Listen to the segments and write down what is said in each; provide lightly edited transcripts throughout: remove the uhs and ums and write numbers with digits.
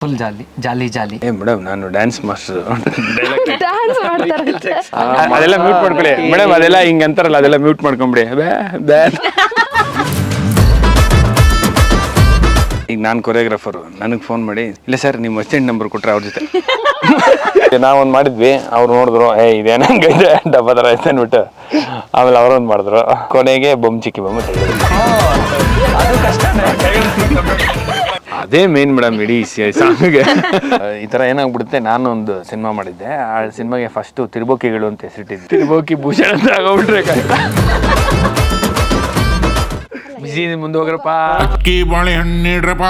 Full jolly ಜಾಲಿ ಜಾಲಿ. Madam ನಾನು dance master. Dance ಮಾಡ್ತಾರೆ. ಅದೆಲ್ಲ ಮ್ಯೂಟ್ ಮಾಡ್ಕೊಳ್ಳಿ ಮೇಡಮ್, ಅದೆಲ್ಲ ಹಿಂಗೆ ಅಂತಾರಲ್ಲ ಅದೆಲ್ಲ ಮ್ಯೂಟ್ ಮಾಡ್ಕೊಂಬಿಡಿ. ಈಗ ನಾನು ಕೊರಿಯೋಗ್ರಾಫರು, ನನಗೆ ಫೋನ್ ಮಾಡಿ ಇಲ್ಲ ಸರ್ ನಿಮ್ಮ ಅಸಿಸ್ಟೆಂಟ್ ನಂಬರ್ ಕೊಟ್ಟರೆ ಅವ್ರ ಜೊತೆ ನಾವೊಂದು ಮಾಡಿದ್ವಿ. ಅವ್ರು ನೋಡಿದ್ರು ಇದೇನಂಗೈತೆ ಡಬ್ಬ ಥರ ಐತೆ ಅಂದ್ಬಿಟ್ಟು ಆಮೇಲೆ ಅವರೊಂದು ಮಾಡಿದ್ರು. ಕೊನೆಗೆ ಬೊಮ್ಮ ಚಿಕ್ಕಿ ಬೊಮ್ಮ ತೆಗೆದ್ರು. ಅದೇ ಮೇನ್ ಮೇಡಮ್ ಇಡೀ ಸಾಂಗ್ಗೆ. ಈ ಥರ ಏನಾಗ್ಬಿಡುತ್ತೆ, ನಾನು ಒಂದು ಸಿನಿಮಾ ಮಾಡಿದ್ದೆ. ಆ ಸಿನಿಮಾಗೆ ಫಸ್ಟು ತಿರುಬೋಕಿಗಳು ಅಂತ ಹೆಸರಿಟ್ಟಿದ್ದೆ. ತಿರುಬೋಕಿ ಭೂಷಣ ಅಂತ ಆಗೋಗ್ಬಿಟ್ರೆ ಬಿಸಿ ಮುಂದೆ ಹೋಗ್ರಪ್ಪ, ಅಕ್ಕಿ ಬಾಳೆಹಣ್ಣಿಡ್ರಪ್ಪ,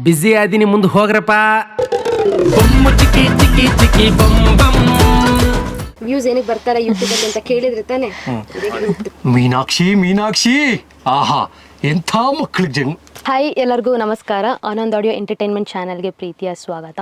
ಬಿಸಿ ಆದಿನಿ ಮುಂದೆ ಹೋಗ್ರಪ್ಪ. ವ್ಯೂಸ್ ಏನಕ್ಕೆ ಬರ್ತಾರೆ ಯೂಟ್ಯೂಬ್ ಅಲ್ಲಿ ಅಂತ ಕೇಳಿದ್ರೆ ತಾನೆ. ಮೀನಾಕ್ಷಿ ಮೀನಾಕ್ಷಿ, ಆಹಾ ಎಂಥ ಮಕ್ಕಳಿಗೆ ಜನ್ಮ. ಹಾಯ್, ಎಲ್ಲರಿಗೂ ನಮಸ್ಕಾರ. ಆನಂದ್ ಆಡಿಯೋ ಎಂಟರ್ಟೈನ್ಮೆಂಟ್ ಚಾನಲ್ಗೆ ಪ್ರೀತಿಯ ಸ್ವಾಗತ.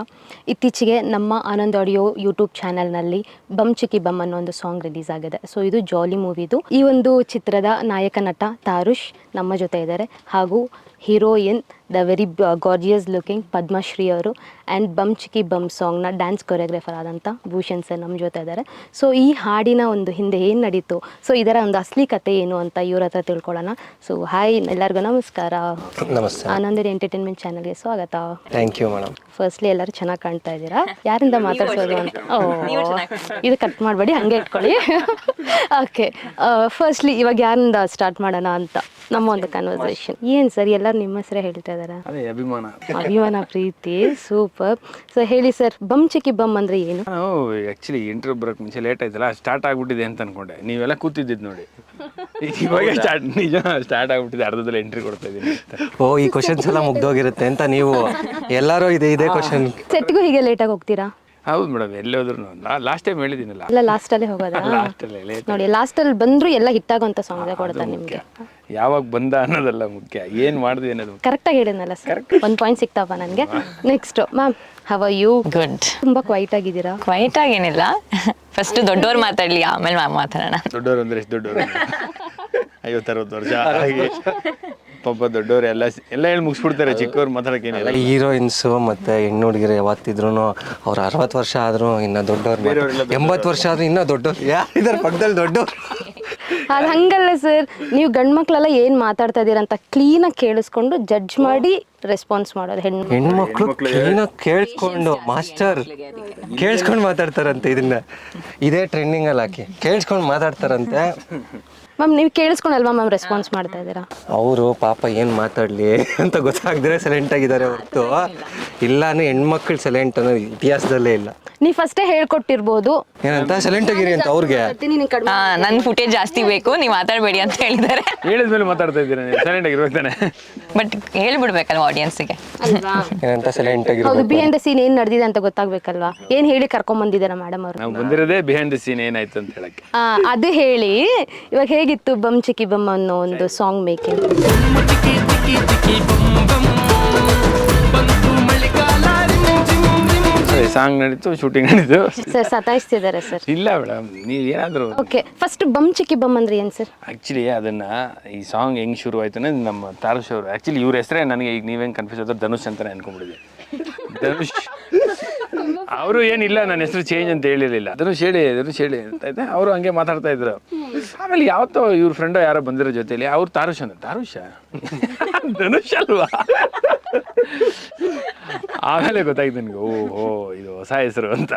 ಇತ್ತೀಚೆಗೆ ನಮ್ಮ ಆನಂದ್ ಆಡಿಯೋ ಯೂಟ್ಯೂಬ್ ಚಾನಲ್ನಲ್ಲಿ ಬಮ್ ಚಿಕ್ಕಿ ಬಮ್ ಅನ್ನೋ ಒಂದು ಸಾಂಗ್ ರಿಲೀಸ್ ಆಗಿದೆ. ಸೊ ಇದು ಜಾಲಿ ಮೂವಿದು. ಈ ಒಂದು ಚಿತ್ರದ ನಾಯಕ ನಟ ತಾರುಷ್ ನಮ್ಮ ಜೊತೆ ಇದ್ದಾರೆ, ಹಾಗೂ heroine the very gorgeous looking Padmashri ಅವರು, ಆ್ಯಂಡ್ ಬಮ್ ಚಿಕ್ಕಿ ಬಮ್ ಸಾಂಗ್ನ ಡ್ಯಾನ್ಸ್ ಕೊರಿಯೋಗ್ರಾಫರ್ ಆದಂಥ ಭೂಷಣ್ ಸರ್ ನಮ್ಮ ಜೊತೆ ಇದ್ದಾರೆ. ಸೊ ಈ ಹಾಡಿನ ಒಂದು ಹಿಂದೆ ಏನು ನಡೀತು, ಸೊ ಇದರ ಒಂದು ಅಸಲಿ ಕತೆ ಏನು ಅಂತ ಇವ್ರ ಹತ್ರ ತಿಳ್ಕೊಳ್ಳೋಣ. ಸೊ ಹಾಯ್, ಎಲ್ಲರಿಗೂ ನಮಸ್ಕಾರ. ನಮಸ್ತೆ. ಆನಂದ್ ಎಂಟರ್ಟೈನ್ಮೆಂಟ್ ಚಾನಲ್ಗೆ ಸ್ವಾಗತ. Thank you madam. ಫಸ್ಟ್ಲಿ ಎಲ್ಲರೂ ಚೆನ್ನಾಗಿ ಕಾಣ್ತಾ ಇದ್ದೀರಾ. ಯಾರಿಂದ ಮಾತಾಡ್ಸೋದು ಅಂತ? ಇದು ಕಟ್ ಮಾಡಬೇಡಿ, ಹಂಗೆ ಇಟ್ಕೊಳ್ಳಿ. ಓಕೆ, ಫಸ್ಟ್ಲಿ ಇವಾಗ ಯಾರಿಂದ ಸ್ಟಾರ್ಟ್ ಮಾಡೋಣ ಅಂತ ನಮ್ಮ ಒಂದು ಕನ್ವರ್ಸೇಷನ್. ಏನು ಸರ್, ಎಲ್ಲರೂ ನಿಮ್ಮ ಹೆಸರೇ ಹೇಳ್ತಾ ಇದ್ದಾರೆ. ಅದೇ ಅಭಿಮಾನ, ಪ್ರೀತಿ, ಸೂಪರ್. ಸೊ ಹೇಳಿ ಸರ್, ಬಮ್ ಚಿಕ್ಕಿ ಬಮ್ ಅಂದ್ರೆ ಏನು? ನಾನು ಆ್ಯಕ್ಚುಲಿ ಇಂಟರ್ವ್ಯೂ ಬರೋಕ್ಕೆ ಮುಂಚೆ ಲೇಟ್ ಆಯ್ತಲ್ಲ, ಸ್ಟಾರ್ಟ್ ಆಗ್ಬಿಟ್ಟಿದೆ ಅಂತ ಅನ್ಕೊಂಡೆ. ನೀವೆಲ್ಲ ಕೂತಿದ್ದಿದ್ದು ನೋಡಿ, ಇವಾಗ ನಿಜ ಸ್ಟಾರ್ಟ್ ಆಗ್ಬಿಟ್ಟಿದೆ. ಅರ್ಧದಲ್ಲಿ ಎಂಟ್ರಿ ಕೊಡ್ತಾ ಇದ್ದೀನಿ. ಓ, ಈ ಕ್ವಶನ್ಸ್ ಎಲ್ಲ ಮುಗ್ದೋಗಿರುತ್ತೆ ಅಂತ ನೀವು ಎಲ್ಲರೂ ಇದೇ ಕ್ವಶನ್. ಸೆಟ್ಗೂ ಹೀಗೆ ಲೇಟಾಗಿ ಹೋಗ್ತೀರಾ? ಹೌದು ಮೇಡಮ್, ಎಲ್ಲೇ ಹೋದ್ರು ಲಾಸ್ಟ್ ಟೈಮ್ ಹೇಳಿದ್ದೀನಲ್ಲ, ಎಲ್ಲ ಲಾಸ್ಟಲ್ಲೇ ಹೋಗೋದಾ? ಲಾಸ್ಟಲ್ಲೇ ನೋಡಿ, ಲಾಸ್ಟಲ್ಲಿ ಬಂದರೂ ಎಲ್ಲ ಹಿಟ್ಟಾಗುವಂಥ ಸಾಂಗ್ಸೇ ಕೊಡ್ತಾರೆ ನಿಮಗೆ. ಯಾವಾಗ ಬಂದ ಅನ್ನೋದಲ್ಲ ಮುಖ್ಯ, ಏನು ಮಾಡಿದ್ವಿ ಅನ್ನೋದು. ಕರೆಕ್ಟಾಗಿ ಹೇಳಿದ್ನಲ್ಲ ಸರ್, ಒಂದು ಪಾಯಿಂಟ್ ಸಿಕ್ತಪ್ಪ ನನಗೆ. Next ma'am, how are you? Good. ತುಂಬಾ ಕ್ವೈಟ್ ಆಗಿದ್ದೀರಾ. ಕ್ವೈಟ್ ಆಗೇನಿಲ್ಲ, ಫಸ್ಟ್ ದೊಡ್ಡವ್ರು ಮಾತಾಡ್ಲಿ ಆಮೇಲೆ ಮಾತಾಡೋಣ. ದೊಡ್ಡವರು ಅಂದ್ರೆ ಎಷ್ಟು ದೊಡ್ಡವರು? 50-60 ವರ್ಷ ಪಾಪ ದೊಡ್ಡವ್ರು ಎಲ್ಲ ಹೇಳಿ ಮುಗಿಸ್ಬಿಡ್ತಾರೆ, ಚಿಕ್ಕವ್ರು ಮಾತಾಡೋಕ್ಕೇನಿಲ್ಲ. ಹೀರೋಯಿನ್ಸು ಮತ್ತು ಹೆಣ್ಣು ಹುಡುಗಿರು ಯಾವತ್ತಿದ್ರು ಅವ್ರು 60 ವರ್ಷ ಆದರೂ ಇನ್ನೂ ದೊಡ್ಡವ್ರು, 80 ವರ್ಷ ಆದರೂ ಇನ್ನೂ ದೊಡ್ಡವ್ರು. ಯಾರಿದ್ದಾರೆ ಪಕ್ಕದಲ್ಲಿ ದೊಡ್ಡವ್ರು? ಅದು ಹಂಗಲ್ಲ ಸರ್, ನೀವು ಗಂಡು ಮಕ್ಕಳೆಲ್ಲ ಏನು ಮಾತಾಡ್ತಾ ಇದ್ದೀರಾ ಅಂತ ಕ್ಲೀನಾಗಿ ಕೇಳಿಸ್ಕೊಂಡು ಜಡ್ಜ್ ಮಾಡಿ ರೆಸ್ಪಾನ್ಸ್ ಮಾಡೋದು. ಹೆಣ್ಮಕ್ಳು ಕ್ಲೀನಾಗಿ ಕೇಳಿಸ್ಕೊಂಡು ಮಾಸ್ಟರ್ ಕೇಳಿಸ್ಕೊಂಡು ಮಾತಾಡ್ತಾರಂತೆ. ಇದನ್ನ ಇದೇ ಟ್ರೆಂಡಿಂಗಲ್ಲಿ ಹಾಕಿ ಕೇಳಿಸ್ಕೊಂಡು ಮಾತಾಡ್ತಾರಂತೆ. ಮ್ಯಾಮ್, ನೀವು ಕೇಳಿಸ್ಕೊಂಡಲ್ವಾ ಮ್ಯಾಮ್ ರೆಸ್ಪಾನ್ಸ್ ಮಾಡ್ತಾ ಇದ್ದೀರಾ? ಅವರು ಪಾಪ ಏನು ಮಾತಾಡಲಿ ಅಂತ ಗೊತ್ತಾಗದ್ರೆ ಸೈಲೆಂಟ್ ಆಗಿದ್ದಾರೆ ಹೊರತು, ಇಲ್ಲಾನು ಹೆಣ್ಮಕ್ಳು ಸೈಲೆಂಟ್ ಅನ್ನೋದು ಇತಿಹಾಸದಲ್ಲೇ ಇಲ್ಲ. ನೀವು ಫಸ್ಟೇ ಹೇಳ್ಕೊಟ್ಟಿರ್ಬೋದು ಏನಂತ ಸೈಲೆಂಟ್ ಆಗಿರಿ ಅಂತ ಅವ್ರಿಗೆ. ನನ್ನ ಫುಟೇಜ್ ಜಾಸ್ತಿ ಬೇಕು, ನೀವು ಮಾತಾಡಬೇಡಿ ಅಂತ ಹೇಳಿದ್ದಾರೆ. ಹೇಳಿದ್ಮೇಲೆ ಮಾತಾಡ್ತಾ ಇದ್ದೀರಾ, ಸೈಲೆಂಟ್ ಆಗಿರ್ಬೇಕು ತಾನೆ. ಬಟ್ ಹೇಳ್ಬಿಡ್ಬೇಕಲ್ವ ಆಡಿಯನ್ಸ್ಗೆ. ಏನಂತ ಸೈಲೆಂಟ್ ಆಗಿರಿ. ಹೌದು, ಬಿಹೈಂಡ್ ದ ಸೀನ್ ಏನು ನಡೆದಿದೆ ಅಂತ ಗೊತ್ತಾಗ್ಬೇಕಲ್ವಾ? ಏನು ಹೇಳಿ ಕರ್ಕೊಂಡ್ ಬಂದಿದ್ದೀರಾ ಮೇಡಮ್ ಅವರು? ನಾವು ಬಂದಿರೋದೇ ಬಿಹೈಂಡ್ ದ ಸೀನ್ ಏನಾಯ್ತು ಅಂತ ಹೇಳಕ್ಕೆ. ಅದು ಹೇಳಿ. ಇವಾಗ ಹೇಗಿತ್ತು ಬಮ್ ಚಿಕ್ಕಿ ಬಮ್ ಅನ್ನೋ ಒಂದು ಸಾಂಗ್ ಮೇಕಿಂಗ್? ಸಾಂಗ್ ನಡೀತು, ಶೂಟಿಂಗ್ ನಡೀತು. ಸರ್ ಸತಾಯಿಸ್ತಿದ್ದಾರೆ ಸರ್. ಇಲ್ಲ ಮೇಡಮ್, ನೀವು ಏನಾದರೂ. ಓಕೆ, ಫಸ್ಟ್ ಬಮ್ ಚಿಕ್ಕಿ ಬಮ್ ಅಂದ್ರೆ ಏನು ಸರ್? ಆ್ಯಕ್ಚುಲಿ ಅದನ್ನ ಈ ಸಾಂಗ್ ಹೆಂಗೆ ಶುರು ಆಯ್ತು ಅಂದ್ರೆ ನಮ್ಮ ತಾರುಷ್ ಅವರು, ಆ್ಯಕ್ಚುಲಿ ಇವ್ರ ಹೆಸರೇ ನನಗೆ ಈಗ ನೀವೇನು ಕನ್ಫ್ಯೂಸ್ ಆದ್ರೆ ಧನುಷ್ ಅಂತಾನೆ ಅನ್ಕೊಂಡ್ಬಿಟ್ಟಿದೆ. ಧನುಷ್ ಅವರು ಏನಿಲ್ಲ, ನನ್ನ ಹೆಸರು ಚೇಂಜ್ ಅಂತ ಹೇಳಿರಲಿಲ್ಲ. ಧನುಷ್ ಹೇಳಿ ಅಂತ ಇದ್ದೆ. ಅವರು ಹಂಗೆ ಮಾತಾಡ್ತಾ ಇದ್ರು. ಆಮೇಲೆ ಯಾವತ್ತೋ ಇವ್ರ ಫ್ರೆಂಡೋ ಯಾರೋ ಬಂದಿರೋ ಜೊತೆಲಿ ಅವ್ರು ತಾರುಷ್ ಅಂದ್ರೆ, ತಾರುಷ ಧನುಷ್ ಅಲ್ವಾ? ಆಮೇಲೆ ಗೊತ್ತಾಯ್ತು ನನಗೆ, ಓಹೋ ಇದು ಹೊಸ ಹೆಸರು ಅಂತ.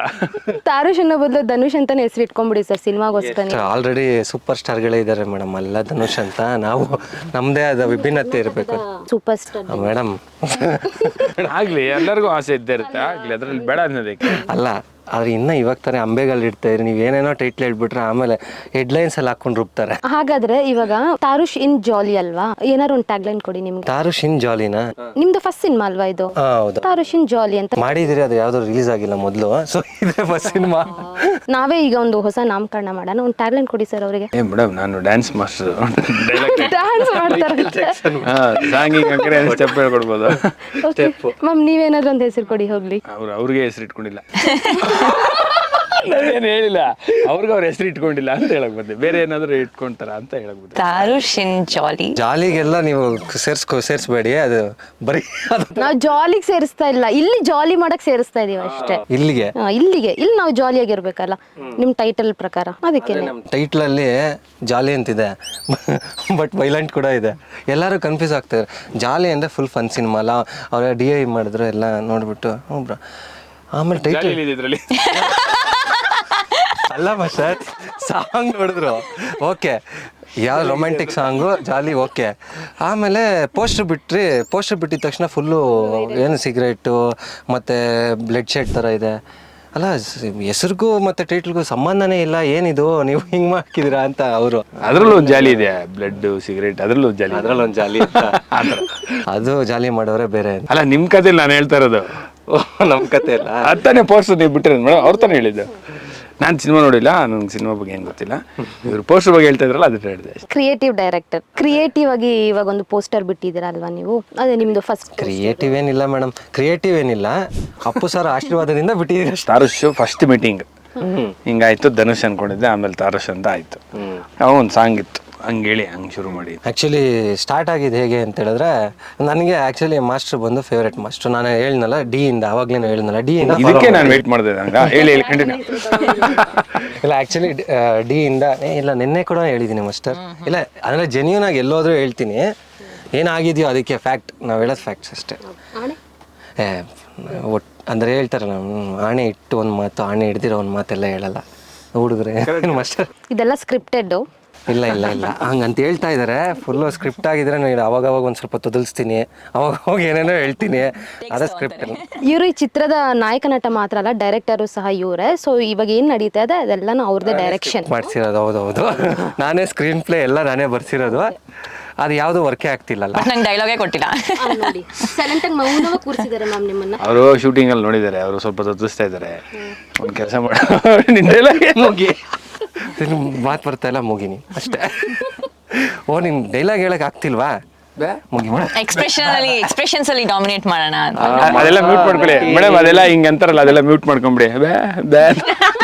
ತಾರುಷ್ ಅನ್ನೋ ಬದಲು ಧನುಷ್ ಅಂತಾನೆ ಹೆಸರು ಇಟ್ಕೊಂಡ್ಬಿಡಿ ಸರ್ ಸಿನಿಮಾಗೋಸ್ಕರ. ಆಲ್ರೆಡಿ ಸೂಪರ್ ಸ್ಟಾರ್ಗಳೇ ಇದ್ದಾರೆ ಮೇಡಮ್, ಅಲ್ಲ ಧನುಷ್ ಅಂತ. ನಾವು ನಮ್ಮದೇ ಆದ ವಿಭಿನ್ನತೆ ಇರಬೇಕು ಸೂಪರ್ ಸ್ಟಾರ್ ಮೇಡಮ್. ಆಗ್ಲಿ, ಎಲ್ಲರಿಗೂ ಆಸೆ ಇದ್ದೇ ಇರುತ್ತೆ, ಆಗ್ಲಿ, ಅದ್ರಲ್ಲಿ ಬೇಡ ಅನ್ನೋದಕ್ಕೆ ಅಲ್ಲ. ಆದ್ರೆ ಇನ್ನ ಇವಾಗ ತಾನೇ ಅಂಬೆಗಳು ಇಡ್ತಾ ಇದ್ರಿ, ನೀವು ಏನೇನೋ ಟೈಟ್ಲ್ ಹೇಳ್ಬಿಟ್ರೆ ಆಮೇಲೆ ಹೆಡ್ಲೈನ್ಸ್ ಅಲ್ಲಿ ಹಾಕೊಂಡು ರುಬ್ತಾರೆ. ಹಾಗಾದ್ರೆ ಇವಾಗ ತಾರುಷ್ ಇನ್ ಜಾಲಿ ಅಲ್ವಾ? ಏನಾರು ಒಂದು ಟ್ಯಾಗ್ ಲೈನ್ ಕೊಡಿ ನಿಮ್ಗೆ. ತಾರುಷ್ ಇನ್ ಜಾಲಿನಾ? ನಿಮ್ದು ಫಸ್ಟ್ ಸಿನಿಮಾ ಅಲ್ವಾ ಇದು? ಹೌದು, ತಾರುಷ್ ಇನ್ ಜಾಲಿ ಅಂತ ಮಾಡಿದಿರಿ. ಅದು ಯಾವ್ದು ರಿಲೀಸ್ ಆಗಿಲ್ಲ ಮೊದಲು, ಸೊ ಇದೇ ಫಸ್ಟ್ ಸಿನಿಮಾ. ನಾವೇ ಈಗ ಒಂದು ಹೊಸ ನಾಮಕರಣ ಮಾಡೋಣ. ಒಂದು ಟ್ಯಾಗ್ ಲೈನ್ ಕೊಡಿ ಸರ್ ಅವರಿಗೆ. ಮೇಡಮ್ ನಾನು ಡ್ಯಾನ್ಸ್ ಮಾಸ್ಟರ್, ಡ್ಯಾನ್ಸ್ ಮಾಡ್ತಾರೆ. ಸಾಂಗಿಂಗ್ ಅಂಕರೆ ಸ್ಟೆಪ್ ಹೇಳ್ಕೊಡ್ಬೋದು. ಮ್ಯಾಮ್, ನೀವೇನಾದ್ರೂ ಒಂದು ಹೆಸರು ಕೊಡಿ ಹೋಗ್ಲಿ. ಅವ್ರಿಗೆ ಹೆಸರು ಇಟ್ಕೊಂಡಿಲ್ಲ. ನಾನೇನು ಹೇಳಿಲ್ಲ, ಅವ್ರಿಗೆ ಅವ್ರ ಹೆಸರು ಇಟ್ಕೊಂಡಿಲ್ಲ ಅಂತ ಹೇಳಕ್ ಬಂದೆ, ಬೇರೆ ಏನಾದ್ರು ಇಟ್ಕೊಂತಾರ ಅಂತ ಹೇಳಕ್ ಬಂದೆ. ತಾರುಷ್ ಇನ್ ಜಾಲಿ. ಜಾಲಿಗೆಲ್ಲ ನೀವು ಸೇರಿಸ್ಬೇಡಿ, ಅದು ಬರೀ ನಾವು ಜಾಲಿಗೆ ಸೇರಿಸ್ತಾ ಇಲ್ಲ, ಇಲ್ಲಿ ಜಾಲಿ ಮಾಡಕ್ ಸೇರಿಸ್ತಾ ಇದೀವಿ ಅಷ್ಟೇ. ಇಲ್ಲಿಗೆ ಇಲ್ಲಿಗೆ ಇಲ್ಲಿ ನಾವು ಜಾಲಿಯಾಗಿರ್ಬೇಕಲ್ಲ ನಿಮ್ ಟೈಟಲ್ ಪ್ರಕಾರ, ಅದಕ್ಕೆ ಟೈಟ್ಲ್ ಅಲ್ಲಿ ಜಾಲಿ ಅಂತಿದೆ, ಬಟ್ ವೈಲೆಂಟ್ ಕೂಡ ಇದೆ. ಎಲ್ಲರೂ ಕನ್ಫ್ಯೂಸ್ ಆಗ್ತಾರೆ. ಜಾಲಿ ಅಂದ್ರೆ ಫುಲ್ ಫನ್ ಸಿನಿಮಾ ಅಲ್ಲ, ಅವ್ರ DI ಮಾಡಿದ್ರು ಎಲ್ಲ ನೋಡ್ಬಿಟ್ಟು ಬ್ರೋ. ಆಮೇಲೆ ಟೈಟಲ್ ಇದ್ರಲ್ಲಿ ಅಲ್ಲಮ್ಮ ಸರ್, ಸಾಂಗ್ ನೋಡಿದ್ರು ಓಕೆ, ಯಾವ ರೊಮ್ಯಾಂಟಿಕ್ ಸಾಂಗು ಜಾಲಿ ಓಕೆ. ಆಮೇಲೆ ಪೋಸ್ಟರ್ ಬಿಟ್ಟಿದ ತಕ್ಷಣ ಫುಲ್ಲು ಏನು ಸಿಗರೇಟು ಮತ್ತು ಬ್ಲಡ್ ಶೆಡ್ ಥರ ಇದೆ. ಅಲ್ಲ, ಹೆಸರಿಗೂ ಮತ್ತು ಟೈಟ್ಲ್ಗೂ ಸಂಬಂಧನೇ ಇಲ್ಲ, ಏನಿದು ನೀವು ಹಿಂಗೆ ಹಾಕಿದ್ದೀರಾ ಅಂತ ಅವರು. ಅದ್ರಲ್ಲೂ ಒಂದು ಜಾಲಿ ಇದೆ, ಬ್ಲಡ್ ಸಿಗರೇಟ್, ಅದ್ರಲ್ಲೂ ಒಂದು ಜಾಲಿ, ಅದ್ರಲ್ಲೊಂದು ಜಾಲಿ ಅದು ಜಾಲಿ ಮಾಡೋರೆ ಬೇರೆ. ಅಲ್ಲ ನಿಮ್ಮ ಕಥೆಲಿ ನಾನು ಹೇಳ್ತಾ ಇರೋದು, ನಮ್ಮ ಕತೆ ಇಲ್ಲ ಅತ್ತಾನೆ ಪೋಸ್ಟರ್ ನೀವು ಬಿಟ್ಟಿರೋದು ಮೇಡಮ್, ಅವ್ರು ತಾನೇ ಹೇಳಿದ್ದು. ನಾನು ಸಿನಿಮಾ ನೋಡಿಲ್ಲ, ನನಗೆ ಸಿನಿಮಾ ಬಗ್ಗೆ ಏನು ಗೊತ್ತಿಲ್ಲ, ಇವರು ಪೋಸ್ಟರ್ ಬಗ್ಗೆ ಹೇಳ್ತಾ ಇದ್ರಲ್ಲ ಅದನ್ನ ಹೇಳಿದೆ. ಕ್ರಿಯೇಟಿವ್ ಡೈರೆಕ್ಟರ್, ಕ್ರಿಯೇಟಿವ್ ಆಗಿ ಇವಾಗ ಒಂದು ಪೋಸ್ಟರ್ ಬಿಟ್ಟಿದ್ದೀರಾ ಅಲ್ವಾ ನೀವು, ಅದೇ ನಿಮ್ದು ಫಸ್ಟ್. ಕ್ರಿಯೇಟಿವ್ ಏನಿಲ್ಲ ಮೇಡಮ್, ಕ್ರಿಯೇಟಿವ್ ಏನಿಲ್ಲ, ಅಪ್ಪು ಸರ್ ಆಶೀರ್ವಾದದಿಂದ ಬಿಟ್ಟಿದ್ದೀರಿ ಅಷ್ಟೇ. ತಾರುಷ್ ಫಸ್ಟ್ ಮೀಟಿಂಗ್ ಹಿಂಗಾಯ್ತು, ಧನುಷ್ ಅನ್ಕೊಂಡಿದ್ದೆ, ಆಮೇಲೆ ತಾರುಷ್ ಅಂತ ಆಯ್ತು. ಒಂದು ಸಾಂಗ್ ಇತ್ತು, ಹಂಗೇಳಿ ಹಂಗೆ ಶುರು ಮಾಡಿ. ಆ್ಯಕ್ಚುಲಿ ಸ್ಟಾರ್ಟ್ ಆಗಿದೆ ಹೇಗೆ ಅಂತ ಹೇಳಿದ್ರೆ, ನನಗೆ ಆ್ಯಕ್ಚುಲಿ ಮಾಸ್ಟರ್ ಬಂದು ಫೇವ್ರೇಟ್ ಮಾಸ್ಟರ್. ನಾನು ಹೇಳಿದ್ನಲ್ಲ ಡಿಯಿಂದ, ಆವಾಗಲೇ ಹೇಳಿದ್ನಲ್ಲ ಡಿಯಿಂದ, ಇದಕ್ಕೆ ನಾನು ವೇಟ್ ಮಾಡಿದೆ. ಹಂಗ ಹೇಳಿ ಕಂಟಿನ್ಯೂ. ಇಲ್ಲ ಆ್ಯಕ್ಚುಲಿ ಡಿಯಿಂದ ಇಲ್ಲ, ನಿನ್ನೆ ಕೂಡ ಹೇಳಿದ್ದೀನಿ ಮಾಸ್ಟರ್. ಇಲ್ಲ ಅಂದರೆ ಜೆನ್ಯೂನ್ ಆಗಿ ಎಲ್ಲೋದ್ರೂ ಹೇಳ್ತೀನಿ, ಏನಾಗಿದೆಯೋ ಅದಕ್ಕೆ ಫ್ಯಾಕ್ಟ್, ನಾವು ಹೇಳೋದು ಫ್ಯಾಕ್ಟ್ಸ್ ಅಷ್ಟೇ. ಅಂದರೆ ಹೇಳ್ತಾರಲ್ಲ, ಆಣೆ ಇಟ್ಟು ಒಂದು ಮಾತು, ಆಣೆ ಹಿಡ್ದಿರೋ ಒಂದು ಮಾತೆಲ್ಲ ಹೇಳಲ್ಲ ಹುಡುಗರೆ ಮಾಸ್ಟರ್. ಇದೆಲ್ಲ ಸ್ಕ್ರಿಪ್ಟೆಡ್? ಇಲ್ಲ ಇಲ್ಲ ಇಲ್ಲ, ಹಂಗಂತ ಹೇಳ್ತಾ ಇದ್ದಾರೆ. ಫುಲ್ಲು ಸ್ಕ್ರಿಪ್ಟ್ ಆಗಿದ್ರೆ ನಾನು ಅವಾಗ ಒಂದು ಸ್ವಲ್ಪ ತೊದಲ್ಸ್ತೀನಿ, ಅವಾಗ ಏನೇನೋ ಹೇಳ್ತೀನಿ, ಅದೇ ಸ್ಕ್ರಿಪ್ಟ್. ಇವರು ಈ ಚಿತ್ರದ ನಾಯಕ ನಟ ಮಾತ್ರ ಅಲ್ಲ, ಡೈರೆಕ್ಟರು ಸಹ ಇವರೇ. ಸೊ ಇವಾಗ ಏನು ನಡೀತಾ ಇದೆ ಅದೆಲ್ಲನೂ ಅವ್ರದ್ದೇ ಡೈರೆಕ್ಷನ್ ಮಾಡ್ಸಿರೋದು. ಹೌದೌದು, ನಾನೇ ಸ್ಕ್ರೀನ್ ಪ್ಲೇ ಎಲ್ಲ ನಾನೇ ಬರ್ಸಿರೋದು. ಅದು ಯಾವುದು ವರ್ಕೇ ಆಗ್ತಿಲ್ಲಲ್ಲ. ನಂಗೆ ಡೈಲಾಗೇ ಕೊಟ್ಟಿಲ್ಲ. ಅವರು ಶೂಟಿಂಗಲ್ಲಿ ನೋಡಿದ್ದಾರೆ, ಅವರು ಸ್ವಲ್ಪ ತೊದಲಿಸ್ತಾ ಇದ್ದಾರೆ. ಒಂದು ಕೆಲಸ ಮಾಡಿ, ನಿಂದೆಲ್ಲ ಮುಗಿ ಮಾತು ಬರ್ತಾ ಇಲ್ಲ, ಮುಗಿನಿ ಅಷ್ಟೇ. ಓ, ನಿನ್ ಡೈಲಾಗ್ ಹೇಳಕ್ ಆಗ್ತಿಲ್ವಾ, ಮುಗಿ ಮಾಡ. ಎಕ್ಸ್ಪ್ರೆಷನ್ಸ್ ಅಲ್ಲಿ ಡಾಮಿನೇಟ್ ಮಾಡೋಣ ಅಂತ. ಅದೆಲ್ಲ ಮ್ಯೂಟ್ ಮಾಡ್ಕೊಳ್ಳಿ ಮೇಡಮ್, ಅದೆಲ್ಲ ಹಿಂಗೆ ಅಂತಾರಲ್ಲ, ಅದೆಲ್ಲ ಮ್ಯೂಟ್ ಮಾಡ್ಕೊಂಬಿಡಿ.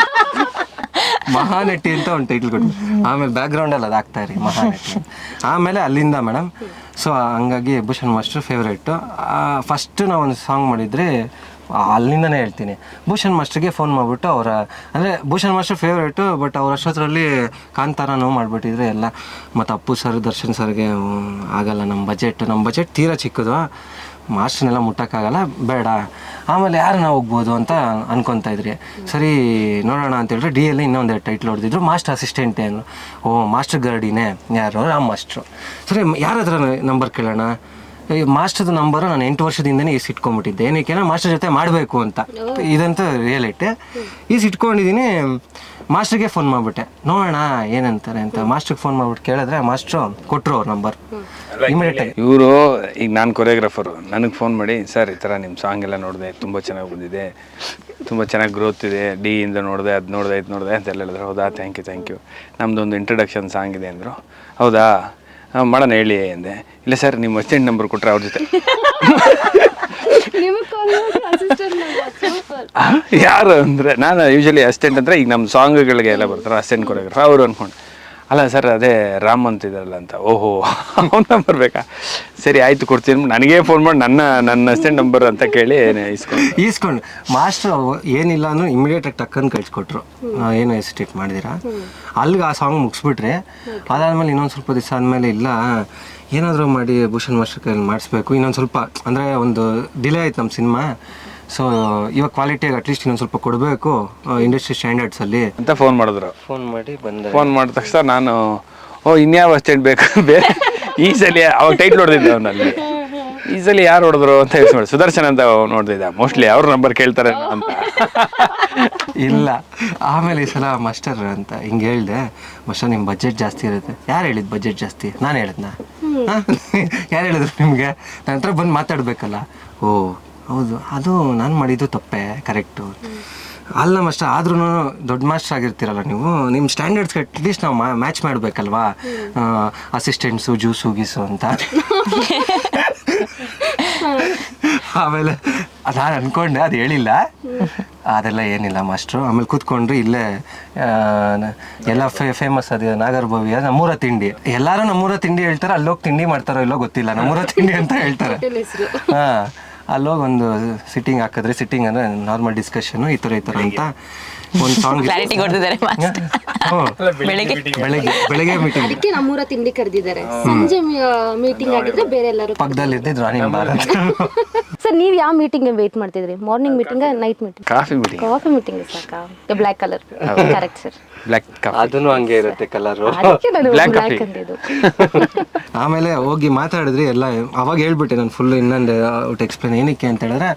ಮಹಾನಟಿ ಅಂತ ಒಂದು ಟೈಟಲ್ ಕೊಟ್ಟು, ಆಮೇಲೆ ಬ್ಯಾಕ್ಗ್ರೌಂಡಲ್ಲಿ ಅದು ಆಗ್ತಾ ಇರಿ ಮಹಾನಟಿ. ಆಮೇಲೆ ಅಲ್ಲಿಂದ ಮೇಡಮ್, ಸೊ ಹಂಗಾಗಿ ಭೂಷಣ್ ಮಾಸ್ಟರ್ ಫೇವ್ರೇಟು. ಫಸ್ಟ್ ನಾವು ಒಂದು ಸಾಂಗ್ ಮಾಡಿದರೆ ಅಲ್ಲಿಂದನೇ ಹೇಳ್ತೀನಿ, ಭೂಷಣ್ ಮಾಸ್ಟರ್ಗೆ ಫೋನ್ ಮಾಡಿಬಿಟ್ಟು ಅವರ, ಅಂದರೆ ಭೂಷಣ್ ಮಾಸ್ಟರ್ ಫೇವ್ರೇಟು, ಬಟ್ ಅವ್ರ ಅಷ್ಟೊತ್ತರಲ್ಲಿ ಕಾಂತಾರನೂ ಮಾಡಿಬಿಟ್ಟಿದ್ರೆ ಎಲ್ಲ. ಮತ್ತು ಅಪ್ಪು ಸರ್, ದರ್ಶನ್ ಸರ್ಗೆ ಆಗಲ್ಲ, ನಮ್ಮ ಬಜೆಟ್ ತೀರಾ ಚಿಕ್ಕದು, ಮಾಸ್ಟರ್ನೆಲ್ಲ ಮುಟ್ಟೋಕ್ಕಾಗಲ್ಲ, ಬೇಡ. ಆಮೇಲೆ ಯಾರನ್ನ ಹೋಗ್ಬೋದು ಅಂತ ಅನ್ಕೊತಾ ಇದ್ರಿ. ಸರಿ ನೋಡೋಣ ಅಂತ ಹೇಳಿದ್ರೆ ಡಿಯಲ್ಲಿ ಇನ್ನೊಂದೆರಡು ಟೈಟ್ಲ್ ಹೊಡೆದಿದ್ರು, ಮಾಸ್ಟರ್ ಅಸಿಸ್ಟೆಂಟೇ ಅಂದರು. ಓ, ಮಾಸ್ಟರ್ ಗರ್ಡಿನೇ, ಯಾರು? ರಾಮ್ ಮಾಸ್ಟ್ರು. ಸರಿ ಯಾರ ಹತ್ರ ನಂಬರ್ ಕೇಳೋಣ? ಈ ಮಾಸ್ಟರ್ದು ನಂಬರು ನಾನು 8 ವರ್ಷದಿಂದನೇ ಇಟ್ಕೊಂಡ್ಬಿಟ್ಟಿದ್ದೆ, ಏನಕ್ಕೆ ಮಾಸ್ಟರ್ ಜೊತೆ ಮಾಡಬೇಕು ಅಂತ. ಇದಂತೂ ರಿಯಲಿಟಿ. ಇಟ್ಕೊಂಡಿದ್ದೀನಿ. ಮಾಸ್ಟರ್ಗೆ ಫೋನ್ ಮಾಡಿಬಿಟ್ಟೆ, ನೋಡೋಣ ಏನಂತಾರೆ ಅಂತ. ಮಾಸ್ಟರ್ಗೆ ಫೋನ್ ಮಾಡ್ಬಿಟ್ಟು ಕೇಳಿದ್ರೆ ಮಾಸ್ಟ್ರು ಕೊಟ್ಟರು ಅವ್ರ ನಂಬರ್ ಇಮಿಡಿಯೇಟಾಗಿ. ಇವರು ಈಗ ನಾನು ಕೊರಿಯೋಗ್ರಾಫರು, ನನಗೆ ಫೋನ್ ಮಾಡಿ, ಸರ್ ಈ ಥರ ನಿಮ್ಮ ಸಾಂಗ್ ಎಲ್ಲ ನೋಡಿದೆ, ತುಂಬ ಚೆನ್ನಾಗಿ ಬಂದಿದೆ, ತುಂಬ ಚೆನ್ನಾಗಿ ಗ್ರೋತ್ ಇದೆ, ಡಿಯಿಂದ ನೋಡಿದೆ, ಅದು ನೋಡಿದೆ, ಇದು ನೋಡಿದೆ ಅಂತೆಲ್ಲ ಹೇಳಿದ್ರು. ಹೌದಾ, ಥ್ಯಾಂಕ್ ಯು, ನಮ್ಮದೊಂದು ಇಂಟ್ರಡಕ್ಷನ್ ಸಾಂಗ್ ಇದೆ ಅಂದರು. ಹೌದಾ, ಮಾಡೋಣ ಹೇಳಿ ಅಂದೆ. ಇಲ್ಲ ಸರ್, ನಿಮ್ಮ ಅಸಿಸ್ಟೆಂಟ್ ನಂಬರ್ ಕೊಟ್ಟರೆ ಅವ್ರ ಜೊತೆ. ಯಾರು ಅಂದರೆ, ನಾನು ಯೂಶಲಿ ಅಸಿಸ್ಟೆಂಟ್ ಅಂದರೆ ಈಗ ನಮ್ಮ ಸಾಂಗ್ಗಳಿಗೆ ಎಲ್ಲ ಬರ್ತಾರೆ ಅಸಿಸ್ಟೆಂಟ್ ಕೊರಿಯೋಗ್ರಾಫರ್, ಅವರು ಅಂದ್ಕೊಂಡು. ಅಲ್ಲ ಸರ್, ಅದೇ ರಾಮ್ ಅಂತಿದ್ದಾರಲ್ಲ ಅಂತ. ಓಹೋ, ಅವ್ನ ನಂಬರ್ ಬೇಕಾ? ಸರಿ ಆಯಿತು, ಕೊಡ್ತೀನಿ. ನನಗೇ ಫೋನ್ ಮಾಡಿ ನನ್ನ ಅಸಿಸ್ಟೆಂಟ್ ನಂಬರ್ ಅಂತ ಕೇಳಿ ಈಸ್ಕೊಂಡು ಮಾಸ್ಟ್ರು ಏನಿಲ್ಲ ಅಂದರೂ ಇಮಿಡಿಯೇಟಾಗಿ ಟಕ್ಕನ್ನು ಕಳಿಸ್ಕೊಟ್ರು. ಏನು ಹೆಸಿಟೇಟ್ ಮಾಡಿದ್ದೀರಾ, ಅಲ್ಲಿಗೆ ಆ ಸಾಂಗ್ ಮುಗಿಸ್ಬಿಟ್ರೆ, ಅದಾದಮೇಲೆ ಇನ್ನೊಂದು ಸ್ವಲ್ಪ ದಿವಸ ಆದಮೇಲೆ, ಇಲ್ಲ ಏನಾದರೂ ಮಾಡಿ ಭೂಷಣ್ ಮಾಸ್ಟರ್ ಕೈಯಲ್ಲಿ ಮಾಡಿಸ್ಬೇಕು, ಇನ್ನೊಂದು ಸ್ವಲ್ಪ ಅಂದರೆ ಒಂದು ಡಿಲೇ ಆಯ್ತು ನಮ್ಮ ಸಿನಿಮಾ. ಸೊ ಇವಾಗ ಕ್ವಾಲಿಟಿಯಾಗಿ ಅಟ್ಲೀಸ್ಟ್ ಇನ್ನೊಂದು ಸ್ವಲ್ಪ ಕೊಡಬೇಕು ಇಂಡಸ್ಟ್ರಿ ಸ್ಟ್ಯಾಂಡರ್ಡ್ಸಲ್ಲಿ ಅಂತ ಫೋನ್ ಮಾಡಿದ್ರು. ಫೋನ್ ಮಾಡಿದ ತಕ್ಷಣ ನಾನು, ಇನ್ಯಾವ ಅಸಿಸ್ಟೆಂಟ್ ಬೇಕು ಬೇರೆ, ಈ ಸಲ ಅವಾಗ ಟೈಟ್ಲ್ ಹೊಡೆದಿದ್ದೆ ಅವನಲ್ಲಿ, ಈ ಸಲ ಯಾರು ಹೊಡೆದ್ರು ಅಂತ ಹೇಳಿ ನೋಡಿ, ಸುದರ್ಶನ್ ಅಂತ ನೋಡ್ತಿದ್ದೆ. ಮೋಸ್ಟ್ಲಿ ಅವ್ರ ನಂಬರ್ ಕೇಳ್ತಾರೆ ಅಂತ. ಇಲ್ಲ, ಆಮೇಲೆ ಈ ಸಲ ಮಾಸ್ಟರ್ ಅಂತ ಹಿಂಗೆ ಹೇಳಿದೆ, ಮಾಸ್ಟರ್ ನಿಮ್ಮ ಬಜೆಟ್ ಜಾಸ್ತಿ ಇರುತ್ತೆ. ಯಾರು ಹೇಳಿದ್ದು ಬಜೆಟ್ ಜಾಸ್ತಿ? ನಾನು ಹೇಳಿದ್ನಾ? ಯಾರು ಹೇಳಿದ್ರು ನಿಮಗೆ? ನನ್ನ ಹತ್ರ ಬಂದು ಮಾತಾಡಬೇಕಲ್ಲ. ಓ ಹೌದು, ಅದು ನಾನು ಮಾಡಿದ್ದು ತಪ್ಪೇ, ಕರೆಕ್ಟು. ಅಲ್ಲ ಮಾಸ್ಟರ್, ಆದ್ರೂ ದೊಡ್ಡ ಮಾಸ್ಟರ್ ಆಗಿರ್ತೀರಲ್ಲ ನೀವು, ನಿಮ್ಮ ಸ್ಟ್ಯಾಂಡರ್ಡ್ಸ್ಗೆ ಅಟ್ಲೀಸ್ಟ್ ನಾವು ಮ್ಯಾಚ್ ಮಾಡಬೇಕಲ್ವಾ, ಅಸಿಸ್ಟೆಂಟ್ಸು ಜ್ಯೂಸು ಗೀಸು ಅಂತ. ಆಮೇಲೆ ನಾನು ಅನ್ಕೊಂಡೆ, ಅದು ಹೇಳಿಲ್ಲ, ಅದೆಲ್ಲ ಏನಿಲ್ಲ ಮಾಸ್ಟ್ರು. ಆಮೇಲೆ ಕೂತ್ಕೊಂಡ್ರು ಇಲ್ಲೇ ಎಲ್ಲ ಫೇಮಸ್ ಅದು ನಾಗರಭಾವಿಯ ನಮ್ಮೂರ ತಿಂಡಿ. ಎಲ್ಲರೂ ನಮ್ಮೂರ ತಿಂಡಿ ಹೇಳ್ತಾರೆ, ಅಲ್ಲೋಗಿ ತಿಂಡಿ ಮಾಡ್ತಾರೋ ಇಲ್ಲೋ ಗೊತ್ತಿಲ್ಲ, ನಮ್ಮೂರ ತಿಂಡಿ ಅಂತ ಹೇಳ್ತಾರೆ. ಹಾಂ, ಅಲ್ಲೋಗಿ ಒಂದು ಸಿಟ್ಟಿಂಗ್ ಹಾಕಿದ್ರೆ, ಸಿಟ್ಟಿಂಗ್ ಅಂದರೆ ನಾರ್ಮಲ್ ಡಿಸ್ಕಷನು ಈ ಥರ ಅಂತ ಒಂದು ಸಾಂಗ್ ಕ್ಲಾರಿಟಿ ಕೊಡ್ತಿದ್ದಾರೆ ಬೆಳಿಗ್ಗೆ ಬೆಳಗ್ಗೆ ಮೀಟಿಂಗ್. ಅದಕ್ಕೆ ನಮ್ಮೂರ ತಿಂಡಿ ಕರೆದಿದ್ದಾರೆ. ಸಂಜೆ ಮೀಟಿಂಗ್ ಆಗಿದ್ರೆ ಬೇರೆ ಎಲ್ಲರೂ ಪಕ್ಕದಲ್ಲಿ ಇದ್ದಿದ್ದು ರಾಣಿ ಬಾರ್ ಅಂತ. ಸರ್, ನೀವು ಯಾವ ಮೀಟಿಂಗ್ ವೇಟ್ ಮಾಡ್ತಿದ್ರಿ? Morning meeting, night meeting? Coffee meeting. Coffee meeting ಸಾಕಾ? Black colour. Correct sir, black coffee. ಅದನ್ನು ಹಂಗೆ ಇರುತ್ತೆ ಕಲರು. ಅದಕ್ಕೆ ನಾನು Black ಬ್ಲ್ಯಾಕ್ coffee. ಅಂದಿದ್ದು. ಆಮೇಲೆ ಹೋಗಿ ಮಾತಾಡಿದ್ರಿ ಎಲ್ಲ. ಅವಾಗ ಹೇಳ್ಬಿಟ್ಟೆ ನಾನು ಫುಲ್ ಇನ್ನೊಂದು ಔಟ್ ಎಕ್ಸ್ಪ್ಲೇನ್. ಏನಕ್ಕೆ ಅಂತ ಹೇಳಿದ್ರೆ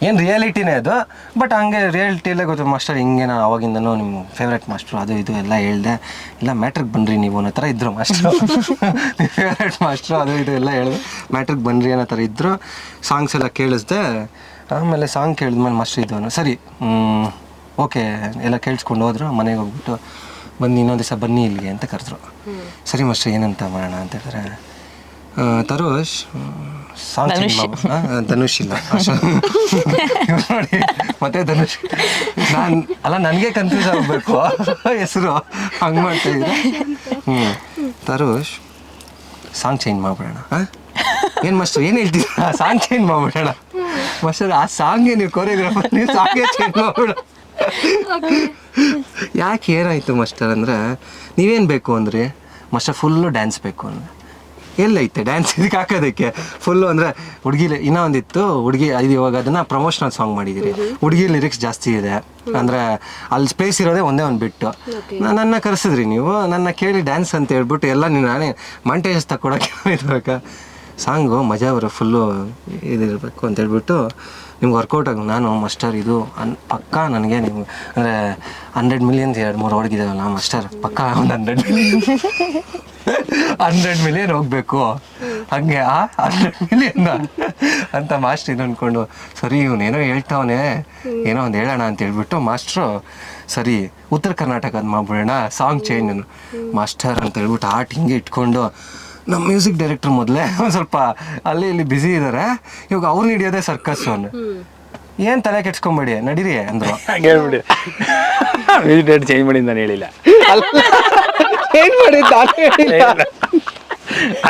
ಏನು ರಿಯಾಲಿಟಿನೇ ಅದು, ಬಟ್ ಹಂಗೆ ರಿಯಾಲಿಟಿಯಲ್ಲೇ ಗೊತ್ತು ಮಾಸ್ಟರ್, ಹಿಂಗೆ ನಾನು ಅವಾಗಿಂದನೂ ನಿಮ್ಮ ಫೇವ್ರೇಟ್ ಮಾಸ್ಟ್ರು ಅದು ಇದು ಎಲ್ಲ ಹೇಳ್ದೆ. ಇಲ್ಲ ಮ್ಯಾಟ್ರಿಗೆ ಬನ್ನಿರಿ ನೀವು ಅನ್ನೋ ಥರ ಇದ್ದರು ಮಾಸ್ಟ್ರು. ಫೇವ್ರೇಟ್ ಮಾಸ್ಟ್ರು ಅದು ಇದು ಎಲ್ಲ ಹೇಳಿದೆ. ಮ್ಯಾಟ್ರಿಗೆ ಬನ್ನಿರಿ ಅನ್ನೋ ಥರ ಇದ್ದರು. ಸಾಂಗ್ಸ್ ಎಲ್ಲ ಕೇಳಿಸ್ದೆ. ಆಮೇಲೆ ಸಾಂಗ್ ಕೇಳಿದ್ಮೇಲೆ ಮಾಸ್ಟ್ರು ಇದ್ದವನು ಸರಿ ಓಕೆ ಎಲ್ಲ ಕೇಳಿಸ್ಕೊಂಡು ಹೋದ್ರು. ಮನೆಗೆ ಹೋಗ್ಬಿಟ್ಟು ಬಂದು ಇನ್ನೊಂದು ದಿವಸ ಬನ್ನಿ ಇಲ್ಲಿಗೆ ಅಂತ ಕರೆದ್ರು. ಸರಿ ಮಾಸ್ಟ್ರು ಏನಂತ ಮಾಡೋಣ ಅಂತ ಹೇಳಿದ್ರೆ, ತರುಷ್ ಸಾಂಗ್ ಧನುಷ್ ಇಲ್ಲ ನೋಡಿ ಮತ್ತೆ ಧನುಷ್. ನಾನು ನನಗೆ ಕನ್ಫ್ಯೂಸ್ ಆಗಬೇಕು ಹೆಸರು, ಹಂಗೆ ಮಾಡ್ತಾ ಇದ್ರೆ. ತರುಷ್ ಸಾಂಗ್ ಚೇಂಜ್ ಮಾಡ್ಬಿಡೋಣ. ಏನು ಮಾಸ್ಟರ್ ಏನು ಹೇಳ್ತೀರಾ? ಸಾಂಗ್ ಚೇಂಜ್ ಮಾಡ್ಬಿಡೋಣ ಮಾಸ್ಟರ್. ಆ ಸಾಂಗ್ಗೆ ನೀವು ಕೊರಿಯೋಗ್ರಾಫರ್, ನೀವು ಸಾಂಗೇ ಚೇಂಜ್ ಮಾಡ್ಬಿಡ. ಯಾಕೆ ಏನಾಯಿತು ಮಾಸ್ಟರ್ ಅಂದರೆ, ನೀವೇನು ಬೇಕು ಅಂದರೆ ಮಾಸ್ಟರ್ ಫುಲ್ಲು ಡ್ಯಾನ್ಸ್ ಬೇಕು ಅಂದರೆ ಎಲ್ಲೈತೆ ಡ್ಯಾನ್ಸ್ ಇದಕ್ಕೆ ಹಾಕೋದಕ್ಕೆ ಫುಲ್ಲು ಅಂದರೆ ಹುಡುಗಿ ಇನ್ನೂ ಒಂದಿತ್ತು ಹುಡುಗಿ ಇದು. ಇವಾಗ ಅದನ್ನು ಪ್ರಮೋಷನಲ್ ಸಾಂಗ್ ಮಾಡಿದ್ದೀರಿ, ಹುಡುಗಿ ಲಿರಿಕ್ಸ್ ಜಾಸ್ತಿ ಇದೆ ಅಂದರೆ ಅಲ್ಲಿ ಸ್ಪೇಸ್ ಇರೋದೇ ಒಂದೇ ಒಂದು ಬಿಟ್ಟು. ನನ್ನ ಕರೆಸಿದ್ರಿ ನೀವು, ನನ್ನ ಕೇಳಿ ಡ್ಯಾನ್ಸ್ ಅಂತ ಹೇಳ್ಬಿಟ್ಟು ಎಲ್ಲ ನಾನೇ ಮಾಂಟೇಜಸ್ ತಗೊಳಕ್ಕೆ ಇರಬೇಕಾ ಸಾಂಗು ಮಜಾ ಬರೋ ಫುಲ್ಲು ಇದಿರಬೇಕು ಅಂತ ಹೇಳ್ಬಿಟ್ಟು ನಿಮ್ಗೆ ವರ್ಕೌಟ್ ಆಗಿ ನಾನು ಮಾಸ್ಟರ್ ಇದು ಪಕ್ಕ ನನಗೆ ನೀವು ಅಂದರೆ 100 ಮಿಲಿಯನ್ಸ್ 2-3 ಹೊಡ್ಗಿದ್ದಾವಲ್ಲ ಮಾಸ್ಟರ್, ಪಕ್ಕ ಒಂದು 100 ಮಿಲಿಯನ್ ಹೋಗ್ಬೇಕು ಹಂಗೆ 100 ಮಿಲಿಯನ್ ಅಂತ ಮಾಸ್ಟರ್ ಇದು ಅಂದ್ಕೊಂಡು, ಸರಿ ಇವನೇನೋ ಹೇಳ್ತಾವನೆ ಏನೋ ಒಂದು ಹೇಳೋಣ ಅಂತ ಹೇಳ್ಬಿಟ್ಟು ಮಾಸ್ಟ್ರು ಸರಿ ಉತ್ತರ ಕರ್ನಾಟಕದ ಮಾಡ್ಬಿಡೋಣ ಸಾಂಗ್ ಚೇಂಜ್ ಮಾಸ್ಟರ್ ಅಂತ ಹೇಳ್ಬಿಟ್ಟು ಆರ್ಟ್ ಹಿಂಗೆ ಇಟ್ಕೊಂಡು. ನಮ್ಮ ಮ್ಯೂಸಿಕ್ ಡೈರೆಕ್ಟರ್ ಮೊದಲೇ ಒಂದು ಸ್ವಲ್ಪ ಅಲ್ಲಿ ಇಲ್ಲಿ ಬ್ಯುಸಿ ಇದ್ದಾರೆ, ಇವಾಗ ಅವ್ರು ಹಿಡಿಯೋದೇ ಸರ್ಕಸ್ ಅವನು. ಏನು ತಲೆ ಕೆಡ್ಸ್ಕೊಂಬೇಡಿ ನಡೀರಿ ಅಂದರು. ಹಂಗೆ ಹೇಳ್ಬಿಡಿ, ಮ್ಯೂಸಿಕ್ ಡೈರೆಕ್ಟರ್ ಚೇಂಜ್ ಮಾಡಿ ನಾನು ಹೇಳಿಲ್ಲ. ಏನು ಮಾಡಿದ್ದ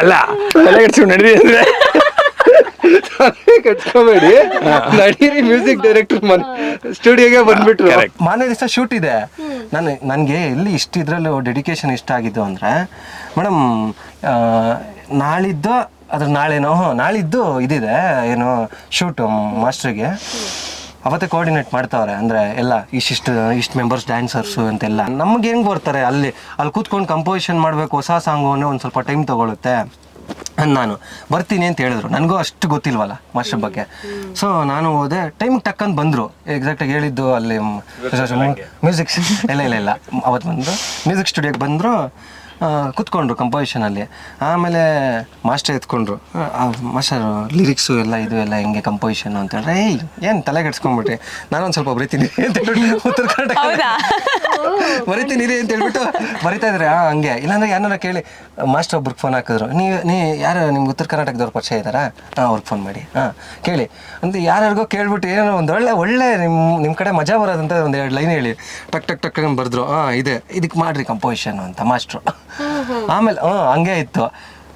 ಅಲ್ಲ, ತಲೆ ಕೆಡ್ಸ್ಕೊಂಡು ನಡೀರಿ ಅಂದರೆ ಕಟ್ಕೋಬೇಡಿ ನಡೀರಿ. ಮ್ಯೂಸಿಕ್ ಡೈರೆಕ್ಟರ್ ಸ್ಟುಡಿಯೋಗೆ ಬಂದ್ಬಿಟ್ರು. ಮಾರನೇ ದಿವಸ ಶೂಟ್ ಇದೆ. ನನಗೆ ಎಲ್ಲಿ ಇದ್ರಲ್ಲೂ ಡೆಡಿಕೇಶನ್ ಇಷ್ಟ ಆಗಿದ್ದು ಅಂದರೆ ಮೇಡಮ್ ನಾಳಿದ್ದು ಅದ್ರ ನಾಳಿದ್ದು ಇದಿದೆ ಏನು ಶೂಟು ಮಾಸ್ಟ್ರಿಗೆ ಅವತ್ತೇ ಕೋಆರ್ಡಿನೇಟ್ ಮಾಡ್ತಾವ್ರೆ. ಅಂದರೆ ಎಲ್ಲ ಇಷ್ಟು ಮೆಂಬರ್ಸ್ ಡ್ಯಾನ್ಸರ್ಸು ಅಂತೆಲ್ಲ ನಮ್ಗೆ ಹೆಂಗೆ ಬರ್ತಾರೆ ಅಲ್ಲಿ ಕೂತ್ಕೊಂಡು ಕಂಪೋಸಿಷನ್ ಮಾಡಬೇಕು ಹೊಸ ಸಾಂಗು ಅನ್ನೋ ಒಂದು ಸ್ವಲ್ಪ ಟೈಮ್ ತೊಗೊಳುತ್ತೆ. ನಾನು ಬರ್ತೀನಿ ಅಂತ ಹೇಳಿದ್ರು, ನನಗೂ ಅಷ್ಟು ಗೊತ್ತಿಲ್ವಲ್ಲ ಮಾಸ್ಟರ್ ಬಗ್ಗೆ. ಸೊ ನಾನು ಹೋದೆ, ಟೈಮಿಗೆ ಟಕ್ಕಂತ ಬಂದರು. ಎಕ್ಸಾಕ್ಟಾಗಿ ಹೇಳಿದ್ದು ಅಲ್ಲಿ ಮ್ಯೂಸಿಕ್ ಇಲ್ಲ ಅವತ್ತು ಬಂದರು, ಮ್ಯೂಸಿಕ್ ಸ್ಟುಡಿಯೋಗೆ ಬಂದರು, ಕೂತ್ಕೊಂಡ್ರು ಕಂಪೋಸಿಷನಲ್ಲಿ. ಆಮೇಲೆ ಮಾಸ್ಟರ್ ಎತ್ಕೊಂಡ್ರು, ಮಾಸ್ಟರ್ ಲಿರಿಕ್ಸು ಎಲ್ಲ ಇದು ಎಲ್ಲ ಹೆಂಗೆ ಕಂಪೋಸಿಷನ್ ಅಂತ ಹೇಳಿದ್ರೆ, ಏನು ತಲೆ ಕೆಡ್ಸ್ಕೊಂಡ್ಬಿಟ್ರಿ, ನಾನೊಂದು ಸ್ವಲ್ಪ ಬರಿತೀನಿ ಅಂತ ಹೇಳ್ಬಿಟ್ಟು ಉತ್ತರ ಕರ್ನಾಟಕ ಬರಿತೀನಿ ಅಂತ ಹೇಳ್ಬಿಟ್ಟು ಬರಿತಾ ಇದ್ರೆ ಹಂಗೆ. ಇಲ್ಲಾಂದ್ರೆ ಯಾರನ್ನ ಕೇಳಿ ಮಾಸ್ಟರ್ ಒಬ್ರಿಗೆ ಫೋನ್ ಹಾಕಿದ್ರು, ನೀ ಯಾರು ನಿಮ್ಗೆ ಉತ್ತರ ಕರ್ನಾಟಕದವ್ರು ಪರಿಚಯ ಇದ್ದಾರಾ? ಅವ್ರಿಗೆ ಫೋನ್ ಮಾಡಿ ಕೇಳಿ ಅಂತ ಯಾರಿಗೋ ಕೇಳ್ಬಿಟ್ಟು ಏನೋ ಒಂದು ಒಳ್ಳೆ ನಿಮ್ಮ ಕಡೆ ಮಜಾ ಬರೋದಂತ ಒಂದು 2 ಲೈನ್ ಹೇಳಿ ಟಕ್ ಬರೆದ್ರು. ಇದಕ್ಕೆ ಮಾಡ್ರಿ ಕಂಪೋಸಿಷನ್ ಅಂತ ಮಾಸ್ಟ್ರು. ಆಮೇಲೆ ಹಂಗೆ ಇತ್ತು,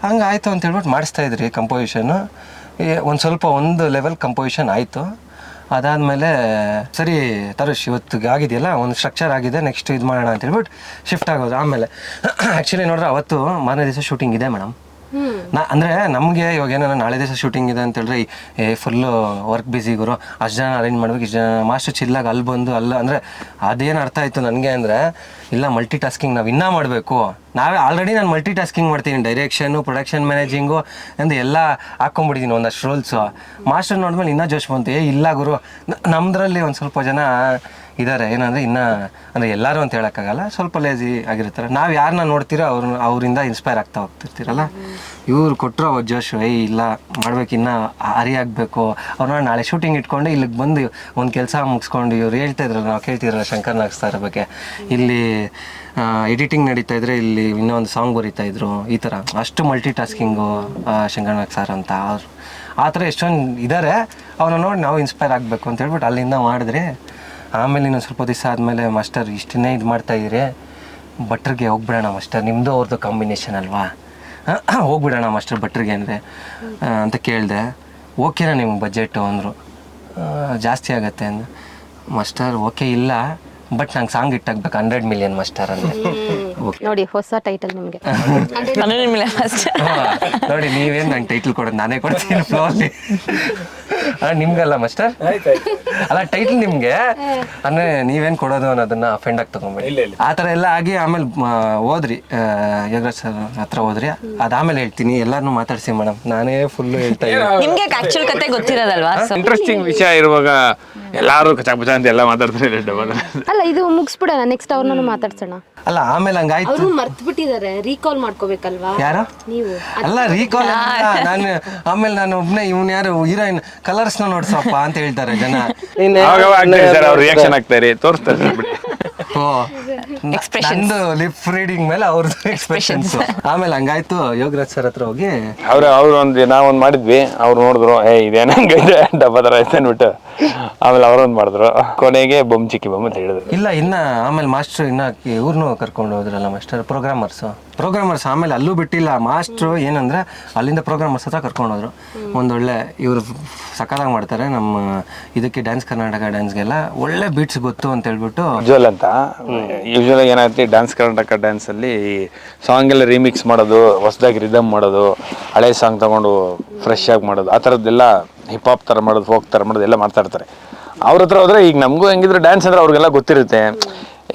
ಹಂಗೆ ಆಯಿತು ಅಂತ ಹೇಳ್ಬಿಟ್ಟು ಮಾಡಿಸ್ತಾ ಇದ್ರಿ ಕಂಪೋಸಿಷನ್ನು. ಒಂದು ಲೆವೆಲ್ ಕಂಪೋಸಿಷನ್ ಆಯಿತು. ಅದಾದಮೇಲೆ ಸರಿ ತರುಷ್ ಇವತ್ತಿಗೆ ಆಗಿದೆಯಲ್ಲ ಒಂದು ಸ್ಟ್ರಕ್ಚರ್ ಆಗಿದೆ, ನೆಕ್ಸ್ಟ್ ಇದು ಮಾಡೋಣ ಅಂತ ಹೇಳ್ಬಿಟ್ಟು ಶಿಫ್ಟ್ ಆಗೋದು. ಆಮೇಲೆ ಆ್ಯಕ್ಚುಲಿ ನೋಡ್ರೆ ಅವತ್ತು ಮಾರನೇ ದಿವಸ ಶೂಟಿಂಗ್ ಇದೆ ಮೇಡಮ್. ಅಂದರೆ ನಮಗೆ ಇವಾಗ ಏನೋ ನಾಳೆ ದಿವಸ ಶೂಟಿಂಗ್ ಇದೆ ಅಂತ ಹೇಳಿದ್ರೆ ಫುಲ್ಲು ವರ್ಕ್ ಬ್ಯುಸಿಗರು ಅಷ್ಟು ಜನ ಅರೇಂಜ್ ಮಾಡ್ಬೇಕು, ಇಷ್ಟು ಜನ ಮಾಸ್ಟರ್ ಚಿಲ್ಲಾಗಿ ಅಲ್ಲಿ ಬಂದು ಅಂದರೆ ಅದೇನು ಅರ್ಥ ಆಯಿತು ನನಗೆ ಅಂದರೆ, ಇಲ್ಲ ಮಲ್ಟಿ ಟಾಸ್ಕಿಂಗ್ ನಾವು ಇನ್ನೂ ಮಾಡಬೇಕು. ಆಲ್ರೆಡಿ ನಾನು ಮಲ್ಟಿ ಟಾಸ್ಕಿಂಗ್ ಮಾಡ್ತೀನಿ, ಡೈರೆಕ್ಷನು ಪ್ರೊಡಕ್ಷನ್ ಮ್ಯಾನೇಜಿಂಗು ಎಂದು ಎಲ್ಲ ಹಾಕ್ಕೊಂಬಿಟ್ಟಿದ್ದೀನಿ ಒಂದಷ್ಟು ರೋಲ್ಸು. ಮಾಸ್ಟರ್ ನೋಡಿದ್ಮೇಲೆ ಇನ್ನೂ ಜೋಶ್ ಬಂತು, ಇಲ್ಲ ಗುರು ನಮ್ಮದ್ರಲ್ಲಿ ಒಂದು ಸ್ವಲ್ಪ ಜನ ಇದ್ದಾರೆ ಏನಂದರೆ ಅಂದರೆ ಎಲ್ಲರೂ ಅಂತ ಹೇಳೋಕ್ಕಾಗಲ್ಲ, ಸ್ವಲ್ಪ ಲೇಜಿ ಆಗಿರ್ತಾರೆ. ನಾವು ಯಾರನ್ನ ನೋಡ್ತೀರೋ ಅವರಿಂದ ಇನ್ಸ್ಪೈರ್ ಆಗ್ತಾ ಹೋಗ್ತಿರ್ತೀರಲ್ಲ, ಇವ್ರು ಕೊಟ್ಟರು ಅವತ್ತು ಜೋಶು, ಇಲ್ಲ ಮಾಡ್ಬೇಕು, ಇನ್ನೂ ಹರಿ ಆಗಬೇಕು. ಅವ್ರನ್ನ ನಾಳೆ ಶೂಟಿಂಗ್ ಇಟ್ಕೊಂಡು ಇಲ್ಲಿಗೆ ಬಂದು ಒಂದು ಕೆಲಸ ಮುಗಿಸ್ಕೊಂಡು ಇವ್ರು ಹೇಳ್ತಾ ಇದ್ರಲ್ಲ, ನಾವು ಕೇಳ್ತಿದ್ರಲ್ಲ ಶಂಕರ್ ನಾಗ್ ಸರ್ ಬಗ್ಗೆ, ಇಲ್ಲಿ ಎಡಿಟಿಂಗ್ ನಡೀತಾ ಇದ್ರೆ ಇಲ್ಲಿ ಇನ್ನೊಂದು ಸಾಂಗ್ ಬರೀತಾ ಇದ್ರು, ಈ ಥರ ಅಷ್ಟು ಮಲ್ಟಿ ಟಾಸ್ಕಿಂಗು ಶಂಕರ್ ನಾಗ್ ಸರ್ ಅಂತ. ಆ ಥರ ಎಷ್ಟೊಂದು ಇದ್ದಾರೆ, ಅವನ್ನ ನೋಡಿ ನಾವು ಇನ್ಸ್ಪೈರ್ ಆಗಬೇಕು ಅಂತ ಹೇಳ್ಬಿಟ್ಟು ಅಲ್ಲಿಂದ ಮಾಡಿದ್ರೆ, ಆಮೇಲೆ ಇನ್ನೊಂದು ಸ್ವಲ್ಪ ದಿವಸ ಆದಮೇಲೆ ಮಾಸ್ಟರ್ ಇಷ್ಟನ್ನೇ ಇದು ಮಾಡ್ತಾಯಿದ್ದೀರಿ, ಭಟ್ರಿಗೆ ಹೋಗ್ಬಿಡೋಣ ಮಾಸ್ಟರ್, ನಿಮ್ಮದು ಅವ್ರದ್ದು ಕಾಂಬಿನೇಷನ್ ಅಲ್ವಾ, ಹೋಗ್ಬಿಡೋಣ ಮಾಸ್ಟರ್ ಭಟ್ರಿಗೆ ಅಂದರೆ ಅಂತ ಕೇಳಿದೆ. ಓಕೆನಾ ನಿಮ್ಗೆ ಬಜೆಟು ಅಂದರು. ಜಾಸ್ತಿ ಆಗತ್ತೆ ಅಂದ. ಮಾಸ್ಟರ್ ಓಕೆ ಇಲ್ಲ, ಬಟ್ ನಂಗೆ ಸಾಂಗ್ ಇಟ್ಟಾಗಬೇಕು 100 ಮಿಲಿಯನ್ ಮಾಸ್ಟರ್ ಅಂದರೆ. ಓಕೆ ನೋಡಿ ಹೊಸ ಟೈಟಲ್ ನಿಮಗೆ. ನೋಡಿ ನೀವೇನು ನಂಗೆ ಟೈಟ್ಲ್ ಕೊಡೋದು, ನಾನೇ ಕೊಡ್ತೀನಿ ಫ್ಲೋಲ್ಲಿ. ನಿಮ್ಗಲ್ಲ ಮಾಸ್ಟರ್, ಅಲ್ಲ ಟೈಟ್ಲ್ ನಿಮಗೆ ಅಂದರೆ ನೀವೇನು ಕೊಡೋದು ಅನ್ನೋದನ್ನ ಅಫೆಂಡ್ ಆಗಿ ತೊಗೊಂಬೇಡಿ. ಆ ಥರ ಎಲ್ಲ ಆಗಿ ಆಮೇಲೆ ಹೋದ್ರಿ ಯೋಗರಾಜ್ ಸರ್ ಹತ್ರ ಹೋದ್ರಿ. ಅದಾಮೇಲೆ ಹೇಳ್ತೀನಿ, ಎಲ್ಲರನ್ನೂ ಮಾತಾಡ್ಸಿ ಮೇಡಮ್, ನಾನೇ ಫುಲ್ಲು ಹೇಳ್ತಾ ಇದ್ದೀನಿ. ನಿಮ್ಗೆ ಆಕ್ಚುಲ್ ಕತೆ ಗೊತ್ತಿರೋದಲ್ವಾ? ಇಂಟ್ರೆಸ್ಟಿಂಗ್ ವಿಷಯ ಇರುವಾಗ ಎಲ್ಲರೂ ಕಚಾಪಚ ಅಂತ ಎಲ್ಲ ಮಾತಾಡ್ತಾರೆ. ಅಲ್ಲ ಇದು ಮುಗಿಸ್ಬಿಡೋಣ, ನೆಕ್ಸ್ಟ್ ಅವ್ರನ್ನ ಮಾತಾಡ್ಸೋಣ. ಅಲ್ಲ ಆಮೇಲೆ ಹಂಗಾಯ್ತು. ಅವರು ಮರ್ತು ಬಿಟ್ಟಿದ್ದಾರೆ, ರೀಕಾಲ್ ಮಾಡ್ಕೋಬೇಕಲ್ವಾ ಯಾರು ನೀವು? ಅಲ್ಲ ರೀಕಾಲ್ ನಾನು ಆಮೇಲೆ ನಾನು ಒಬ್ಬನೇ ಇವನ್ ಯಾರು ಹೀರೋಯಿನ್ ಕಲರ್ಸ್ನ ನೋಡ್ಸಪ್ಪ ಅಂತ ಹೇಳ್ತಾರೆ ಜನ. ಅವ್ರ ರಿಯಾಕ್ಷನ್ ಆಗ್ತಾರೆ, ತೋರಿಸ್ತಾರೆ ಬಿಡಿ. ನಂದು ಲಿಪ್ ರೀಡಿಂಗ್ ಮೇಲೆ ಅವ್ರದ್ದು ಎಕ್ಸ್ಪ್ರೆಷನ್ಸ್. ಆಮೇಲೆ ಹಂಗಾಯ್ತು, ಯೋಗರಾಜ್ ಸರ್ ಹತ್ರ ಹೋಗಿ ಅವ್ರು ನಾವೊಂದು ಮಾಡಿದ್ವಿ, ಅವ್ರು ನೋಡಿದ್ರು ಇದೇನಂಗೈತೆ ಡಬ್ಬ ಥರ ಐತೆ ಅಂದ್ಬಿಟ್ಟು ಆಮೇಲೆ ಅವರೊಂದು ಮಾಡಿದ್ರು. ಕೊನೆಗೆ ಬೊಮ್ಮ ಚಿಕ್ಕಿ ಬೊಮ್ಮ ಅಂತ ಹೇಳಿದ್ರು. ಇಲ್ಲ ಇನ್ನ ಆಮೇಲೆ ಮಾಸ್ಟ್ರು ಇನ್ನ ಇವ್ರನ್ನೂ ಕರ್ಕೊಂಡು ಹೋದ್ರಲ್ಲ ಮಾಸ್ಟರ್, ಪ್ರೋಗ್ರಾಮರ್ಸ್. ಆಮೇಲೆ ಅಲ್ಲೂ ಬಿಟ್ಟಿಲ್ಲ ಮಾಸ್ಟ್ರು, ಏನಂದ್ರೆ ಅಲ್ಲಿಂದ ಪ್ರೋಗ್ರಾಮರ್ಸ್ ಹತ್ರ ಕರ್ಕೊಂಡು ಹೋದ್ರು. ಒಂದೊಳ್ಳೆ ಇವರು ಸಕಾಲಾಗಿ ಮಾಡ್ತಾರೆ ನಮ್ಮ ಇದಕ್ಕೆ ಡ್ಯಾನ್ಸ್, ಕರ್ನಾಟಕ ಡ್ಯಾನ್ಸ್ಗೆಲ್ಲ ಒಳ್ಳೆ ಬೀಟ್ಸ್ ಗೊತ್ತು ಅಂತ ಹೇಳ್ಬಿಟ್ಟು. ಯೂಶುವಲ್ ಅಂತ ಯೂಶುವಲ್ ಏನಾಗುತ್ತೆ, ಡ್ಯಾನ್ಸ್ ಕರ್ನಾಟಕ ಡ್ಯಾನ್ಸಲ್ಲಿ ಸಾಂಗ್ ಎಲ್ಲ ರೀಮಿಕ್ಸ್ ಮಾಡೋದು, ಹೊಸದಾಗಿ ರಿದಮ್ ಮಾಡೋದು, ಹಳೆ ಸಾಂಗ್ ತಗೊಂಡು ಫ್ರೆಶ್ ಆಗಿ ಮಾಡೋದು, ಆ ಥರದ್ದೆಲ್ಲ ಹಿಪ್ ಹಾಪ್ ಥರ ಮಾಡೋದು, ಫೋಕ್ ಥರ ಮಾಡೋದು ಎಲ್ಲ ಮಾಡ್ತಾ ಇರ್ತಾರೆ. ಅವ್ರ ಹತ್ರ ಹೋದ್ರೆ ಈಗ ನಮಗೂ ಹೆಂಗಿದ್ರೆ ಡ್ಯಾನ್ಸ್ ಅಂದರೆ ಅವ್ರಿಗೆಲ್ಲ ಗೊತ್ತಿರುತ್ತೆ.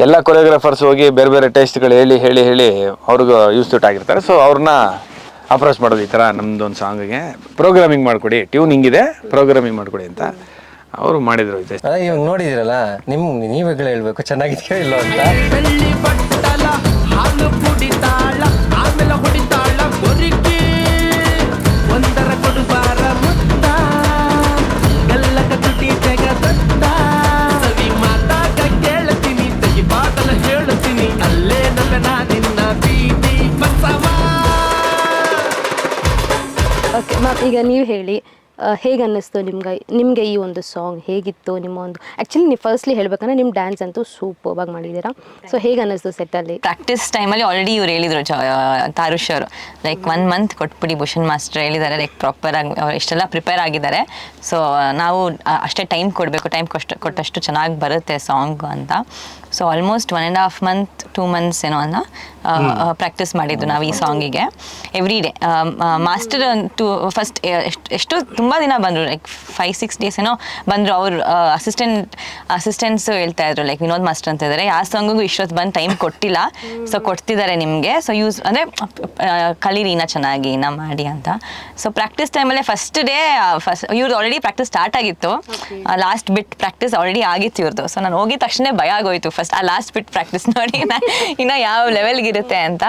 ಎಲ್ಲ ಕೊರಿಯೋಗ್ರಾಫರ್ಸ್ ಹೋಗಿ ಬೇರೆ ಬೇರೆ ಟೇಸ್ಟ್ಗಳು ಹೇಳಿ ಹೇಳಿ ಹೇಳಿ ಅವ್ರಿಗೂ ಯೂಸ್ ಆಗಿರ್ತಾರೆ. ಸೊ ಅವ್ರನ್ನ ಅಪ್ರೋಚ್ ಮಾಡೋದು, ಈ ಥರ ನಮ್ದು ಒಂದು ಸಾಂಗಿಗೆ ಪ್ರೋಗ್ರಾಮಿಂಗ್ ಮಾಡಿಕೊಡಿ, ಟ್ಯೂನ್ ಹಿಂಗಿದೆ ಪ್ರೋಗ್ರಾಮಿಂಗ್ ಮಾಡಿಕೊಡಿ ಅಂತ ಅವರು ಮಾಡಿದ್ರು. ಇವಾಗ ನೋಡಿದಿರಲ್ಲ, ನೀವುಗಳು ಹೇಳ್ಬೇಕು ಚೆನ್ನಾಗಿದೆಯೋ ಇಲ್ಲೋ ಅಂತ. ಓಕೆ ಮ್ಯಾಮ್, ಈಗ ನೀವು ಹೇಳಿ ಹೇಗೆ ಅನ್ನಿಸ್ತು ನಿಮಗೆ ಈ ಒಂದು ಸಾಂಗ್ ಹೇಗಿತ್ತು? ನಿಮ್ಮ ಒಂದು ಆ್ಯಕ್ಚುಲಿ ನೀವು ಫಸ್ಟ್ಲಿ ಹೇಳ್ಬೇಕಂದ್ರೆ ನಿಮ್ಮ ಡ್ಯಾನ್ಸ್ ಅಂತೂ ಸೂಪರ್ಬಾಗಿ ಮಾಡಿದ್ದೀರಾ. ಸೊ ಹೇಗೆ ಅನ್ನಿಸ್ತು ಸೆಟ್ಟಲ್ಲಿ? ಪ್ರಾಕ್ಟೀಸ್ ಟೈಮಲ್ಲಿ ಆಲ್ರೆಡಿ ಇವ್ರು ಹೇಳಿದ್ರು, ತಾರುಷ್ ಅವರು, ಲೈಕ್ 1 ಮಂತ್ ಕೊಟ್ಬಿಡಿ, ಭೂಷಣ್ ಮಾಸ್ಟರ್ ಹೇಳಿದ್ದಾರೆ, ಲೈಕ್ ಪ್ರಾಪರಾಗಿ ಅವ್ರು ಇಷ್ಟೆಲ್ಲ ಪ್ರಿಪೇರ್ ಆಗಿದ್ದಾರೆ. ಸೊ ನಾವು ಅಷ್ಟೇ ಟೈಮ್ ಕೊಡಬೇಕು, ಟೈಮ್ ಕೊಟ್ಟಷ್ಟು ಚೆನ್ನಾಗಿ ಬರುತ್ತೆ ಸಾಂಗ್ ಅಂತ. ಸೊ ಆಲ್ಮೋಸ್ಟ್ 1.5 ಮಂತ್ 2 ಮಂತ್ಸ್ ಏನೋ ಅನ್ನ ಪ್ರಾಕ್ಟೀಸ್ ಮಾಡಿದ್ದು ನಾವು ಈ ಸಾಂಗಿಗೆ ಎವ್ರಿ ಡೇ. ಮಾಸ್ಟರ್ ಅಂತೂ ಫಸ್ಟ್ ಎಷ್ಟು ತುಂಬ ದಿನ ಬಂದರು, ಲೈಕ್ 5-6 ಡೇಸ್ ಏನೋ ಬಂದರು. ಅವ್ರು ಅಸಿಸ್ಟೆಂಟ್ಸ್ ಹೇಳ್ತಾ ಇದ್ರು, ಲೈಕ್ ವಿನೋದ್ ಮಾಸ್ಟರ್ ಅಂತ ಇದ್ದಾರೆ, ಯಾವ ಸಾಂಗಿಗೂ ಇಷ್ಟೊತ್ತು ಬಂದು ಟೈಮ್ ಕೊಟ್ಟಿಲ್ಲ, ಸೊ ಕೊಡ್ತಿದ್ದಾರೆ ನಿಮಗೆ, ಸೊ ಯೂಸ್ ಅಂದರೆ ಕಲೀರಿ ಇನ್ನ ಚೆನ್ನಾಗಿ ಇನ್ನ ಮಾಡಿ ಅಂತ. ಸೊ ಪ್ರಾಕ್ಟೀಸ್ ಟೈಮಲ್ಲೇ ಫಸ್ಟ್ ಡೇ ಇವ್ರದ್ದು ಆಲ್ರೆಡಿ ಪ್ರಾಕ್ಟೀಸ್ ಸ್ಟಾರ್ಟ್ ಆಗಿತ್ತು, ಲಾಸ್ಟ್ ಬಿಟ್ ಪ್ರಾಕ್ಟೀಸ್ ಆಲ್ರೆಡಿ ಆಗಿತ್ತು ಇವ್ರದ್ದು. ಸೊ ನಾನು ಹೋಗಿದ ತಕ್ಷಣ ಭಯ ಆಗೋಯ್ತು ಫಸ್ಟ್ ಆ ಲಾಸ್ಟ್ ಬಿಟ್ ಪ್ರಾಕ್ಟೀಸ್ ನೋಡಿ ಇನ್ನು ಯಾವ ಲೆವೆಲ್ಗಿರುತ್ತೆ ಅಂತ.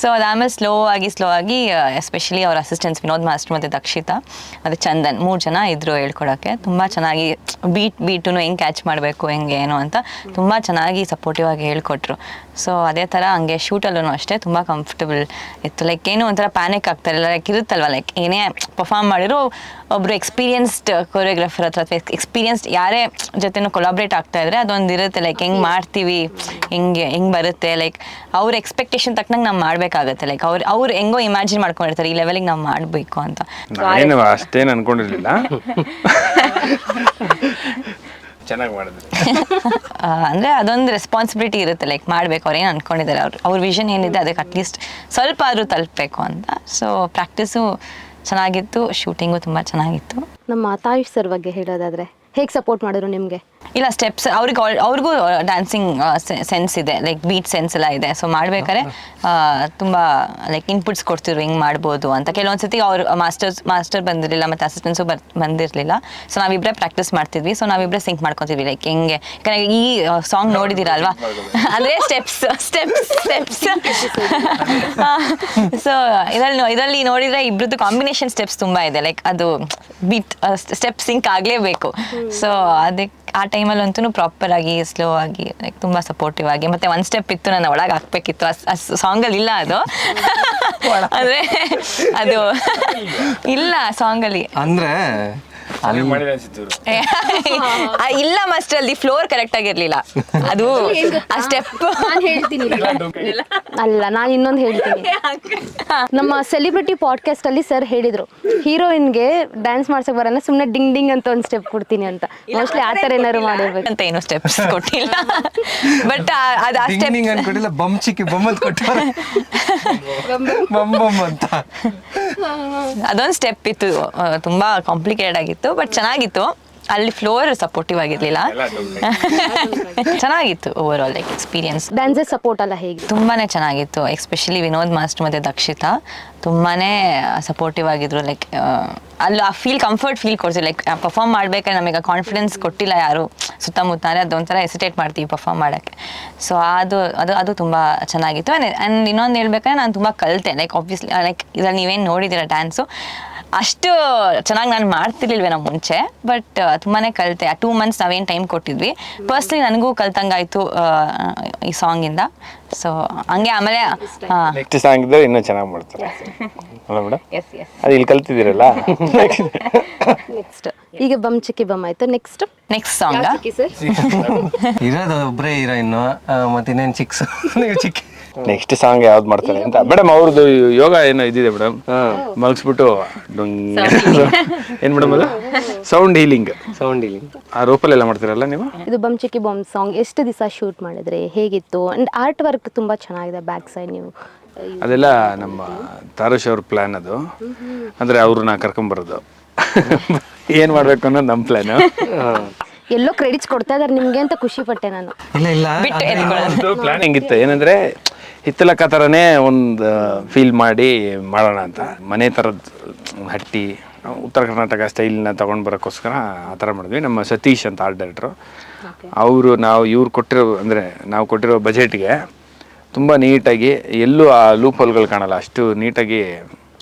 ಸೊ ಅದಾದಮೇಲೆ ಸ್ಲೋ ಆಗಿ ಎಸ್ಪೆಷಲಿ ಅವ್ರ ಅಸಿಸ್ಟೆಂಟ್ಸ್ ವಿನೋದ್ ಮಾಸ್ಟರ್ ಮತ್ತು ದಕ್ಷಿತಾ ಮತ್ತು ಚಂದನ್ 3 ಜನ ಇದ್ದರು ಹೇಳ್ಕೊಡೋಕ್ಕೆ. ತುಂಬ ಚೆನ್ನಾಗಿ ಬೀಟು ಹೆಂಗೆ ಕ್ಯಾಚ್ ಮಾಡಬೇಕು ಹೆಂಗೆ ಏನು ಅಂತ ತುಂಬ ಚೆನ್ನಾಗಿ ಸಪೋರ್ಟಿವ್ ಆಗಿ ಹೇಳ್ಕೊಟ್ರು. ಸೊ ಅದೇ ಥರ ಹಂಗೆ ಶೂಟಲ್ಲೂ ಅಷ್ಟೇ ತುಂಬ ಕಂಫರ್ಟಬಲ್ ಇತ್ತು. ಲೈಕ್ ಏನು ಒಂಥರ ಪ್ಯಾನಿಕ್ ಆಗ್ತಾಯಿಲ್ಲ, ಲೈಕ್ ಇರುತ್ತಲ್ವ, ಲೈಕ್ ಏನೇ ಪರ್ಫಾರ್ಮ್ ಮಾಡಿರೋ ಒಬ್ಬರು ಎಕ್ಸ್ಪೀರಿಯನ್ಸ್ಡ್ ಕೊರಿಯೋಗ್ರಾಫರ್ ಹತ್ರ ಅಥವಾ ಎಕ್ಸ್ಪೀರಿಯನ್ಸ್ಡ್ ಯಾರೇ ಜೊತೆನೂ ಕೊಲಾಬ್ರೇಟ್ ಆಗ್ತಾ ಇದ್ರೆ ಅದೊಂದು ಇರುತ್ತೆ, ಲೈಕ್ ಹೆಂಗೆ ಮಾಡ್ತೀವಿ, ಹೆಂಗೆ ಬರುತ್ತೆ, ಲೈಕ್ ಅವ್ರ ಎಕ್ಸ್ಪೆಕ್ಟೇಷನ್ ತಕ್ಕನಂಗೆ ನಾವು ಮಾಡಬೇಕಾಗತ್ತೆ. ಲೈಕ್ ಅವ್ರು ಹೆಂಗೋ ಇಮ್ಯಾಜಿನ್ ಮಾಡ್ಕೊಂಡಿರ್ತಾರೆ ಈ ಲೆವೆಲಿಗೆ ನಾವು ಮಾಡಬೇಕು ಅಂತ. ಏನು ಅಷ್ಟೇನು ಅನ್ಕೊಂಡಿರ್ಲಿಲ್ಲ, ಚೆನ್ನಾಗಿ ಮಾಡಿದ್ರಿ. ಅಂದರೆ ಅದೊಂದು ರೆಸ್ಪಾನ್ಸಿಬಿಲಿಟಿ ಇರುತ್ತೆ, ಲೈಕ್ ಮಾಡಬೇಕು, ಅವ್ರು ಏನು ಅಂದ್ಕೊಂಡಿದ್ದಾರೆ, ಅವ್ರ ವಿಷನ್ ಏನಿದೆ ಅದಕ್ಕೆ ಅಟ್ಲೀಸ್ಟ್ ಸ್ವಲ್ಪ ಆದರೂ ತಲುಪಬೇಕು ಅಂತ. ಸೊ ಪ್ರಾಕ್ಟೀಸು ಚೆನ್ನಾಗಿತ್ತು, ಶೂಟಿಂಗು ತುಂಬ ಚೆನ್ನಾಗಿತ್ತು. ನಮ್ಮ ತಾಯುಷ್ ಸರ್ ಬಗ್ಗೆ ಹೇಳೋದಾದರೆ ಹೇಗೆ ಸಪೋರ್ಟ್ ಮಾಡಿದ್ರು ನಿಮಗೆ? ಇಲ್ಲ ಸ್ಟೆಪ್ಸ್ ಅವ್ರಿಗೂ ಡ್ಯಾನ್ಸಿಂಗ್ ಸೆನ್ಸ್ ಇದೆ, ಲೈಕ್ ಬೀಟ್ ಸೆನ್ಸ್ ಎಲ್ಲ ಇದೆ. ಸೊ ಮಾಡ್ಬೇಕಾದ್ರೆ ತುಂಬ ಲೈಕ್ ಇನ್ಪುಟ್ಸ್ ಕೊಡ್ತಿದ್ರು ಹಿಂಗೆ ಮಾಡ್ಬೋದು ಅಂತ. ಕೆಲವೊಂದು ಸತಿ ಅವ್ರು ಮಾಸ್ಟರ್ ಬಂದಿರಲಿಲ್ಲ ಮತ್ತು ಅಸಿಸ್ಟೆಂಟ್ಸು ಬಂದಿರಲಿಲ್ಲ. ಸೊ ನಾವಿಬ್ಬರೇ ಪ್ರಾಕ್ಟೀಸ್ ಮಾಡ್ತಿದ್ವಿ. ಸೊ ನಾವಿಬ್ಬರೇ ಸಿಂಕ್ ಮಾಡ್ಕೊತಿದ್ವಿ, ಲೈಕ್ ಹೆಂಗೆ, ಯಾಕಂದರೆ ಈ ಸಾಂಗ್ ನೋಡಿದ್ದೀರಾ ಅಲ್ವಾ, ಅಂದರೆ ಸ್ಟೆಪ್ಸ್ ಸೊ ಇದರಲ್ಲಿ ನೋಡಿದರೆ ಇಬ್ಬರದ್ದು ಕಾಂಬಿನೇಷನ್ ಸ್ಟೆಪ್ಸ್ ತುಂಬ ಇದೆ, ಲೈಕ್ ಅದು ಬೀಟ್ ಸ್ಟೆಪ್ ಸಿಂಕ್ ಆಗಲೇಬೇಕು. ಸೊ ಅದಕ್ಕೆ ಆ ಟೈಮಲ್ಲಿ ಅಂತೂ ಪ್ರಾಪರ್ ಆಗಿ ಸ್ಲೋ ಆಗಿ ಲೈಕ್ ತುಂಬ ಸಪೋರ್ಟಿವ್ ಆಗಿ ಮತ್ತೆ ಒಂದು ಸ್ಟೆಪ್ ಇತ್ತು ನನ್ನ ಒಳಗೆ ಹಾಕ್ಬೇಕಿತ್ತು ಆ ಸಾಂಗಲ್ಲಿ ಇಲ್ಲ ಅದು ಅಂದರೆ ಅದು ಇಲ್ಲ ಸಾಂಗಲ್ಲಿ ಅಂದ್ರೆ ಮಾಡಿದ ಅನ್ಸಿತ್ತು ಇವ್ರು. ಇಲ್ಲ ಮಸ್ತ್ ಅಲ್ಲಿ ಫ್ಲೋರ್ ಕರೆಕ್ಟ್ ಆಗಿರ್ಲಿಲ್ಲ ಅದು ಆ ಸ್ಟೆಪ್ ನಾನು ಹೇಳ್ತೀನಿ ಅಲ್ಲ ನಾನು ಇನ್ನೊಂದು ಹೇಳ್ತೀನಿ ನಮ್ಮ ಸೆಲಿಬ್ರಿಟಿ ಪಾಡ್ಕಾಸ್ಟ್ ಅಲ್ಲಿ ಸರ್ ಹೇಳಿದ್ರು ಹೀರೋಯಿನ್ಗೆ ಡ್ಯಾನ್ಸ್ ಮಾಡ್ಸಕ್ ಬರಲ್ಲ ಸುಮ್ನೆ ಡಿಂಗ್ ಡಿಂಗ್ ಅಂತ ಒಂದು ಸ್ಟೆಪ್ ಕೊಡ್ತೀನಿ ಅಂತ ಮೋಸ್ಟ್ಲಿ ಆ ಥರ ಏನಾದ್ರು ಮಾಡಿರ್ಬೇಕು ಅಂತ ಏನು ಸ್ಟೆಪ್ಸ್ ಕೊಟ್ಟಿಲ್ಲ ಬಟ್ ಅದು ಆ ಸ್ಟೆಪ್ ಡಿಂಗ್ ಅನ್ಕೊಟ್ಟಿಲ್ಲ ಬಮ್ ಚಿಕ್ಕಿ ಬಮ್ ಅಂತ ಕೊಟ್ಟಾರೆ ಬಮ್ ಬಮ್ ಅಂತ ಅದೊಂದು ಸ್ಟೆಪ್ ಇತ್ತು ತುಂಬಾ ಕಾಂಪ್ಲಿಕೇಟೆಡ್ ಆಗಿತ್ತು ಬಟ್ ಚೆನ್ನಾಗಿತ್ತು ಅಲ್ಲಿ ಫ್ಲೋರ್ ಸಪೋರ್ಟಿವ್ ಆಗಿರ್ಲಿಲ್ಲ ಚೆನ್ನಾಗಿತ್ತು over all like experience dancer support ಅಲ್ಲ ಹೇಗೆ ತುಂಬಾನೇ ಚೆನ್ನಾಗಿತ್ತು ಎಸ್ಪೆಷಲಿ ವಿನೋದ್ ಮಾಸ್ಟರ್ ಮತ್ತೆ ದಕ್ಷಿತಾ ತುಂಬಾನೇ ಸಪೋರ್ಟಿವ್ ಆಗಿದ್ರು ಲೈಕ್ ಅಲ್ಲಿ ಆ ಕಂಫರ್ಟ್ ಫೀಲ್ ಕೊಡ್ತೀವಿ ಲೈಕ್ ಪರ್ಫಾರ್ಮ್ ಮಾಡ್ಬೇಕಾದ್ರೆ ನಮಗೆ ಕಾನ್ಫಿಡೆನ್ಸ್ ಕೊಟ್ಟಿಲ್ಲ ಯಾರು ಸುತ್ತಮುತ್ತ ಅಂದರೆ ಅದೊಂಥರ ಹೆಸಿಟೇಟ್ ಮಾಡ್ತೀವಿ ಪರ್ಫಾರ್ಮ್ ಮಾಡೋಕ್ಕೆ ಸೊ ಅದು ತುಂಬ ಚೆನ್ನಾಗಿತ್ತು ಆ್ಯಂಡ್ ಇನ್ನೊಂದು ಹೇಳ್ಬೇಕಾದ್ರೆ ನಾನು ತುಂಬ ಕಲಿತೆ ಲೈಕ್ ಆಬ್ವಿಯಸ್ಲಿ ಲೈಕ್ ಇದ್ರಲ್ಲಿ ನೀವೇನು ನೋಡಿದ್ದೀರ ಡ್ಯಾನ್ಸು ಅಷ್ಟು ಚೆನ್ನಾಗಿ ನಾನು ಮಾಡ್ತಿರ್ಲಿಲ್ವೇ ನಾವು ಮುಂಚೆ ಬಟ್ ತುಂಬಾ ಕಲಿತೆ ಆ 2 months ನಾವೇನು ಟೈಮ್ ಕೊಟ್ಟಿದ್ವಿ ಪರ್ಸ್ನಲಿ ನನಗೂ ಕಲ್ತಂಗಾಯಿತು ಈ ಸಾಂಗಿಂದ ಸೊ ಹಂಗೆ ಆಮೇಲೆ ನೆಕ್ಸ್ಟ್ ಸಾಂಗ್ ಇದ್ರೆ ಇನ್ನೂ ಚೆನ್ನಾಗಿ ಮಾಡ್ತಾರೆ ಅಲ್ಲ ಮೇಡಮ್ ಅದು ಇಲ್ಲಿ ಕಲ್ತಿದ್ದೀರಲ್ಲ ನೆಕ್ಸ್ಟ್ ಈಗ ಬಮ್ ಚಿಕ್ಕಿ ಬಮ್ ಆಯ್ತು ನೆಕ್ಸ್ಟ್ ಸಾಂಗ್ ಸರ್ ಇರೋದು ಒಬ್ಬರೇ ಹೀರೋಯಿನ್ನು ಮತ್ತೆ ಇನ್ನೇನು ಚಿಕ್ಸ್ ನೀವು ಚಿಕ್ಕ ನೆಕ್ಸ್ಟ್ ಸಾಂಗ್ ಯಾವ್ದು ಮಾಡ್ತಾರೆ ಅಂತ ಮೇಡಮ್ ಅವ್ರದ್ದು ಯೋಗ ಏನೋ ಇದಿದೆ ಮೇಡಮ್ ಮಲಗಿಸ್ಬಿಟ್ಟು ಏನ್ ಮೇಡಮ್ ಅದು ಸೌಂಡ್ ಹೀಲಿಂಗ್ ಆ ರೋಪಲ್ಲೆಲ್ಲ ಮಾಡ್ತೀರಲ್ಲ ನೀವು ಇದು ಬಮ್ ಚಿಕ್ಕಿ ಬಮ್ ಸಾಂಗ್ ಎಷ್ಟು ದಿವಸ ಶೂಟ್ ಮಾಡಿದ್ರೆ ಹೇಗಿತ್ತು ಅಂಡ್ ಆರ್ಟ್ ವರ್ಕ್ ತುಂಬಾ ಚೆನ್ನಾಗಿದೆ ಬ್ಯಾಕ್ ಸೈಡ್ ನೀವು ಅದೆಲ್ಲ ನಮ್ಮ ತಾರುಷ್ ಅವ್ರ ಪ್ಲಾನ್ ಅದು ಅಂದ್ರೆ ಅವ್ರನ್ನ ಕರ್ಕೊಂಬರೋದು ಏನ್ ಮಾಡ್ಬೇಕು ಅನ್ನೋದು ನಮ್ಮ ಪ್ಲಾನ್ ಎಲ್ಲೋ ಕ್ರೆಡಿಟ್ಸ್ ಕೊಡ್ತಾ ಇದಾರೆ ನಿಮ್ಗೆ ಅಂತ ಖುಷಿ ಪಟ್ಟೆ ನಾನು ಇಲ್ಲ ಪ್ಲಾನ್ ಹೆಂಗಿತ್ತು ಏನಂದ್ರೆ ಹಿತ್ತಲಕ್ಕ ಥರನೇ ಒಂದು ಫೀಲ್ ಮಾಡಿ ಮಾಡೋಣ ಅಂತ ಮನೆ ಥರದ ಹಟ್ಟಿ ಉತ್ತರ ಕರ್ನಾಟಕ ಸ್ಟೈಲ್ನ ತೊಗೊಂಡು ಬರೋಕ್ಕೋಸ್ಕರ ಆ ಥರ ಮಾಡಿದ್ವಿ ನಮ್ಮ ಸತೀಶ್ ಅಂತ ಆರ್ಟ್ ಡೈರೆಕ್ಟ್ರು ಅವರು ಇವ್ರು ಕೊಟ್ಟಿರೋ ಅಂದರೆ ನಾವು ಕೊಟ್ಟಿರೋ ಬಜೆಟ್ಗೆ ತುಂಬ ನೀಟಾಗಿ ಎಲ್ಲೂ ಆ ಲೂಪ್ ಹೋಲ್ಗಳು ಕಾಣಲ್ಲ ಅಷ್ಟು ನೀಟಾಗಿ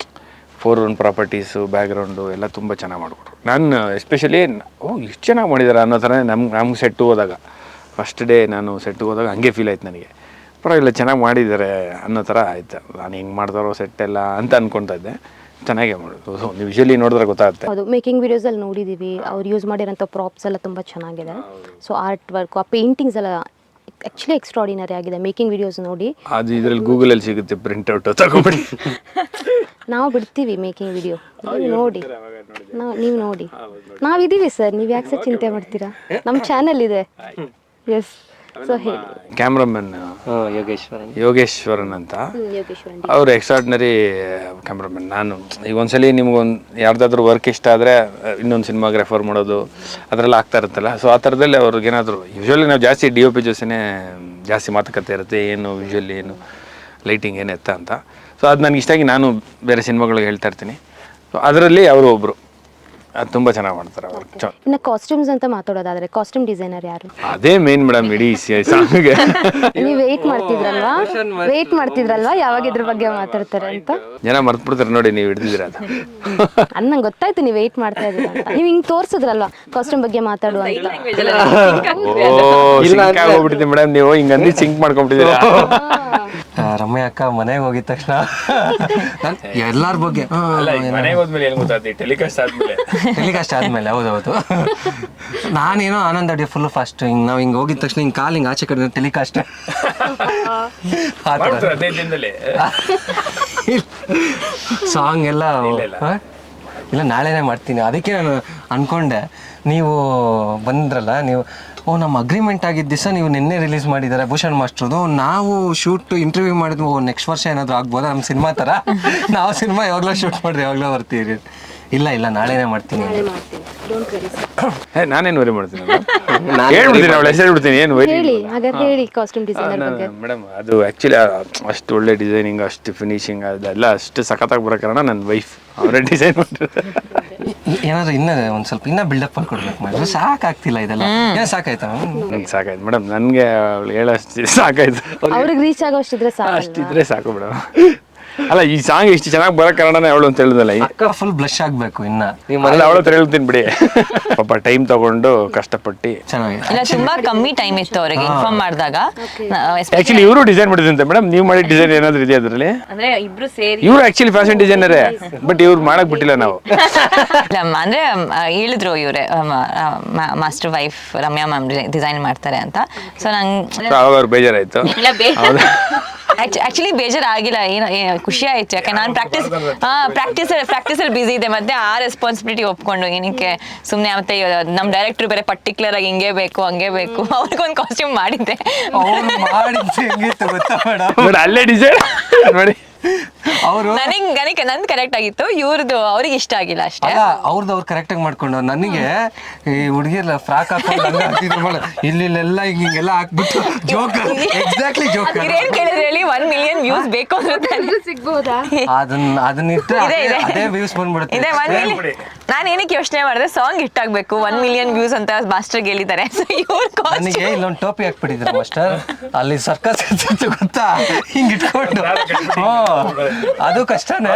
4-1 ಪ್ರಾಪರ್ಟೀಸು ಬ್ಯಾಕ್ಗ್ರೌಂಡು ಎಲ್ಲ ತುಂಬ ಚೆನ್ನಾಗಿ ಮಾಡಿಕೊಟ್ರು ನಾನು ಎಸ್ಪೆಷಲಿ ಇಷ್ಟು ಚೆನ್ನಾಗಿ ಮಾಡಿದ್ದಾರೆ ಅನ್ನೋ ಥರ ನಮ್ಗೆ ಸೆಟ್ಟು ಹೋದಾಗ ಫಸ್ಟ್ ಡೇ ನಾನು ಸೆಟ್ಟು ಹೋದಾಗ ಹಂಗೆ ಫೀಲ್ ಆಯ್ತು ನನಗೆ ಪರವಾಗಿಲ್ಲ ಚೆನ್ನಾಗಿ ಮಾಡಿದ್ದಾರೆ ಅನ್ನೋ ಥರ ಆಯ್ತು ನಾನು ಹೆಂಗೆ ಮಾಡ್ತಾರೋ ಸೆಟ್ ಎಲ್ಲ ಅಂತ ಅಂದ್ಕೊಳ್ತಾ ಇದ್ದೆ ಚೆನ್ನಾಗೇ ಮಾಡೋದು ನೀವು ವಿಷುವಲಿ ನೋಡಿದ್ರೆ ಗೊತ್ತಾಗುತ್ತೆ ಹೌದು ಮೇಕಿಂಗ್ ವಿಡಿಯೋಸ್ ಅಲ್ಲಿ ನೋಡಿದೀವಿ ಅವ್ರು ಯೂಸ್ ಮಾಡಿರೋಂಥ ಪ್ರಾಪ್ಸ್ ಎಲ್ಲ ತುಂಬಾ ಚೆನ್ನಾಗಿದೆ ಸೊ ಆರ್ಟ್ ವರ್ಕ್ ಆ ಪೇಂಟಿಂಗ್ಸ್ ಎಲ್ಲ ಆಕ್ಚುಲಿ ಎಕ್ಸ್ಟ್ರಾಡಿನರಿ ಆಗಿದೆ ಮೇಕಿಂಗ್ ವಿಡಿಯೋಸ್ ನೋಡಿ ಅದು ಇದರಲ್ಲಿ ಗೂಗಲಲ್ಲಿ ಸಿಗುತ್ತೆ ಪ್ರಿಂಟ್ಔಟ್ ತಗೊಬಿಡಿ ನಾವು ಬಿಡ್ತೀವಿ ಮೇಕಿಂಗ್ ವಿಡಿಯೋ ನೋಡಿ ನೀವು ನೋಡಿ ನಾವಿದ್ದೀವಿ ಸರ್ ನೀವು ಯಾಕೆ ಸರ್ ಚಿಂತೆ ಮಾಡ್ತೀರಾ ನಮ್ಮ ಚಾನೆಲ್ ಇದೆ ಎಸ್ ಸೊ ಹೇಳಿ ಕ್ಯಾಮ್ರಾಮನ್ ಯೋಗೇಶ್ವರನ್ ಅಂತ ಅವರು ಎಕ್ಸ್ಟ್ರಾರ್ಡಿನರಿ ಕ್ಯಾಮ್ರಾಮನ್ ನಾನು ಈಗ ಒಂದ್ಸಲಿ ನಿಮ್ಗೊಂದು ಯಾರ್ದಾದ್ರೂ ವರ್ಕ್ ಇಷ್ಟ ಆದರೆ ಇನ್ನೊಂದು ಸಿನಿಮಾಗ್ರಾಫರ್ ಮಾಡೋದು ಅದರೆಲ್ಲ ಆಗ್ತಾ ಇರುತ್ತಲ್ಲ ಸೊ ಆ ಥರದಲ್ಲಿ ಅವ್ರಿಗೇನಾದರೂ ಯೂಶ್ವಲಿ ನಾವು ಜಾಸ್ತಿ DOP ಜೊತೆನೇ ಜಾಸ್ತಿ ಮಾತುಕತೆ ಇರುತ್ತೆ ಏನು ವಿಜುವಲಿ ಏನು ಲೈಟಿಂಗ್ ಏನು ಎತ್ತ ಅಂತ ಸೊ ಅದು ನನಗೆ ಇಷ್ಟ ಆಗಿ ನಾನು ಬೇರೆ ಸಿನಿಮಾಗಳಿಗೆ ಹೇಳ್ತಾ ಇರ್ತೀನಿ ಸೊ ಅದರಲ್ಲಿ ಅವರು ಒಬ್ಬರು ಅದು ತುಂಬ ಚೆನ್ನಾಗಿ ಮಾಡ್ತಾರೆ ವರ್ಕ್ ಇನ್ನು ಕಾಸ್ಟ್ಯೂಮ್ಸ್ ಅಂತ ಮಾತಾಡೋದಾದ್ರೆ ಕಾಸ್ಟ್ಯೂಮ್ ಡಿಸೈನರ್ ಯಾರು ಅದೇ ಮೇನ್ ಮೇಡಮ್ ಇಡೀ ಸಾಂಗ್ಗೆ ನೀವು ವೇಟ್ ಮಾಡ್ತಿದ್ರಲ್ವಾ ಯಾವಾಗ ಇದ್ರ ಬಗ್ಗೆ ಮಾತಾಡ್ತಾರೆ ಅಂತ ಜನ ಮರ್ತ್ಬಿಡ್ತಾರೆ ನೋಡಿ ನೀವು ಹಿಡಿದಿದ್ದೀರ ಅದು ನಂಗೆ ಗೊತ್ತಾಯ್ತು ನೀವು ವೇಟ್ ಮಾಡ್ತಾ ಇದ್ದೀರಾ ಅಂತ ನೀವು ಹಿಂಗೆ ತೋರ್ಸಿದ್ರಲ್ವಾ ಕಾಸ್ಟ್ಯೂಮ್ ಬಗ್ಗೆ ಮಾತಾಡುವ ಅಂತ ಹೋಗ್ಬಿಟ್ಟಿದ್ದೆ ಮೇಡಮ್ ನೀವು ಹಿಂಗಂದು ಸಿಂಕ್ ಮಾಡ್ಕೊಂಡ್ಬಿಟ್ಟಿದ್ದೀರಾ ರಮ್ಯ ಅಕ್ಕ ಮನೆಗೆ ಹೋಗಿದ ತಕ್ಷಣ ಎಲ್ಲಾರ ಬಗ್ಗೆ ಮನೆಗೆ ಹೋದ್ಮೇಲೆ ಏನು ಗೊತ್ತಾಗ್ತಿ ಟೆಲಿಕಾಸ್ಟ್ ಆದ್ಮೇಲೆ ಹೌದೌದು ನಾನೇನೋ ಆನಂದ್ ಅಡಿಯ ಫುಲ್ ಫಸ್ಟ್ ಹಿಂಗೆ ನಾವು ಹಿಂಗೆ ಹೋಗಿದ ತಕ್ಷಣ ಹಿಂಗೆ ಕಾಲು ಹಿಂಗೆ ಆಚೆ ಕಡೆ ಟೆಲಿಕಾಸ್ಟ್ ಸಾಂಗ್ ಎಲ್ಲ ಇಲ್ಲ ನಾಳೆನೇ ಮಾಡ್ತೀನಿ ಅದಕ್ಕೆ ನಾನು ಅನ್ಕೊಂಡೆ ನೀವು ಬಂದ್ರಲ್ಲ ನೀವು ನಮ್ಮ ಅಗ್ರಿಮೆಂಟ್ ಆಗಿದ್ದ ದಿವಸ ನೀವು ನಿನ್ನೆ ರಿಲೀಸ್ ಮಾಡಿದ್ದಾರೆ ಭೂಷಣ್ ಮಾಸ್ಟ್ರದು ನಾವು ಶೂಟ್ ಇಂಟರ್ವ್ಯೂ ಮಾಡಿದ್ವು ನೆಕ್ಸ್ಟ್ ವರ್ಷ ಏನಾದರೂ ಆಗ್ಬೋದಾ ನಮ್ಮ ಸಿನಿಮಾ ಥರ ನಾವು ಸಿನಿಮಾ ಯಾವಾಗಲೂ ಶೂಟ್ ಮಾಡಿದ್ರೆ ಯಾವಾಗಲೂ ಬರ್ತೀವಿ ಇಲ್ಲ ನಾಳೆನೇ ಮಾಡ್ತೀನಿ ನಾನೇನು ವರಿ ಮಾಡ್ತೀನಿ ಹೇಳ್ಬಿಡ್ತೀನಿ ಅವಳು ಹೆಸರು ಬಿಡ್ತೀನಿ ಏನು ಹೇಳಿ ಕಾಸ್ಟ್ಯೂಮ್ ಡಿಸೈನರ್ ಬಗ್ಗೆ ಮೇಡಮ್ ಅದು ಆ್ಯಕ್ಚುಲಿ ಅಷ್ಟು ಒಳ್ಳೆ ಡಿಸೈನಿಂಗ್ ಅಷ್ಟು ಫಿನಿಶಿಂಗ್ ಅದೆಲ್ಲ ಅಷ್ಟು ಸಖತ್ತಾಗಿ ಬರೋ ಕಾರಣ ನನ್ನ ವೈಫ್ ಅವರೇ ಡಿಸೈನ್ ಮಾಡಿರ್ತಾರೆ ಏನಾದ್ರು ಒಂದು ಸ್ವಲ್ಪ ಇನ್ನೂ ಬಿಲ್ಡಪ್ ಕೊಡ್ಬೇಕು ಮಾಡಿದ್ರೆ ಸಾಕಾಗ್ತಿಲ್ಲ ಇದೆಲ್ಲ ಏನು ಸಾಕಾಯ್ತಾ ನಂಗೆ ಸಾಕಾಯ್ತು ಮೇಡಮ್ ನನಗೆ ಅವಳು ಹೇಳೋಷ್ಟು ಸಾಕಾಯ್ತು ಅವ್ರಿಗೆ ರೀಚ್ ಆಗೋಷ್ಟಿದ್ರೆ ಅಷ್ಟಿದ್ರೆ ಸಾಕು ಮೇಡಮ್ ಅಲ್ಲ ಈ ಸಾಂಗ್ ಇಷ್ಟು ಚೆನ್ನಾಗಿ ಬರೋ ಕಾರಣನೇ ಅವಳು ಅಂತ ಹೇಳಿದಲ್ಲ ಅಕ್ಕ ಫುಲ್ ಬ್ಲಶ್ ಆಗ್ಬೇಕು ಇನ್ನ ನೀವು ಅಲ್ಲ ಅವಳ ಹತ್ರ ಹೇಳ್ತೀನಿ ಬಿಡಿ. ಪಾಪ ಟೈಮ್ ತಗೊಂಡು ಕಷ್ಟಪಟ್ಟು ಚೆನ್ನಾಗಿ ಇಲ್ಲ ತುಂಬಾ ಕಮ್ಮಿ ಟೈಮ್ ಇತ್ತು ಅವ್ರಿಗೆ ಇನ್ಫಾರ್ಮ್ ಮಾಡಿದಾಗ. ಆಕ್ಚುಲಿ ಇವರು ಡಿಸೈನ್ ಮಾಡಿದಂತೆ ಮೇಡಮ್. ನೀವು ಮಾಡಿದ ಡಿಸೈನ್ ಏನಾದ್ರು ಇದೆ ಅದರಲ್ಲಿ? ಅಂದ್ರೆ ಇಬ್ರು ಸೇರಿ ಇವ್ರು ಆಕ್ಚುಲಿ ಫ್ಯಾಷನ್ ಡಿಸೈನರೇ, ಬಟ್ ಇವ್ರು ಮಾಡಕ್ ಬಿಟ್ಟಿಲ್ಲ ನಾವು. ಅಂದ್ರೆ ಹೇಳಿದ್ರು ಇವ್ರೆ master wife Ramya ma'am design ಮಾಡ್ತಾರೆ ಅಂತ. ಸೊ ನಂಗೆ ಅವಾಗ ಅವ್ರು ಬೇಜಾರಾಯ್ತು. ಆಕ್ಚುಲಿ ಬೇಜಾರಾಗಿಲ್ಲ, ಖುಷಿ ಆಯ್ತು. ಯಾಕೆ ನಾನು ಪ್ರಾಕ್ಟೀಸಲ್ಲಿ ಬಿಸಿ ಇದೆ, ಮತ್ತೆ ಆ ರೆಸ್ಪಾನ್ಸಿಬಿಲಿಟಿ ಒಪ್ಕೊಂಡು ಏನಕ್ಕೆ ಸುಮ್ಮನೆ. ಮತ್ತೆ ನಮ್ಮ ಡೈರೆಕ್ಟರ್ ಬೇರೆ ಪರ್ಟಿಕ್ಯುಲರ್ ಆಗಿ ಹಿಂಗೆ ಬೇಕು ಹಂಗೆ ಬೇಕು ಅವ್ರಿಗೊಂದು ಕಾಸ್ಟ್ಯೂಮ್ ಮಾಡಿದ್ದೆ. ನೋಡಿ ಅಲ್ಲೇ ಡಿಸೈನ್ ನೋಡಿ. ಅವರು ನನಗೆ ನಂದು ಕರೆಕ್ಟ್ ಆಗಿತ್ತು, ಇವ್ರದ್ದು ಅವ್ರಿಗೆ ಇಷ್ಟ ಆಗಿಲ್ಲ ಅಷ್ಟೇ. ಅವ್ರದ್ದು ಅವ್ರು ಕರೆಕ್ಟ್ ಆಗಿ ಮಾಡ್ಕೊಂಡು ನನಗೆ ಈ ಹುಡುಗಿರ್ಲ ಫ್ರಾಕ್ ಹಾಕೊಂಡು ಇಲ್ಲೆಲ್ಲ ಹಿಂಗೆಲ್ಲ ಹಾಕ್ಬಿಟ್ಟು ಜೋಕ್ ಎಕ್ಸಾಕ್ಟ್ಲಿ ಜೋಕ್ ಏನ್ ಕೇಳಿದ್ರೆ ಹೇಳಿ 1 million ವ್ಯೂಸ್ ಬೇಕು ಅಂದ್ರೆ ಸಿಗ್ಬೋದಾ? ಅದನ್ನ ಇಟ್ಟರೆ ಅದೇ ವ್ಯೂಸ್ ಬಂದ್ಬಿಡುತ್ತೆ. ಇದೆ 1 million. ನಾನು ಏನಕ್ಕೆ ಯೋಚನೆ ಮಾಡಿದೆ, ಸಾಂಗ್ ಹಿಟ್ಟಾಗಬೇಕು, 1 million ವ್ಯೂಸ್ ಅಂತ ಮಾಸ್ಟರ್ಗೆ ಹೇಳಿದ್ದಾರೆ. ಸೊ ನನಗೆ ಇಲ್ಲೊಂದು ಟೋಪಿ ಹಾಕ್ಬಿಟ್ಟಿದ್ರು ಮಾಸ್ಟರ್, ಅಲ್ಲಿ ಸರ್ಕಸ್ ಗೊತ್ತಾ, ಹಿಂಗ್ ಇಟ್ಕೊಂಡು. ಅದು ಕಷ್ಟನೇ,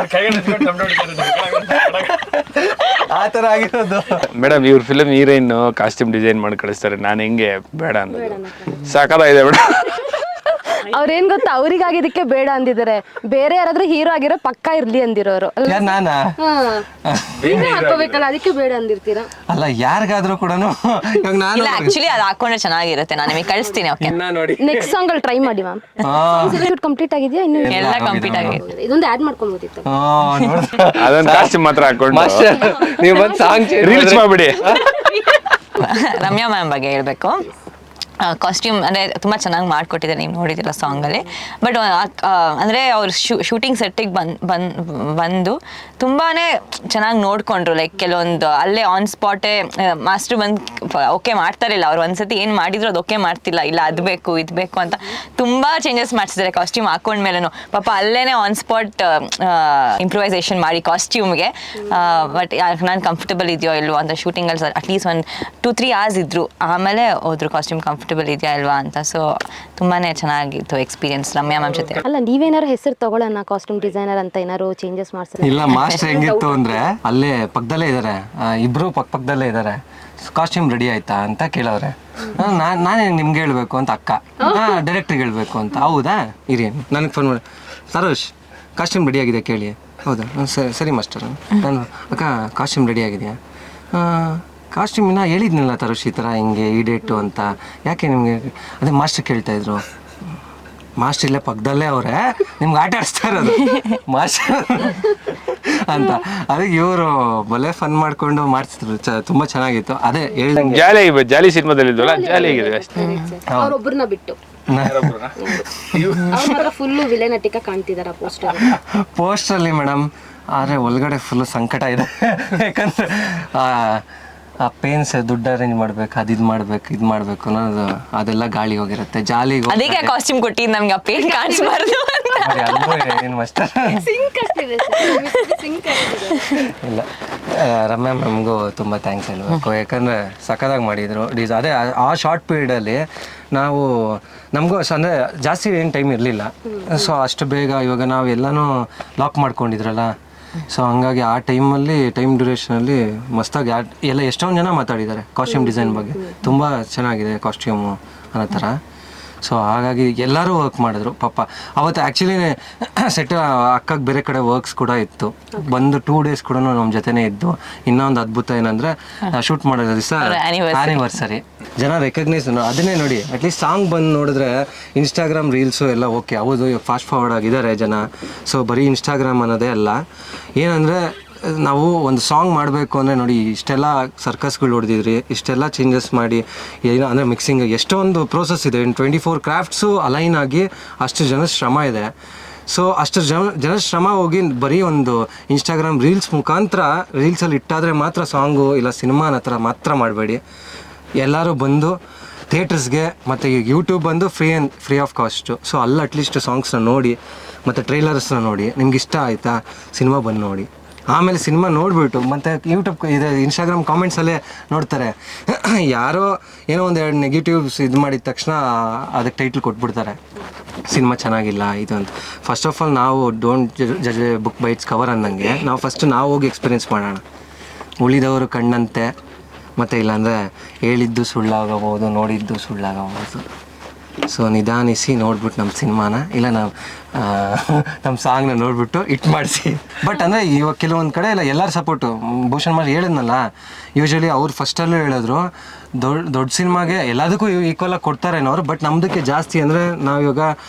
ಆ ತರ ಆಗಿರೋದು. ಮೇಡಮ್ ಇವ್ರ ಫಿಲಮ್ ಹೀರೋಯಿನ್ ಕಾಸ್ಟ್ಯೂಮ್ ಡಿಸೈನ್ ಮಾಡಿ ಕಳಿಸ್ತಾರೆ, ನಾನು ಹೆಂಗೆ ಬೇಡ ಅನ್ನೋದು. ಸಾಕಾಗಿದೆ ಮೇಡಮ್. ಅವ್ರೇನ್ ಗೊತ್ತಾ, ಅವ್ರಿಗಾಗಿದ್ದಕ್ಕೆ ಬೇಡ ಅಂದಿದ್ದಾರೆ. ಬೇರೆ ಯಾರಾದ್ರೂ ಹೀರೋ ಆಗಿರೋ ಪಕ್ಕ ಇರ್ಲಿ ಅಂದಿರೋರು. ನಾನಾ ಹಾಕೋಬೇಕಲ್ಲ, ಅದಕ್ಕೆ ಬೇಡ ಅಂದಿರ್ತೀರಾ? ಅಲ್ಲ ಯಾರಿಗಾದ್ರೂ ಕೂಡ ಇವಾಗ ನಾನು ಇಲ್ಲ ಆಕ್ಚುಲಿ ಅದು ಹಾಕೊಂಡ್ರೆ ಚೆನ್ನಾಗಿರುತ್ತೆ. ನಾನು ನಿಮಗೆ ಕಳಿಸ್ತೀನಿ. ಓಕೆ, ನೋಡಿ ನೆಕ್ಸ್ಟ್ ಸಾಂಗ್ ಅಲ್ಲಿ ಟ್ರೈ ಮಾಡಿ ಮ್ಯಾಮ್. ಕಂಪ್ಲೀಟ್ ಆಗಿದೆಯಾ? ಇನ್ನು ಎಲ್ಲ ಕಂಪ್ಲೀಟ್ ಆಗಿದೆ. ಇದೊಂದು ಆಡ್ ಮಾಡ್ಕೊಬೋದಿತ್ತು. ಅದೊಂದು ಕಾಸ್ಟ್ಯೂಮ್ ಮಾತ್ರ ಹಾಕೊಂಡು ಮಾಸ್ಟರ್ ನೀವು ಒಂದು ಸಾಂಗ್ ರೀಲ್ಸ್ ಮಾಡ್ಬಿಡಿ. ರಮ್ಯಾ ಮ್ಯಾಮ್ ಬಗ್ಗೆ ಹೇಳ್ಬೇಕು. ಕಾಸ್ಟ್ಯೂಮ್ ಅಂದರೆ ತುಂಬ ಚೆನ್ನಾಗಿ ಮಾಡಿಕೊಟ್ಟಿದ್ದಾರೆ, ನೀವು ನೋಡಿದ್ದೀರ ಸಾಂಗಲ್ಲಿ. ಬಟ್ ಅಂದರೆ ಅವ್ರು ಶೂಟಿಂಗ್ ಸೆಟ್ಟಿಗೆ ಬಂದು ತುಂಬಾ ಚೆನ್ನಾಗಿ ನೋಡಿಕೊಂಡ್ರು. ಲೈಕ್ ಕೆಲವೊಂದು ಅಲ್ಲೇ ಆನ್ ಸ್ಪಾಟೇ ಮಾಸ್ಟ್ರು ಬಂದು ಓಕೆ ಮಾಡ್ತಾರಿಲ್ಲ. ಅವ್ರು ಒಂದ್ಸತಿ ಏನು ಮಾಡಿದ್ರು ಅದು ಓಕೆ ಮಾಡ್ತಿಲ್ಲ, ಇಲ್ಲ ಅದು ಬೇಕು ಇದು ಬೇಕು ಅಂತ ತುಂಬ ಚೇಂಜಸ್ ಮಾಡಿಸಿದ್ದಾರೆ ಕಾಸ್ಟ್ಯೂಮ್ ಹಾಕೊಂಡ್ಮೇಲೂ. ಪಾಪ ಅಲ್ಲೇ ಆನ್ ಸ್ಪಾಟ್ ಇಂಪ್ರೂವೈಸೇಷನ್ ಮಾಡಿ ಕಾಸ್ಟ್ಯೂಮ್ಗೆ. ಬಟ್ ನಾನು ಕಂಫರ್ಟಬಲ್ ಇದೆಯೋ ಇಲ್ವೋ ಅಂತ ಶೂಟಿಂಗಲ್ಲಿ ಅಟ್ಲೀಸ್ಟ್ ಒಂದು 2-3 hours ಇದ್ರು, ಆಮೇಲೆ ಹೋದ್ರು ಕಾಸ್ಟ್ಯೂಮ್ ಕಂಫರ್ಟಬಲ್ ಇದೆಯಾ ಇಲ್ವಾ ಅಂತ. ಸೊ ತುಂಬಾ ಚೆನ್ನಾಗಿತ್ತು ಎಕ್ಸ್ಪೀರಿಯನ್ಸ್ ರಮ್ಯಾ ಮ್ಯಾಮ್ ಜೊತೆ. ಅಲ್ಲ ನೀವೇನಾರು ಹೆಸರು ತಗೊಳ್ಳೋಣ ಕಾಸ್ಟ್ಯೂಮ್ ಡಿಸೈನರ್ ಅಂತ, ಏನಾರು ಚೇಂಜಸ್ ಮಾಡ್ತಾರೆ? ಇಲ್ಲ ಮಾಸ್ಟರ್ ಹೆಂಗಿತ್ತು ಅಂದ್ರೆ ಅಲ್ಲೇ ಪಕ್ಕದಲ್ಲೇ ಇದ್ದಾರೆ, ಇಬ್ರು ಪಕ್ಕದಲ್ಲೇ ಇದ್ದಾರೆ. ಕಾಸ್ಟ್ಯೂಮ್ ರೆಡಿ ಆಯ್ತಾ ಅಂತ ಕೇಳವ್ರೆ. ನಾನೇ ನಿಮ್ಗೆ ಹೇಳ್ಬೇಕು ಅಂತ ಅಕ್ಕ, ಡೈರೆಕ್ಟ್ರಿಗೆ ಹೇಳ್ಬೇಕು ಅಂತ. ಹೌದಾ ಇರಿ, ನನಗೆ ಫೋನ್ ಮಾಡಿ, ಸರೋಶ್ ಕಾಸ್ಟ್ಯೂಮ್ ರೆಡಿ ಆಗಿದೆ ಕೇಳಿ. ಹೌದಾ ಸರಿ ಮಾಸ್ಟರ್. ನಾನು ಅಕ್ಕ ಕಾಸ್ಟ್ಯೂಮ್ ರೆಡಿ ಆಗಿದೆಯಾ? ಕಾಸ್ಟ್ಯೂಮಿನ ಹೇಳಿದ್ನಲ್ಲ ತರೋಶ್ ಈ ಥರ ಹಿಂಗೆ ಈ ಡೇಟು ಅಂತ. ಯಾಕೆ ನಿಮಗೆ? ಅದೇ ಮಾಸ್ಟರ್ ಕೇಳ್ತಾ ಇದ್ರು. ಮಾಸ್ಟರ್ ಇಲ್ಲೇ ಪಕ್ಕದಲ್ಲೇ ಅವರೇ, ನಿಮ್ಗೆ ಆಟ ಆಡಿಸ್ತಾ ಇರೋದು ಮಾಸ್ಟರ್ ಅಂತ. ಅದಕ್ಕೆ ಇವರು ಬಲೆ ಫನ್ ಮಾಡ್ಕೊಂಡು ಮಾಡಿಸಿದ್ರು, ತುಂಬ ಚೆನ್ನಾಗಿತ್ತು. ಅದೇ ಹೇಳ್ದಂಗೆ ಜಾಲಿ ಸಿನಿಮಾದಲ್ಲಿ ಇದ್ವಲ್ಲ, ಜಾಲಿ ಆಗಿದೆ ಅಷ್ಟೇ. ಅವ್ರೊಬ್ಬರನ್ನ ಬಿಟ್ಟು ಫುಲ್ಲು ವಿಲನ್ ಅಟ್ಟಿಕ ಕಾಣ್ತಿದಾರ ಪೋಸ್ಟರಲ್ಲಿ ಮೇಡಮ್. ಆದರೆ ಒಳಗಡೆ ಫುಲ್ಲು ಸಂಕಟ ಇದೆ. ಯಾಕಂದ್ರೆ ಆ ಪೇನ್ಸ್ ದುಡ್ಡು ಅರೇಂಜ್ ಮಾಡ್ಬೇಕು, ಅದು ಇದು ಮಾಡಬೇಕು ಅನ್ನೋದು ಅದೆಲ್ಲ ಗಾಳಿ ಹೋಗಿರುತ್ತೆ. ಜಾಲಿಗೆ ಅದಕ್ಕೆ ಕಾಸ್ಟ್ಯೂಮ್ ಕೊಟ್ಟಿದ್ದು ನಮ್ಗೆ, ಆ ಪೇನ್ ಕಾಣಿಸ್ಬಾರ್ದು. ಏನು ಮಾಸ್ಟರ್ ಇಲ್ಲ, ರಮ್ಯಾ ಮ್ಯಾಮ್ಗೂ ತುಂಬ ಥ್ಯಾಂಕ್ಸ್ ಹೇಳ್ಬೇಕು. ಯಾಕಂದರೆ ಸಖತ್ತಾಗಿ ಮಾಡಿದರು ಅದೇ ಆ ಶಾರ್ಟ್ ಪೀರಿಯಡಲ್ಲಿ. ನಮಗೂ ಅಂದರೆ ಜಾಸ್ತಿ ಏನು ಟೈಮ್ ಇರಲಿಲ್ಲ. ಸೊ ಅಷ್ಟು ಬೇಗ ಇವಾಗ ನಾವು ಎಲ್ಲನೂ ಲಾಕ್ ಮಾಡ್ಕೊಂಡಿದ್ರಲ್ಲ. ಸೊ ಹಂಗಾಗಿ ಆ ಟೈಮ್ ಡ್ಯೂರೇಷನಲ್ಲಿ ಮಸ್ತಾಗಿ ಎಲ್ಲ ಎಷ್ಟೊಂದು ಜನ ಮಾತಾಡಿದ್ದಾರೆ ಕಾಸ್ಟ್ಯೂಮ್ ಡಿಸೈನ್ ಬಗ್ಗೆ. ತುಂಬ ಚೆನ್ನಾಗಿದೆ ಕಾಸ್ಟ್ಯೂಮು ಅನ್ನೋ ಥರ. ಸೊ ಹಾಗಾಗಿ ಎಲ್ಲರೂ ವರ್ಕ್ ಮಾಡಿದ್ರು ಪಾಪ. ಅವತ್ತು ಆ್ಯಕ್ಚುಲಿ ಸೆಟ್ ಅಕ್ಕಗೆ ಬೇರೆ ಕಡೆ ವರ್ಕ್ಸ್ ಕೂಡ ಇತ್ತು. ಬಂದು 2 days ಕೂಡ ನಮ್ಮ ಜೊತೆನೇ ಇದ್ದು. ಇನ್ನೊಂದು ಅದ್ಭುತ ಏನಂದರೆ ಶೂಟ್ ಮಾಡೋದು ದಿವಸ ಆ್ಯನಿವರ್ಸರಿ. ಜನ ರೆಕಗ್ನೈಸ್ ಅದನ್ನೇ ನೋಡಿ. ಅಟ್ಲೀಸ್ಟ್ ಸಾಂಗ್ ಬಂದು ನೋಡಿದ್ರೆ ಇನ್ಸ್ಟಾಗ್ರಾಮ್ ರೀಲ್ಸು ಎಲ್ಲ ಓಕೆ, ಹೌದು ಫಾಸ್ಟ್ ಫಾರ್ವರ್ಡ್ ಆಗಿದ್ದಾರೆ ಜನ. ಸೊ ಬರೀ ಇನ್ಸ್ಟಾಗ್ರಾಮ್ ಅನ್ನೋದೇ ಅಲ್ಲ. ಏನಂದರೆ ನಾವು ಒಂದು ಸಾಂಗ್ ಮಾಡಬೇಕು ಅಂದರೆ ನೋಡಿ, ಇಷ್ಟೆಲ್ಲ ಸರ್ಕಸ್ಗಳು ಹೊಡೆದಿದ್ರಿ, ಇಷ್ಟೆಲ್ಲ ಚೇಂಜಸ್ ಮಾಡಿ ಏನು ಅಂದರೆ ಮಿಕ್ಸಿಂಗ್ ಎಷ್ಟೊಂದು ಪ್ರೋಸೆಸ್ ಇದೆ. 24 ಕ್ರಾಫ್ಟ್ಸು ಅಲೈನ್ ಆಗಿ ಅಷ್ಟು ಜನ ಶ್ರಮ ಇದೆ. ಸೊ ಅಷ್ಟು ಜನ ಶ್ರಮ ಹೋಗಿ ಬರೀ ಒಂದು ಇನ್ಸ್ಟಾಗ್ರಾಮ್ ರೀಲ್ಸ್ ಮುಖಾಂತರ ರೀಲ್ಸಲ್ಲಿ ಇಟ್ಟಾದರೆ ಮಾತ್ರ ಸಾಂಗು ಇಲ್ಲ ಸಿನಿಮಾನ ಹತ್ರ ಮಾತ್ರ ಮಾಡಬೇಡಿ. ಎಲ್ಲರೂ ಬಂದು ಥಿಯೇಟರ್ಸ್ಗೆ ಮತ್ತು ಈಗ ಯೂಟ್ಯೂಬ್ ಬಂದು ಫ್ರೀ ಆಫ್ ಕಾಸ್ಟು. ಸೊ ಅಲ್ಲಿ ಅಟ್ಲೀಸ್ಟ್ ಸಾಂಗ್ಸ್ನ ನೋಡಿ ಮತ್ತು ಟ್ರೈಲರ್ಸ್ನ ನೋಡಿ, ನಿಮ್ಗೆ ಇಷ್ಟ ಆಯಿತಾ ಸಿನಿಮಾ ಬಂದು ನೋಡಿ. ಆಮೇಲೆ ಸಿನಿಮಾ ನೋಡಿಬಿಟ್ಟು ಮತ್ತು ಯೂಟ್ಯೂಬ್ ಇದೆ ಇನ್ಸ್ಟಾಗ್ರಾಮ್ ಕಾಮೆಂಟ್ಸಲ್ಲೇ ನೋಡ್ತಾರೆ. ಯಾರೋ ಏನೋ 1-2 ನೆಗೆಟಿವ್ಸ್ ಇದು ಮಾಡಿದ ತಕ್ಷಣ ಅದಕ್ಕೆ ಟೈಟ್ಲ್ ಕೊಟ್ಬಿಡ್ತಾರೆ. ಸಿನಿಮಾ ಚೆನ್ನಾಗಿಲ್ಲ ಇದು ಅಂತ. ಫಸ್ಟ್ ಆಫ್ ಆಲ್ ನಾವು don't judge book by it's cover ಅಂದಂಗೆ ನಾವು ಫಸ್ಟ್ ನಾವು ಹೋಗಿ ಎಕ್ಸ್ಪೀರಿಯೆನ್ಸ್ ಮಾಡೋಣ. ಉಳಿದವರು ಕಣ್ಣಂತೆ, ಮತ್ತು ಇಲ್ಲಾಂದರೆ ಹೇಳಿದ್ದು ಸುಳ್ಳಾಗಬಹುದು, ನೋಡಿದ್ದು ಸುಳ್ಳಾಗಬಹುದು. ಸೊ ನಿಧಾನಿಸಿ ನೋಡ್ಬಿಟ್ಟು ನಮ್ಮ ಸಿನಿಮಾನ ಇಲ್ಲ ನಾವು ನಮ್ಮ ಸಾಂಗ್ನ ನೋಡಿಬಿಟ್ಟು ಇಟ್ ಮಾಡಿಸಿ. ಬಟ್ ಅಂದರೆ ಇವಾಗ ಕೆಲವೊಂದು ಕಡೆ ಎಲ್ಲ ಎಲ್ಲರ ಸಪೋರ್ಟು. ಭೂಷಣ್ ಮಾಡಿ ಹೇಳಿದ್ನಲ್ಲ, ಯೂಶ್ವಲಿ ಅವ್ರು ಫಸ್ಟಲ್ಲೂ ಹೇಳಿದ್ರು ದೊಡ್ಡ ಸಿನಿಮಾಗೆ ಎಲ್ಲದಕ್ಕೂ ಈಕ್ವಲಾಗಿ ಕೊಡ್ತಾರೇನೋ ಅವರು, ಬಟ್ ನಮ್ಮದಕ್ಕೆ ಜಾಸ್ತಿ ಅಂದರೆ ನಾವಿವಾಗ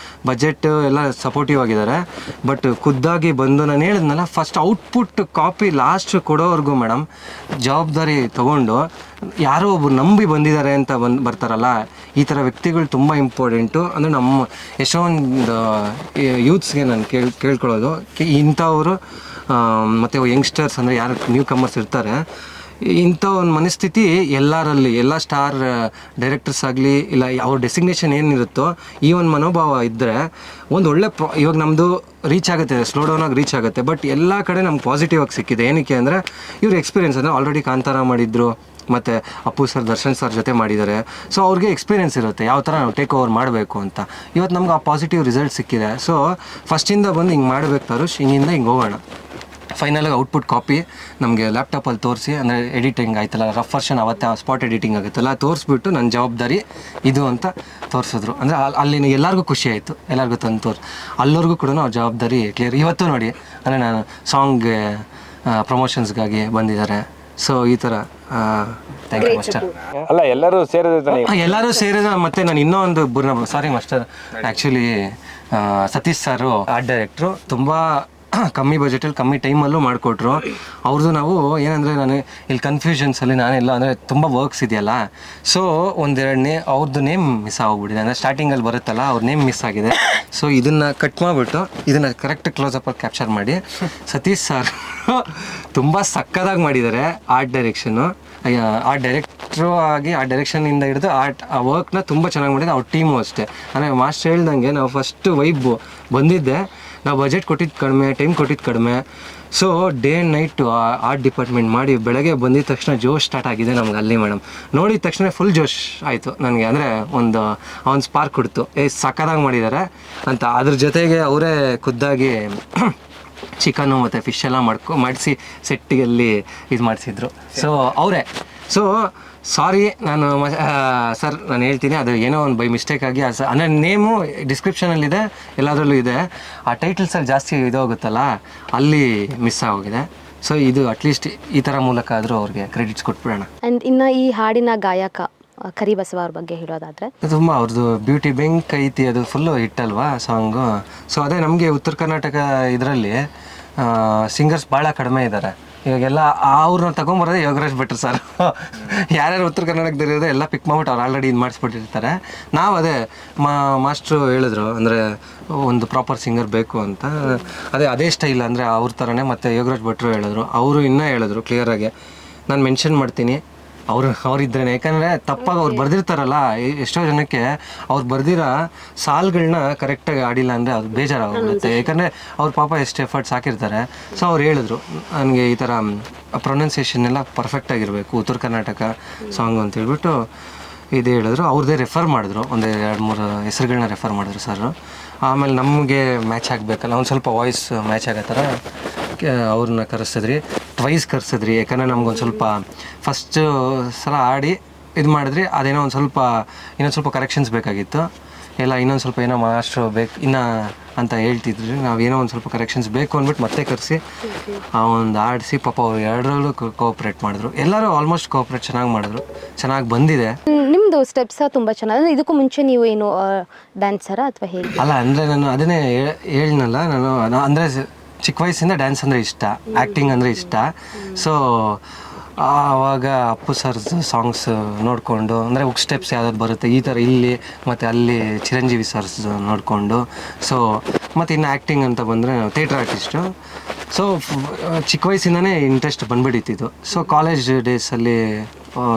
ಬಜೆಟ್ ಎಲ್ಲ ಸಪೋರ್ಟಿವ್ ಆಗಿದ್ದಾರೆ. ಬಟ್ ಖುದ್ದಾಗಿ ಬಂದು ನಾನು ಹೇಳಿದ್ನಲ್ಲ, ಫಸ್ಟ್ ಔಟ್ಪುಟ್ ಕಾಪಿ ಲಾಸ್ಟ್ ಕೊಡೋವರೆಗೂ ಮೇಡಮ್ ಜವಾಬ್ದಾರಿ ತೊಗೊಂಡು ಯಾರೋ ಒಬ್ರು ನಂಬಿ ಬಂದಿದ್ದಾರೆ ಅಂತ ಬರ್ತಾರಲ್ಲ, ಈ ಥರ ವ್ಯಕ್ತಿಗಳು ತುಂಬ ಇಂಪಾರ್ಟೆಂಟು. ಅಂದರೆ ನಮ್ಮ ಎಷ್ಟೊಂದು ಯೂತ್ಸ್ಗೆ ನಾನು ಕೇಳ್ಕೊಳ್ಳೋದು ಇಂಥವರು ಮತ್ತು ಯಂಗ್ಸ್ಟರ್ಸ್ ಅಂದರೆ ಯಾರು ನ್ಯೂ ಕಮರ್ಸ್ ಇರ್ತಾರೆ, ಇಂಥ ಒಂದು ಮನಸ್ಥಿತಿ ಎಲ್ಲರಲ್ಲಿ, ಎಲ್ಲ ಸ್ಟಾರ್ ಡೈರೆಕ್ಟರ್ಸ್ ಆಗಲಿ ಇಲ್ಲ ಅವ್ರ ಡೆಸಿಗ್ನೇಷನ್ ಏನಿರುತ್ತೋ ಈ ಒಂದು ಮನೋಭಾವ ಇದ್ದರೆ ಒಂದು ಒಳ್ಳೆ ಇವಾಗ ನಮ್ಮದು ರೀಚ್ ಆಗುತ್ತೆ, ಸ್ಲೋ ಡೌನಾಗಿ ರೀಚ್ ಆಗುತ್ತೆ. ಬಟ್ ಎಲ್ಲ ಕಡೆ ನಮ್ಗೆ ಪಾಸಿಟಿವ್ ಆಗಿ ಸಿಕ್ಕಿದೆ. ಏನಕ್ಕೆ ಅಂದರೆ ಇವ್ರ ಎಕ್ಸ್ಪೀರಿಯೆನ್ಸ್ ಅಂದರೆ ಆಲ್ರೆಡಿ ಕಾಂತಾರ ಮಾಡಿದ್ರು, ಮತ್ತು ಅಪ್ಪು ಸರ್, ದರ್ಶನ್ ಸರ್ ಜೊತೆ ಮಾಡಿದ್ದಾರೆ. ಸೊ ಅವ್ರಿಗೆ ಎಕ್ಸ್ಪೀರಿಯೆನ್ಸ್ ಇರುತ್ತೆ ಯಾವ ಥರ ನಾವು ಟೇಕ್ ಓವರ್ ಮಾಡಬೇಕು ಅಂತ. ಇವತ್ತು ನಮ್ಗೆ ಆ ಪಾಸಿಟಿವ್ ರಿಸಲ್ಟ್ ಸಿಕ್ಕಿದೆ. ಸೊ ಫಸ್ಟಿಂದ ಬಂದು ಹಿಂಗೆ ಮಾಡಬೇಕು ತರುಷ್, ಹಿಂಗಿಂದ ಹಿಂಗೆ ಹೋಗೋಣ. ಫೈನಲಾಗಿ ಔಟ್ಪುಟ್ ಕಾಪಿ ನಮಗೆ ಲ್ಯಾಪ್ಟಾಪಲ್ಲಿ ತೋರಿಸಿ, ಅಂದರೆ ಎಡಿಟಿಂಗ್ ಆಯ್ತಲ್ಲ, ರಫ್ ವರ್ಷನ್ ಅವತ್ತೇ ಸ್ಪಾಟ್ ಎಡಿಟಿಂಗ್ ಆಗುತ್ತಲ್ಲ, ತೋರಿಸ್ಬಿಟ್ಟು ನನ್ನ ಜವಾಬ್ದಾರಿ ಇದು ಅಂತ ತೋರಿಸಿದ್ರು. ಅಂದರೆ ಅಲ್ಲಿ ಎಲ್ಲರಿಗೂ ಖುಷಿ ಆಯಿತು, ಎಲ್ಲರಿಗೂ ತಂದು ಅಲ್ಲವರೆಗೂ ಕೂಡ ಅವ್ರ ಜವಾಬ್ದಾರಿ ಕ್ಲಿಯರ್. ಇವತ್ತು ನೋಡಿ ಅಂದರೆ ನಾನು ಸಾಂಗ್ಗೆ ಪ್ರಮೋಷನ್ಸ್ಗಾಗಿ ಬಂದಿದ್ದಾರೆ. ಸೊ ಈ ಥರ ಥ್ಯಾಂಕ್ ಯು ಮಾಸ್ಟರ್. ಅಲ್ಲ ಎಲ್ಲರೂ ಸೇರಿದ್ರೆ ತಾನೇ ಎಲ್ಲರೂ ಸೇರಿದ. ಮತ್ತು ನಾನು ಇನ್ನೂ ಒಂದು ಸಾರಿ ಮಾಸ್ಟರ್, ಆ್ಯಕ್ಚುಲಿ ಸತೀಶ್ ಸಾರು ಆರ್ಟ್ ಡೈರೆಕ್ಟ್ರು ತುಂಬ ಕಮ್ಮಿ ಬಜೆಟಲ್ಲಿ ಕಮ್ಮಿ ಟೈಮಲ್ಲೂ ಮಾಡಿಕೊಟ್ರು. ಅವ್ರದ್ದು ನಾವು ಏನಂದರೆ ನಾನು ಇಲ್ಲಿ ಕನ್ಫ್ಯೂಷನ್ಸಲ್ಲಿ ನಾನೆಲ್ಲ ಅಂದರೆ ತುಂಬ ವರ್ಕ್ಸ್ ಇದೆಯಲ್ಲ, ಸೊ ಒಂದೆರಡನೇ ಅವ್ರದ್ದು ನೇಮ್ ಮಿಸ್ ಆಗೋಗ್ಬಿಟ್ಟಿದೆ. ಅಂದರೆ ಸ್ಟಾರ್ಟಿಂಗಲ್ಲಿ ಬರುತ್ತಲ್ಲ ಅವ್ರ ನೇಮ್ ಮಿಸ್ ಆಗಿದೆ. ಸೊ ಇದನ್ನು ಕಟ್ ಮಾಡಿಬಿಟ್ಟು ಇದನ್ನು ಕರೆಕ್ಟ್ ಕ್ಲೋಸಪ್ಪಲ್ಲಿ ಕ್ಯಾಪ್ಚರ್ ಮಾಡಿ ಸತೀಶ್ ಸರ್ ತುಂಬ ಸಕ್ಕದಾಗಿ ಮಾಡಿದ್ದಾರೆ ಆರ್ಟ್ ಡೈರೆಕ್ಷನ್ನು. ಆರ್ಟ್ ಡೈರೆಕ್ಟ್ರು ಆಗಿ ಆ ಡೈರೆಕ್ಷನಿಂದ ಹಿಡಿದು ಆ ವರ್ಕ್ನ ತುಂಬ ಚೆನ್ನಾಗಿ ಮಾಡಿದೆ. ಅವ್ರ ಟೀಮು ಅಷ್ಟೇ. ಅಂದರೆ ಮಾಸ್ಟರ್ ಹೇಳ್ದಂಗೆ ನಾವು ಫಸ್ಟ್ ವೈಬ್ ಬಂದಿದ್ದೆ, ನಾವು ಬಜೆಟ್ ಕೊಟ್ಟಿದ್ದು ಕಡಿಮೆ, ಟೈಮ್ ಕೊಟ್ಟಿದ್ದು ಕಡಿಮೆ. So day and night art department ಮಾಡಿ ಬೆಳಗ್ಗೆ ಬಂದಿದ್ದ ತಕ್ಷಣ ಜೋಶ್ ಸ್ಟಾರ್ಟ್ ಆಗಿದೆ ನಮ್ಗೆ ಅಲ್ಲಿ ಮೇಡಮ್. ನೋಡಿದ ತಕ್ಷಣ ಫುಲ್ ಜೋಶ್ ಆಯಿತು ನನಗೆ. ಅಂದರೆ ಒಂದು ಸ್ಪಾರ್ಕ್ ಕೊಡ್ತು, ಸಕ್ಕದಾಗಿ ಮಾಡಿದ್ದಾರೆ ಅಂತ. ಅದ್ರ ಜೊತೆಗೆ ಅವರೇ ಖುದ್ದಾಗಿ ಚಿಕನ್ನು ಮತ್ತು ಫಿಶ್ ಎಲ್ಲ ಮಾಡಿಸಿ ಸೆಟ್ಟಿಗಲ್ಲಿ ಇದು ಮಾಡಿಸಿದ್ರು. ಸೊ ಅವರೇ. ಸೊ ಸಾರಿ ನಾನು ಸರ್ ನಾನು ಹೇಳ್ತೀನಿ, ಅದು ಏನೋ ಒಂದು ಬೈ ಮಿಸ್ಟೇಕ್ ಆಗಿ ಅಂದರೆ ನೇಮು ಡಿಸ್ಕ್ರಿಪ್ಷನಲ್ಲಿದೆ, ಎಲ್ಲದರಲ್ಲೂ ಇದೆ. ಆ ಟೈಟಲ್ಸಲ್ಲಿ ಜಾಸ್ತಿ ಇದಾಗುತ್ತಲ್ಲ, ಅಲ್ಲಿ ಮಿಸ್ ಆಗೋಗಿದೆ. ಸೊ ಇದು ಅಟ್ಲೀಸ್ಟ್ ಈ ಥರ ಮೂಲಕ ಆದರೂ ಅವ್ರಿಗೆ ಕ್ರೆಡಿಟ್ಸ್ ಕೊಟ್ಬಿಡೋಣ. ಆ್ಯಂಡ್ ಇನ್ನು ಈ ಹಾಡಿನ ಗಾಯಕ ಕರಿಬಸವ ಅವ್ರ ಬಗ್ಗೆ ಹೇಳೋದಾದರೆ ತುಂಬ ಅವ್ರದ್ದು ಬ್ಯೂಟಿ ಬೆಂಕ್ ಐತಿ, ಅದು ಫುಲ್ಲು ಹಿಟ್ ಅಲ್ವಾ ಸಾಂಗು. ಸೊ ಅದೇ ನಮಗೆ ಉತ್ತರ ಕರ್ನಾಟಕ ಇದರಲ್ಲಿ ಸಿಂಗರ್ಸ್ ಭಾಳ ಕಡಿಮೆ ಇದ್ದಾರೆ. ಇವಾಗೆಲ್ಲ ಅವ್ರನ್ನ ತಗೊಂಬರೋದೇ ಯೋಗರಾಜ್ ಭಟ್ರು ಸರ್. ಯಾರ್ಯಾರು ಉತ್ತರ ಕರ್ನಾಟಕದಲ್ಲಿರೋದು ಎಲ್ಲ ಪಿಕ್ ಮಾಡ್ಬಿಟ್ಟು ಅವ್ರು ಆಲ್ರೆಡಿ ಇದು ಮಾಡಿಸ್ಬಿಟ್ಟಿರ್ತಾರೆ. ನಾವು ಅದೇ ಮಾಸ್ಟ್ರು ಹೇಳಿದ್ರು, ಅಂದರೆ ಒಂದು ಪ್ರಾಪರ್ ಸಿಂಗರ್ ಬೇಕು ಅಂತ. ಅದೇ ಸ್ಟೈಲ್ ಅಂದರೆ ಅವ್ರ ಥರನೇ. ಮತ್ತು ಯೋಗರಾಜ್ ಭಟ್ರು ಹೇಳಿದ್ರು, ಅವರು ಇನ್ನೂ ಹೇಳಿದ್ರು ಕ್ಲಿಯರಾಗಿ, ನಾನು ಮೆನ್ಷನ್ ಮಾಡ್ತೀನಿ ಅವ್ರಿದ್ರೇನೆ. ಯಾಕಂದರೆ ತಪ್ಪಾಗಿ ಅವ್ರು ಬರೆದಿರ್ತಾರಲ್ಲ, ಎಷ್ಟೋ ಜನಕ್ಕೆ ಅವ್ರು ಬರೆದಿರೋ ಸಾಲುಗಳನ್ನ ಕರೆಕ್ಟಾಗಿ ಆಡಿಲ್ಲ ಅಂದರೆ ಅದು ಬೇಜಾರಾಗುತ್ತೆ. ಯಾಕಂದರೆ ಅವ್ರ ಪಾಪ ಎಷ್ಟು ಎಫರ್ಟ್ಸ್ ಹಾಕಿರ್ತಾರೆ. ಸೊ ಅವ್ರು ಹೇಳಿದ್ರು ನನಗೆ ಈ ಥರ ಪ್ರೊನೌನ್ಸಿಯೇಷನ್ ಎಲ್ಲ ಪರ್ಫೆಕ್ಟಾಗಿರಬೇಕು ಉತ್ತರ ಕರ್ನಾಟಕ ಸಾಂಗು ಅಂತ ಹೇಳ್ಬಿಟ್ಟು ಇದು ಹೇಳಿದ್ರು. ಅವ್ರದ್ದೇ ರೆಫರ್ ಮಾಡಿದ್ರು, ಒಂದು 2-3 ಹೆಸರುಗಳನ್ನ ರೆಫರ್ ಮಾಡಿದ್ರು ಸರ್. ಆಮೇಲೆ ನಮಗೆ ಮ್ಯಾಚ್ ಆಗಬೇಕಲ್ಲ, ಒಂದು ಸ್ವಲ್ಪ ವಾಯ್ಸ್ ಮ್ಯಾಚ್ ಆಗೋ ಥರ ಅವ್ರನ್ನ ಕರೆಸಿದ್ರಿ, ಟ್ವೈಸ್ ಕರೆಸಿದ್ರಿ. ಯಾಕಂದರೆ ನಮ್ಗೊಂದು ಸ್ವಲ್ಪ ಫಸ್ಟ್ ಸಲ ಆಡಿ ಇದು ಮಾಡಿದ್ರಿ, ಅದೇನೋ ಇನ್ನೊಂದು ಸ್ವಲ್ಪ ಕರೆಕ್ಷನ್ಸ್ ಬೇಕಾಗಿತ್ತು. ಎಲ್ಲ ಇನ್ನೊಂದು ಸ್ವಲ್ಪ ಏನೋ ಮಾಸ್ಟ್ರು ಬೇಕು ಇನ್ನೂ ಅಂತ ಹೇಳ್ತಿದ್ರಿ. ನಾವೇನೋ ಒಂದು ಸ್ವಲ್ಪ ಕರೆಕ್ಷನ್ಸ್ ಬೇಕು ಅಂದ್ಬಿಟ್ಟು ಮತ್ತೆ ಕರೆಸಿ ಒಂದು ಆಡಿಸಿ ಪಾಪ ಅವ್ರು ಎರಡರಲ್ಲೂ ಕೋಆಪ್ರೇಟ್ ಮಾಡಿದ್ರು. ಎಲ್ಲರೂ ಆಲ್ಮೋಸ್ಟ್ ಕೋಆಪ್ರೇಟ್ ಚೆನ್ನಾಗಿ ಮಾಡಿದ್ರು, ಚೆನ್ನಾಗಿ ಬಂದಿದೆ. ನಿಮ್ಮದು ಸ್ಟೆಪ್ಸ್ ತುಂಬ ಚೆನ್ನಾಗಿ. ಇದಕ್ಕೂ ಮುಂಚೆ ನೀವು ಏನು ಡ್ಯಾನ್ಸರಾ ಅಥವಾ ಹೇಗೆ? ಅಲ್ಲ ಅಂದರೆ ನಾನು ಅದನ್ನೇ ಹೇಳಿನಲ್ಲ, ನಾನು ಅಂದರೆ ಚಿಕ್ಕ ವಯಸ್ಸಿಂದ ಡ್ಯಾನ್ಸ್ ಅಂದರೆ ಇಷ್ಟ, ಆ್ಯಕ್ಟಿಂಗ್ ಅಂದರೆ ಇಷ್ಟ. ಸೊ ಆವಾಗ ಅಪ್ಪು ಸರ್ದು ಸಾಂಗ್ಸ್ ನೋಡಿಕೊಂಡು, ಅಂದರೆ ಹುಕ್ ಸ್ಟೆಪ್ಸ್ ಯಾವ್ದಾದ್ರು ಬರುತ್ತೆ ಈ ಥರ ಇಲ್ಲಿ ಮತ್ತು ಅಲ್ಲಿ ಚಿರಂಜೀವಿ ಸರ್ಸ್ ನೋಡಿಕೊಂಡು. ಸೊ ಮತ್ತು ಇನ್ನು ಆ್ಯಕ್ಟಿಂಗ್ ಅಂತ ಬಂದರೆ ನಾವು ಥಿಯೇಟ್ರ್ ಆರ್ಟಿಸ್ಟು. ಸೊ ಚಿಕ್ಕ ವಯಸ್ಸಿಂದನೇ ಇಂಟ್ರೆಸ್ಟ್ ಬಂದುಬಿಟ್ಟಿತ್ತು. ಸೊ ಕಾಲೇಜ್ ಡೇಸಲ್ಲಿ,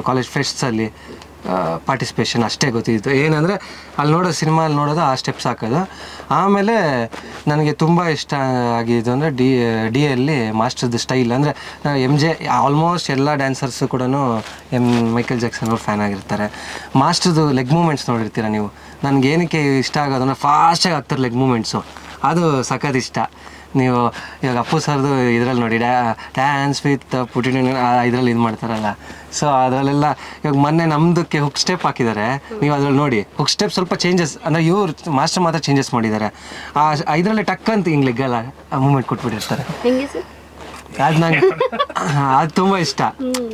ಕಾಲೇಜ್ ಫೆಸ್ಟ್ಸಲ್ಲಿ ಪಾರ್ಟಿಸಿಪೇಷನ್ ಅಷ್ಟೇ ಗೊತ್ತಿತ್ತು. ಏನಂದರೆ ಅಲ್ಲಿ ನೋಡೋ ಸಿನಿಮಾಲ್ಲಿ ನೋಡೋದು ಆ ಸ್ಟೆಪ್ಸ್ ಹಾಕೋದು. ಆಮೇಲೆ ನನಗೆ ತುಂಬ ಇಷ್ಟ ಆಗಿದ್ದು ಅಂದರೆ ಡಿ ಮಾಸ್ಟರ್ದು ಸ್ಟೈಲ್. ಅಂದರೆ MJ ಆಲ್ಮೋಸ್ಟ್ ಎಲ್ಲ ಡ್ಯಾನ್ಸರ್ಸು ಕೂಡ ಮೈಕಲ್ ಜಾಕ್ಸನ್ ಅವ್ರ ಫ್ಯಾನ್ ಆಗಿರ್ತಾರೆ. ಮಾಸ್ಟರ್ದು ಲೆಗ್ ಮೂಮೆಂಟ್ಸ್ ನೋಡಿರ್ತೀರ ನೀವು. ನನಗೆ ಏನಕ್ಕೆ ಇಷ್ಟ ಆಗೋದು ಅಂದರೆ ಫಾಸ್ಟಾಗಿ ಆಗ್ತಾರೆ ಲೆಗ್ ಮೂಮೆಂಟ್ಸು, ಅದು ಸಖತ್ ಇಷ್ಟ. ನೀವು ಇವಾಗ ಅಪ್ಪು ಸರ್ದು ಇದರಲ್ಲಿ ನೋಡಿ ಡ್ಯಾನ್ಸ್ ವಿತ್ ಪುಟಿನ್ ಇದರಲ್ಲಿ ಇದು ಮಾಡ್ತಾರಲ್ಲ, ಸೊ ಅದರಲ್ಲೆಲ್ಲ ಇವಾಗ ಮೊನ್ನೆ ನಮ್ಮದಕ್ಕೆ ಹುಕ್ ಸ್ಟೆಪ್ ಹಾಕಿದ್ದಾರೆ, ನೀವು ಅದ್ರಲ್ಲಿ ನೋಡಿ ಹುಕ್ ಸ್ಟೆಪ್ ಸ್ವಲ್ಪ ಚೇಂಜಸ್, ಅಂದರೆ ಇವ್ರು ಮಾಸ್ಟರ್ ಮಾತ್ರ ಚೇಂಜಸ್ ಮಾಡಿದ್ದಾರೆ. ಇದರಲ್ಲಿ ಟಕ್ ಅಂತ ಹಿಂಗೆ ಲೆಗ್ಗಲ್ಲ ಮೂಮೆಂಟ್ ಕೊಟ್ಬಿಟ್ಟಿರ್ತಾರೆ. ಹೆಂಗೆ ಸರ್? ಅದು ನಂಗೆ ಅದು ತುಂಬ ಇಷ್ಟ.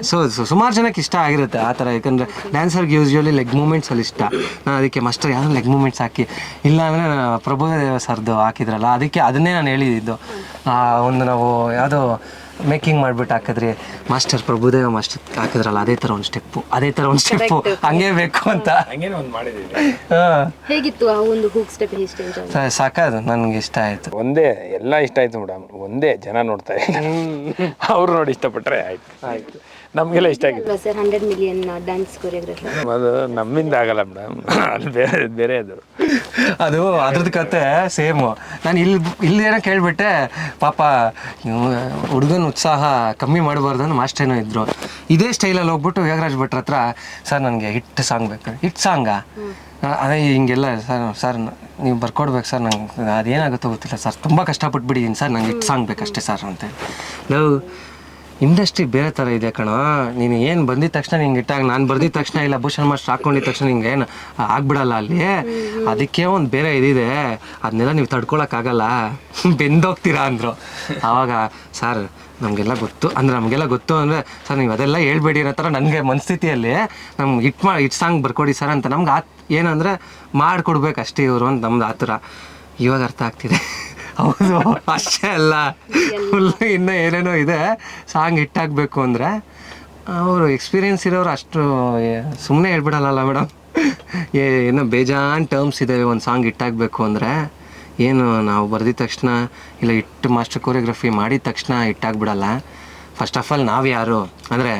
ಸೊ ಸುಮಾರು ಜನಕ್ಕೆ ಇಷ್ಟ ಆಗಿರುತ್ತೆ ಆ ಥರ, ಯಾಕಂದರೆ ಡ್ಯಾನ್ಸರ್ಗೆ ಯೂಸ್ವಲಿ ಲೆಗ್ ಮೂಮೆಂಟ್ಸಲ್ಲಿ ಇಷ್ಟ. ನಾನು ಅದಕ್ಕೆ ಮಾಸ್ಟರ್ ಯಾವುದೋ ಲೆಗ್ ಮೂಮೆಂಟ್ಸ್ ಹಾಕಿ, ಇಲ್ಲ ಅಂದರೆ ಪ್ರಭುದೇವ ಸರ್ದು ಹಾಕಿದ್ರಲ್ಲ, ಅದಕ್ಕೆ ಅದನ್ನೇ ನಾನು ಹೇಳಿದ್ದು. ಒಂದು ನಾವು ಯಾವುದೋ ಮೇಕಿಂಗ್ ಮಾಡಿಬಿಟ್ಟು ಹಾಕಿದ್ರಿ ಮಾಸ್ಟರ್ ಪ್ರಭುದೇವ ಮಾಸ್ಟರ್ ಹಾಕಿದ್ರಲ್ಲ, ಅದೇ ಥರ ಒಂದು ಸ್ಟೆಪ್ಪು ಹಂಗೆ ಬೇಕು ಅಂತ. ಹಂಗೇನೆ ಒಂದು ಮಾಡಿದ್ದೀವಿ. ಹೇಗಿತ್ತು ಆ ಒಂದು ಹೂಕ್ ಸ್ಟೆಪ್? ಸಾಕದು ನನಗೆ ಇಷ್ಟ ಆಯಿತು. ಒಂದೇ ಎಲ್ಲ ಇಷ್ಟ ಆಯ್ತು ಮೇಡಮ್, ಒಂದೇ ಜನ ನೋಡ್ತಾ ಇದ್ದಾರೆ, ಅವ್ರು ನೋಡಿ ಇಷ್ಟಪಟ್ಟರೆ ಆಯ್ತು. ನಮಗೆಲ್ಲ ಇಷ್ಟ ಆಗಿದೆ ಸರ್. 100 ಮಿಲಿಯನ್ ಡ್ಯಾನ್ಸ್ ಕೊರಿಯೋಗ್ರಫಿ ಅದು ನಮ್ಮಿಂದ ಆಗಲ್ಲ ಮೇಡಮ್, ಅದು ಬೇರೆ ಅದು ಅದ್ರದ್ದು ಕತೆ ಸೇಮು. ನಾನು ಇಲ್ಲಿ ಏನೋ ಕೇಳಿಬಿಟ್ಟೆ, ಪಾಪ ಹುಡುಗನ ಉತ್ಸಾಹ ಕಮ್ಮಿ ಮಾಡಬಾರ್ದು ಅಂತ ಮಾಸ್ಟರ್ ಏನೋ ಇದ್ರು. ಇದೇ ಸ್ಟೈಲಲ್ಲಿ ಹೋಗ್ಬಿಟ್ಟು ಯೋಗರಾಜ್ ಭಟ್ರ ಹತ್ರ, ಸರ್ ನನಗೆ ಹಿಟ್ ಸಾಂಗ್ ಬೇಕು. ಹಿಟ್ ಸಾಂಗಾ? ಅದೇ ಹಿಂಗೆಲ್ಲ ಸರ್ ನೀವು ಬರ್ಕೊಡ್ಬೇಕು ಸರ್, ನಂಗೆ ಅದೇನಾಗುತ್ತೋ ಗೊತ್ತಿಲ್ಲ ಸರ್, ತುಂಬ ಕಷ್ಟಪಟ್ಬಿಟ್ಟಿದ್ದೀನಿ ಸರ್, ನಂಗೆ ಹಿಟ್ ಸಾಂಗ್ ಬೇಕಷ್ಟೇ ಸರ್ ಅಂತ. ಇಂಡಸ್ಟ್ರಿ ಬೇರೆ ಥರ ಇದೆ ಕಣೋ. ನೀನು ಏನು ಬಂದಿದ ತಕ್ಷಣ ನಿಂಗೆ ಇಟ್ಟಾಗ, ನಾನು ಬರ್ದಿದ ತಕ್ಷಣ ಇಲ್ಲ ಭೂಷಣ್ ಮಾಸ್ಟರ್ ಹಾಕ್ಕೊಂಡಿದ್ದ ತಕ್ಷಣ ನಿಂಗೆ ಏನು ಆಗ್ಬಿಡಲ್ಲ ಅಲ್ಲಿ. ಅದಕ್ಕೆ ಒಂದು ಬೇರೆ ಇದಿದೆ, ಅದನ್ನೆಲ್ಲ ನೀವು ತಡ್ಕೊಳಕ್ಕಾಗಲ್ಲ, ಬೆಂದೋಗ್ತೀರಾ ಅಂದರು. ಆವಾಗ ಸರ್ ನಮಗೆಲ್ಲ ಗೊತ್ತು ಅಂದರೆ ಸರ್ ನೀವು ಅದೆಲ್ಲ ಹೇಳ್ಬೇಡಿ ಅನ್ನೋ ಥರ ನನಗೆ ಮನಸ್ಥಿತಿಯಲ್ಲಿ ನಮ್ಗೆ ಹಿಟ್ ಸಾಂಗ್ ಬರ್ಕೊಡಿ ಸರ್ ಅಂತ. ನಮ್ಗೆ ಏನಂದರೆ ಮಾಡಿಕೊಡ್ಬೇಕು ಅಷ್ಟೇ ಇವರು ಅಂತ ನಮ್ದು ಆ ಥರ. ಇವಾಗ ಅರ್ಥ ಆಗ್ತಿದೆ. ಹೌದು, ಅಷ್ಟೇ ಅಲ್ಲ, ಫುಲ್ ಇನ್ನೂ ಏನೇನೋ ಇದೆ. ಸಾಂಗ್ ಹಿಟ್ಟಾಗಬೇಕು ಅಂದರೆ ಅವರು ಎಕ್ಸ್ಪೀರಿಯೆನ್ಸ್ ಇರೋರು ಅಷ್ಟು ಸುಮ್ಮನೆ ಹೇಳ್ಬಿಡಲ್ಲ ಮೇಡಮ್. ಏನೋ ಬೇಜಾನ್ ಟರ್ಮ್ಸ್ ಇದ್ದಾವೆ ಒಂದು ಸಾಂಗ್ ಹಿಟ್ಟಾಗಬೇಕು ಅಂದರೆ. ಏನು ನಾವು ಬರ್ದಿದ ತಕ್ಷಣ ಇಲ್ಲ ಹಿಟ್ ಮಾಸ್ಟರ್ ಕೊರಿಯೋಗ್ರಫಿ ಮಾಡಿದ ತಕ್ಷಣ ಹಿಟ್ಟಾಗ್ಬಿಡಲ್ಲ. ಫಸ್ಟ್ ಆಫ್ ಆಲ್ ನಾವು ಯಾರು ಅಂದರೆ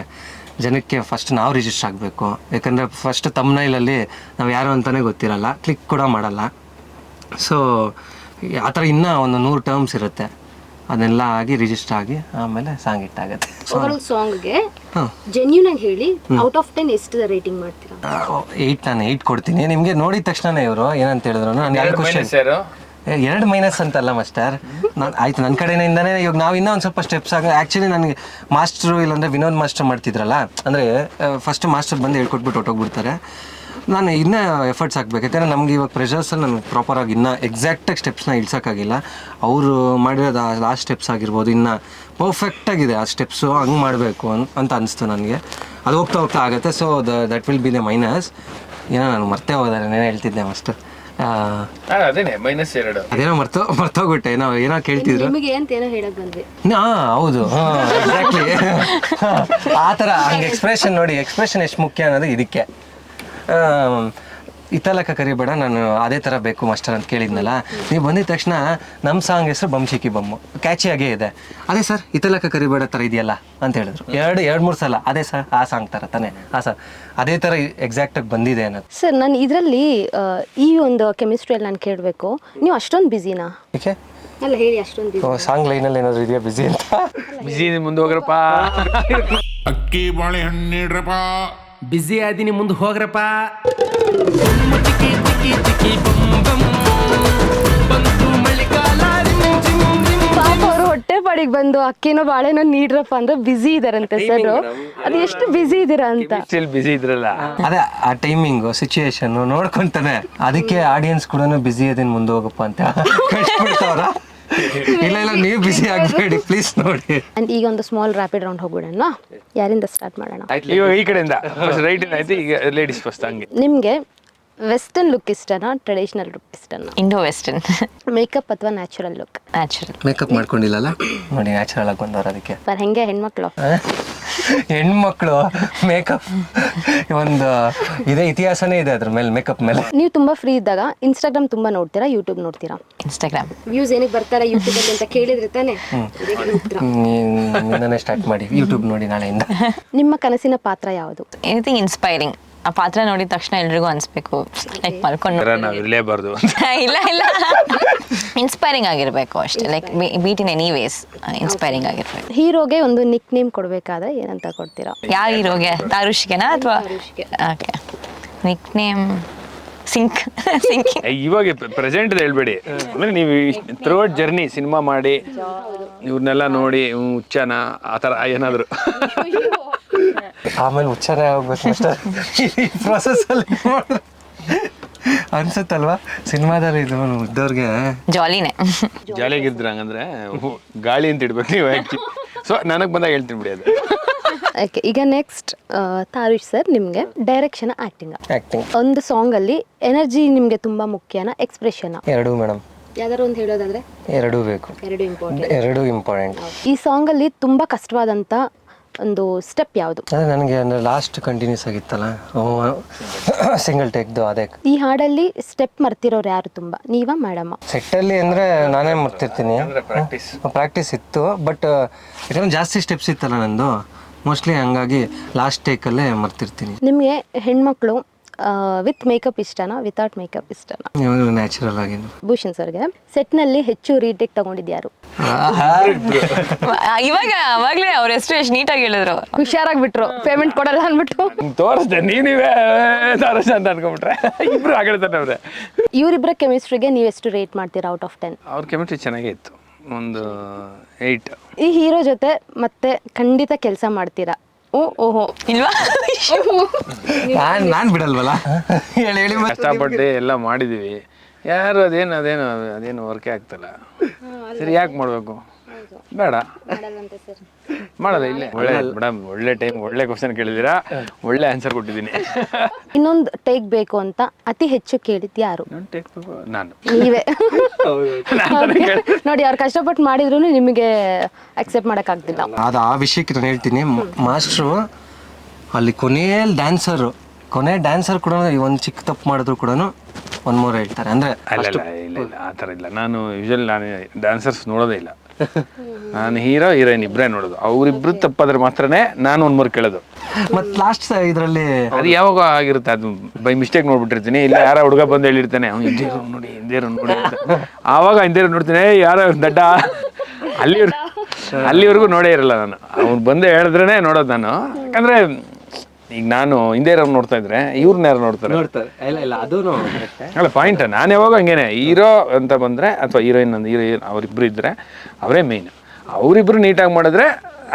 ಜನಕ್ಕೆ ಫಸ್ಟ್ ನಾವು ರಿಜಿಸ್ಟರ್ ಆಗಬೇಕು. ಯಾಕಂದರೆ ಫಸ್ಟ್ ತಮ್ನೈಲಲ್ಲಿ ನಾವು ಯಾರು ಅಂತಲೇ ಗೊತ್ತಿರಲ್ಲ, ಕ್ಲಿಕ್ ಕೂಡ ಮಾಡಲ್ಲ. ಸೊ ಆ ಥರ ಇನ್ನೂ ಒಂದು 100 ಟರ್ಮ್ಸ್ ಇರುತ್ತೆ, ಅದನ್ನೆಲ್ಲ ಆಗಿ ರಿಜಿಸ್ಟರ್ ಆಗಿ ಆಮೇಲೆ ಸಾಂಗ್ ಹಿಟ್ಟಾಗುತ್ತೆ. ಸಾಂಗ್ಗೆ ಜೆನ್ಯೂನ್ ಆಗಿ ಹೇಳಿ, ಔಟ್ ಆಫ್ 10 ಎಷ್ಟು ರೇಟಿಂಗ್ ಮಾಡ್ತೀರಾ? 8. ನಾನು 8 ಕೊಡ್ತೀನಿ. ನಿಮಗೆ ನೋಡಿದ ತಕ್ಷಣ ಇವರು ಏನಂತ ಹೇಳಿದ್ರು, ನಾನು 2 ಕ್ವಶನ್ 2 ಮೈನಸ್ ಅಂತಲ್ಲ ಮಾಸ್ಟರ್. ಆಯ್ತು, ನನ್ನ ಕಡೆಯಿಂದನೇ ಇವಾಗ ನಾವು ಇನ್ನೂ ಒಂದು ಸ್ವಲ್ಪ ಸ್ಟೆಪ್ಸ್ ಆಗಿ. ಆ್ಯಕ್ಚುಲಿ ನನಗೆ ಮಾಸ್ಟ್ರು ಇಲ್ಲಾಂದರೆ ವಿನೋದ್ ಮಾಸ್ಟರ್ ಮಾಡ್ತಿದ್ರಲ್ಲ, ಅಂದರೆ ಫಸ್ಟ್ ಮಾಸ್ಟರ್ ಬಂದು ಹೇಳ್ಕೊಟ್ಬಿಟ್ಟು ಹೊಟ್ಟೋಗ್ಬಿಡ್ತಾರೆ. ನಾನು ಇನ್ನೂ ಎಫರ್ಟ್ಸ್ ಹಾಕ್ಬೇಕು, ಯಾಕಂದರೆ ನಮ್ಗೆ ಇವಾಗ ಪ್ರೆಷರ್ಸಲ್ಲಿ ನಾನು ಪ್ರಾಪರಾಗಿ ಇನ್ನೂ ಎಕ್ಸಾಕ್ಟಾಗಿ ಸ್ಟೆಪ್ಸ್ನ ಇಳ್ಸೋಕ್ಕಾಗಿಲ್ಲ. ಅವರು ಮಾಡಿರೋದು ಲಾಸ್ಟ್ ಸ್ಟೆಪ್ಸ್ ಆಗಿರ್ಬೋದು, ಇನ್ನೂ ಪರ್ಫೆಕ್ಟಾಗಿದೆ ಆ ಸ್ಟೆಪ್ಸು, ಹಂಗೆ ಮಾಡಬೇಕು ಅಂತ ಅನಿಸ್ತು ನನಗೆ. ಅದು ಹೋಗ್ತಾ ಆಗುತ್ತೆ. So that will be the minus. ಏನೋ ನಾನು ಮರ್ತೇ ಹೋದಾರೆ, ನಾನು ಹೇಳ್ತಿದ್ದೆ ಮಾಸ್ಟರ್. ಅದೇನೆ -2. ಅದೇನೋ ಮರ್ತೋಗ್ಬಿಟ್ಟೆ. ಏನೋ ಕೇಳ್ತಿದ್ರು. ಹೌದು, ಎಕ್ಸಾಕ್ಟ್ಲಿ ಆ ಥರ. ಹಂಗೆ ಎಕ್ಸ್ಪ್ರೆಷನ್ ನೋಡಿ, ಎಕ್ಸ್ಪ್ರೆಷನ್ ಎಷ್ಟು ಮುಖ್ಯ ಅನ್ನೋದು ಇದಕ್ಕೆ. ಇತಲಕ ಕರಿಬೇಡ, ನಾನು ಅದೇ ಥರ ಬೇಕು ಮಾಸ್ಟರ್ ಅಂತ ಕೇಳಿದ್ನಲ್ಲ. ನೀವು ಬಂದಿದ ತಕ್ಷಣ ನಮ್ಮ ಸಾಂಗ್ ಹೆಸರು ಬಮ್ ಚಿಕ್ಕಿ ಬಮ್ಮು, ಕ್ಯಾಚಿಯಾಗೇ ಇದೆ. ಅದೇ ಸರ್ ಇತಲಕ ಕರಿಬೇಡ ಥರ ಇದೆಯಲ್ಲ ಅಂತ ಹೇಳಿದ್ರು. 2-3 ಸಲ ಅದೇ ಸರ್ ಆ ಸಾಂಗ್ ಥರ ತಾನೆ, ಸರ್ ಅದೇ ಥರ ಎಕ್ಸಾಕ್ಟಾಗಿ ಬಂದಿದೆ ಅನ್ನೋದು. ಸರ್ ನಾನು ಇದರಲ್ಲಿ ಈ ಒಂದು ಕೆಮಿಸ್ಟ್ರಿಯಲ್ಲಿ ನಾನು ಕೇಳಬೇಕು, ನೀವು ಅಷ್ಟೊಂದು ಬ್ಯುಸಿನಾ? ಏಕೆ ಅಲ್ಲ ಹೇಳಿ, ಅಷ್ಟೊಂದು ಸಾಂಗ್ ಲೈನಲ್ಲಿ ಏನಾದರೂ ಇದೆಯಾ ಬಿಸಿ ಅಂತ? ಬಿಸಿ ಮುಂದೆ ಹೋಗ್ರಪ್ಪ. ಅಕ್ಕಿ ಬಾಳೆಹಣ್ಣಿಡ್ರಪ್ಪ, ಬಿಸಿ ಆದಿನಿ ಮುಂದೆ ಹೋಗ್ರಪ್ಪ. ಪಾಪ ಅವರು ಹೊಟ್ಟೆ ಪಾಡಿಗೆ ಬಂದು ಅಕ್ಕಿನೋ ಬಾಳೆನೋ ನೀಡ್ರಪ್ಪ ಅಂದ್ರೆ ಬಿಸಿ ಇದಾರಂತೆ ಸರ್. ಅದು ಎಷ್ಟು ಬಿಸಿ ಇದ್ದೀರಾ ಅಂತ. ಬಿಸಿ ಇದ್ರಲ್ಲ, ಅದೇ ಆ ಟೈಮಿಂಗು ಸಿಚುಯೇಷನ್ ನೋಡ್ಕೊಂತಾನೆ. ಅದಕ್ಕೆ ಆಡಿಯನ್ಸ್ ಕೂಡ ಬಿಸಿ ಅದನ್ನ ಮುಂದೆ ಹೋಗಪ್ಪ ಅಂತ ಕಳ್ಸ್ಬಿಡ್ತಾವ್ರ. ಇಲ್ಲ ನೀವು ಬಿಸಿ ಆಗಬೇಡಿ ಪ್ಲೀಸ್ ನೋಡಿ. ಅಂಡ್ ಈಗ ಒಂದು ಸ್ಮಾಲ್ ರ್ಯಾಪಿಡ್ ರೌಂಡ್ ಹೋಗ್ಬಿಡೋಣ. ಯಾರಿಂದ ಸ್ಟಾರ್ಟ್ ಮಾಡೋಣ? ಇವಾಗ ಈ ಕಡೆಯಿಂದ ರೈಟ್ ಆಯ್ತು, ಈಗ ಲೇಡೀಸ್ ಫಸ್ಟ್. ಹಂಗೆ ನಿಮಗೆ ವೆಸ್ಟರ್ನ್ ಲುಕ್ ಇಷ್ಟನಾ, ಟ್ರೆಡಿಷನಲ್ ಲುಕ್ ಇಷ್ಟನಾ? Indo western. ಮೇಕಪ್ ಅಥವಾ ನ್ಯಾಚುರಲ್ ಲುಕ್? ನ್ಯಾಚುರಲ್. ಮೇಕಪ್ ಮಾಡ್ಕೊಂಡಿಲ್ಲಲ್ಲ ನೋಡಿ, ನ್ಯಾಚುರಲ್ ಆಗಿ ಬಂದವ್ರು. ಅದಕ್ಕೆ ಸರ್ ಹೆಂಗೆ ಹೆಣ್ಮಕ್ಳು ಮೇಕಪ್ ಒಂದು ಇದೇ ಇತಿಹಾಸನೇ ಇದೆ ಅದ್ರ ಮೇಲೆ, ಮೇಕಪ್ ಮೇಲೆ. ನೀವು ತುಂಬಾ ಫ್ರೀ ಇದ್ದಾಗ ಇನ್ಸ್ಟಾಗ್ರಾಮ್ ತುಂಬಾ ನೋಡ್ತೀರಾ, ಯೂಟ್ಯೂಬ್ ನೋಡ್ತೀರಾ? ಇನ್ಸ್ಟಾಗ್ರಾಮ್. ವ್ಯೂಸ್ ಏನಕ್ಕೆ ಬರ್ತಾರೆ ಯೂಟ್ಯೂಬ್ ಅಲ್ಲಿ ಅಂತ ಕೇಳಿದ್ರೆ ತಾನೆ ನಿನ್ನೆ ಸ್ಟಾರ್ಟ್ ಮಾಡಿ ಯೂಟ್ಯೂಬ್ ನೋಡಿ ನಾಳೆಯಿಂದ. ನಿಮ್ಮ ಕನಸಿನ ಪಾತ್ರ ಯಾವುದು? Anything inspiring. ಆ ಪಾತ್ರ ನೋಡಿದ ತಕ್ಷಣ ಎಲ್ರಿಗೂ ಅನ್ಸ್ಬೇಕು ಲೈಕ್ ಮಲ್ಕೊಂಡು ನಾವು ಇರಲೇಬಾರ್ದು ಇಲ್ಲ ಇಲ್ಲ ಇನ್ಸ್ಪೈರಿಂಗ್ ಆಗಿರ್ಬೇಕು ಅಷ್ಟೇ like beat in any ways inspiring ಆಗಿರ್ಬೇಕು. ಹೀರೋಗೆ ಒಂದು ನಿಕ್ ನೇಮ್ ಕೊಡ್ಬೇಕಾದ್ರೆ ಏನಂತ ಕೊಡ್ತೀರಾ? ಯಾವ ಹೀರೋಗೆ? ತಾರುಷ್ಗೆನಾ ಅಥವಾ okay nickname sync syncing ಇವಾಗ ಪ್ರೆಸೆಂಟ್ ಹೇಳ್ಬೇಡಿ, ಅಂದ್ರೆ ನೀವು ಥ್ರೂಔಟ್ ಜರ್ನಿ ಸಿನಿಮಾ ಮಾಡಿ ಇವ್ರನ್ನೆಲ್ಲ ನೋಡಿ ಹುಚ್ಚನ ಆ ಥರ ಏನಾದ್ರು ಆಮೇಲೆ ಉಚ್ಚಾರ ಹೋಗ್ಬೇಕು ಅಷ್ಟೇ ಪ್ರೊಸೆಸ್ ಅಲ್ಲಿ ಅನ್ಸುತ್ತಲ್ವಾ ಸಿನಿಮಾದಲ್ಲಿ ಇದು ಇದ್ದವ್ರಿಗೆ ಜಾಲಿನೇ. ಜಾಲಿಯಾಗಿದ್ರ ಹಂಗಂದ್ರೆ ಗಾಳಿ ಅಂತ ಇಡ್ಬೇಕು ನೀವು ಆ್ಯಕ್ಚುಲಿ. ಸೊ ನನಗೆ ಬಂದಾಗ ಹೇಳ್ತೀನಿ ಬಿಡಿ ಅದು. ಓಕೆ, ಈಗ ನೆಕ್ಸ್ಟ್ ತಾರುಷ್ ಸರ್, ನಿಮಗೆ ಡೈರೆಕ್ಷನ್ ಆ್ಯಕ್ಟಿಂಗ್ ಆಕ್ಟಿಂಗ್ ಒಂದು ಸಾಂಗಲ್ಲಿ ಎನರ್ಜಿ ನಿಮಗೆ ತುಂಬ ಮುಖ್ಯನಾ ಎಕ್ಸ್ಪ್ರೆಷನ್? ಎರಡೂ ಮೇಡಮ್, ಯಾವ್ದಾರು ಒಂದು ಹೇಳೋದಾದ್ರೆ? ಎರಡೂ ಬೇಕು, ಎರಡು ಇಂಪಾರ್ಟೆಂಟ್. ಎರಡೂ ಇಂಪಾರ್ಟೆಂಟ್. ಈ ಸಾಂಗಲ್ಲಿ ತುಂಬ ಕಷ್ಟವಾದಂಥ ಒಂದು ಸ್ಟೆಪ್ ಯಾವುದು? ಅದೇ ನನಗೆ ಅಂದರೆ ಲಾಸ್ಟ್ ಕಂಟಿನ್ಯೂಸ್ ಆಗಿತ್ತಲ್ಲ ಸಿಂಗಲ್ ಟೇಕ್ದು ಅದೇ. ಈ ಹಾಡಲ್ಲಿ ಸ್ಟೆಪ್ ಮರ್ತಿರೋರು ಯಾರು ತುಂಬ, ನೀವಾ ಮೇಡಮ್ಮ? ಸೆಟ್ಟಲ್ಲಿ ಅಂದರೆ ನಾನೇ ಮರ್ತಿರ್ತೀನಿ, ಪ್ರಾಕ್ಟೀಸ್ ಇತ್ತು, ಬಟ್ ಯಾಕಂದ್ರೆ ಜಾಸ್ತಿ ಸ್ಟೆಪ್ಸ್ ಇತ್ತಲ್ಲ ನಂದು ಮೋಸ್ಟ್ಲಿ, ಹಂಗಾಗಿ ಲಾಸ್ಟ್ ಟೇಕಲ್ಲೇ ಮರ್ತಿರ್ತೀನಿ. ನಿಮಗೆ ಹೆಣ್ಮಕ್ಳು ವಿತ್ ಮೇಕಪ್ ಇಷ್ಟನಾ ವಿತೌಟ್ ಮೇಕಪ್ ಇಷ್ಟನಾ? ನ್ಯಾಚುರಲ್ ಆಗಿ. ಭೂಷಣ್ ಸರ್ಗೆ ಸೆಟ್ನಲ್ಲಿ ಹೆಚ್ಚು ರೀಟೇಕ್ ತಗೊಂಡಿದ್ಯಾರು? ಇವಾಗ ಅವಾಗಲೇ ಅವ್ರ ಹೆಸರು ಎಷ್ಟು ನೀಟಾಗಿ ಹೇಳಿದ್ರು. ಹುಷಾರಾಗ್ಬಿಟ್ರು, ಪೇಮೆಂಟ್ ಕೊಡಲ್ಲ ಅಂದ್ಬಿಟ್ಟು. ತೋರಿಸ್ದೆ ನೀವೇ ತಾರಸ ಅಂತ ಅನ್ಕೊಂಡ್ಬಿಟ್ರೆ ಇಬ್ರು ಆಗಲ್ತಾನೆ ಅವ್ರೆ. ಇವರಿಬ್ಬರ ಕೆಮಿಸ್ಟ್ರಿಗೆ ನೀವು ಎಷ್ಟು ರೇಟ್ ಮಾಡ್ತೀರಾ ಔಟ್ ಆಫ್ 10? ಅವ್ರ ಕೆಮಿಸ್ಟ್ರಿ ಚೆನ್ನಾಗೇ ಇತ್ತು, ಒಂದು 8. ಈ ಹೀರೋ ಜೊತೆ ಮತ್ತೆ ಖಂಡಿತ ಕೆಲಸ ಮಾಡ್ತೀರಾ? ಓಹೋ ಇಲ್ವಾ? ನಾನು ಬಿಡಲ್ವಲ್ಲ, ಹೇಳಿ ಹೇಳಿ ಕಷ್ಟಪಟ್ಟು ಎಲ್ಲ ಮಾಡಿದೀವಿ, ಯಾರು ಅದೇನು ವರ್ಕೇ ಆಗ್ತಲ್ಲ. ಸರಿ ಯಾಕೆ ಮಾಡಬೇಕು, ಬೇಡ ಮಾಡಲ್ಲ. ಇಲ್ಲೇ ಒಳ್ಳೆ ಮೇಡಮ್, ಒಳ್ಳೆ ಟೈಮ್, ಒಳ್ಳೆ ಕ್ವಶನ್ ಕೇಳಿದ್ದೀರಾ, ಒಳ್ಳೆ ಆನ್ಸರ್ ಕೊಟ್ಟಿದ್ದೀನಿ. ಇನ್ನೊಂದು ಟೇಕ್ ಬೇಕು ಅಂತ ಅತಿ ಹೆಚ್ಚು ಕೇಳಿದ್ ಯಾರು? ನಾನು ನೀವೇ. ನೋಡಿ, ಅವ್ರು ಕಷ್ಟಪಟ್ಟು ಮಾಡಿದ್ರು ನಿಮಗೆ ಅಕ್ಸೆಪ್ಟ್ ಮಾಡೋಕ್ಕಾಗ್ತಿಲ್ಲ. ಅದು ಆ ವಿಷಯಕ್ಕೆ ನಾನು ಹೇಳ್ತೀನಿ. ಮಾಸ್ಟ್ರು ಅಲ್ಲಿ ಕೊನೆ ಡ್ಯಾನ್ಸರ್ ಕೂಡ ಒಂದು ಚಿಕ್ಕ ತಪ್ಪು ಮಾಡಿದ್ರು ಕೂಡ ಒಂದು ಮೂರು ಹೇಳ್ತಾರೆ. ಅಂದರೆ ಇಲ್ಲ ಆ ಥರ ಇಲ್ಲ. ನಾನು ಯೂಶಲಿ ನಾನು ಡ್ಯಾನ್ಸರ್ಸ್ ನೋಡೋದೇ ಇಲ್ಲ. ನಾನು ಹೀರೋ ಹೀರೋಯಿನ್ ಇಬ್ಬರೇ ನೋಡೋದು. ಅವರಿಬ್ರು ತಪ್ಪಾದ್ರೆ ಮಾತ್ರನೇ ನಾನು ಒಂದು ಮೂರು ಕೇಳೋದು. ಮತ್ತು ಲಾಸ್ಟ್ ಇದರಲ್ಲಿ ಅದು ಯಾವಾಗ ಆಗಿರುತ್ತೆ, ಅದು ಬೈ ಮಿಸ್ಟೇಕ್ ನೋಡ್ಬಿಟ್ಟಿರ್ತೀನಿ, ಇಲ್ಲ ಯಾರೋ ಹುಡುಗ ಬಂದು ಹೇಳಿರ್ತಾನೆ ಅವ್ನು ಹಿಂದೇರು ನೋಡಿ ಅಂತ. ಆವಾಗ ಹಿಂದೇರು ನೋಡ್ತೀನಿ, ಯಾರೋ ದಡ್ಡ ಅಲ್ಲಿವರೆಗೂ ನೋಡೇ ಇರಲ್ಲ ನಾನು. ಅವ್ನು ಬಂದು ಹೇಳಿದ್ರೇ ನೋಡೋದು ನಾನು. ಯಾಕಂದರೆ ಈಗ ನಾನು ಹಿಂದೆ ನೋಡ್ತಾ ಇದ್ರೆ ಇವ್ರನ್ನ ಯಾರು ನೋಡ್ತಾರೆ? ಅಲ್ಲ ಪಾಯಿಂಟ್. ನಾನು ಯಾವಾಗ ಹಂಗೇನೆ ಹೀರೋ ಅಂತ ಬಂದರೆ ಅಥವಾ ಹೀರೋಯಿನ್ ಅವರಿಬ್ರು ಇದ್ದರೆ ಅವರೇ ಮೇಯ್ನ್. ಅವರಿಬ್ರು ನೀಟಾಗಿ ಮಾಡಿದ್ರೆ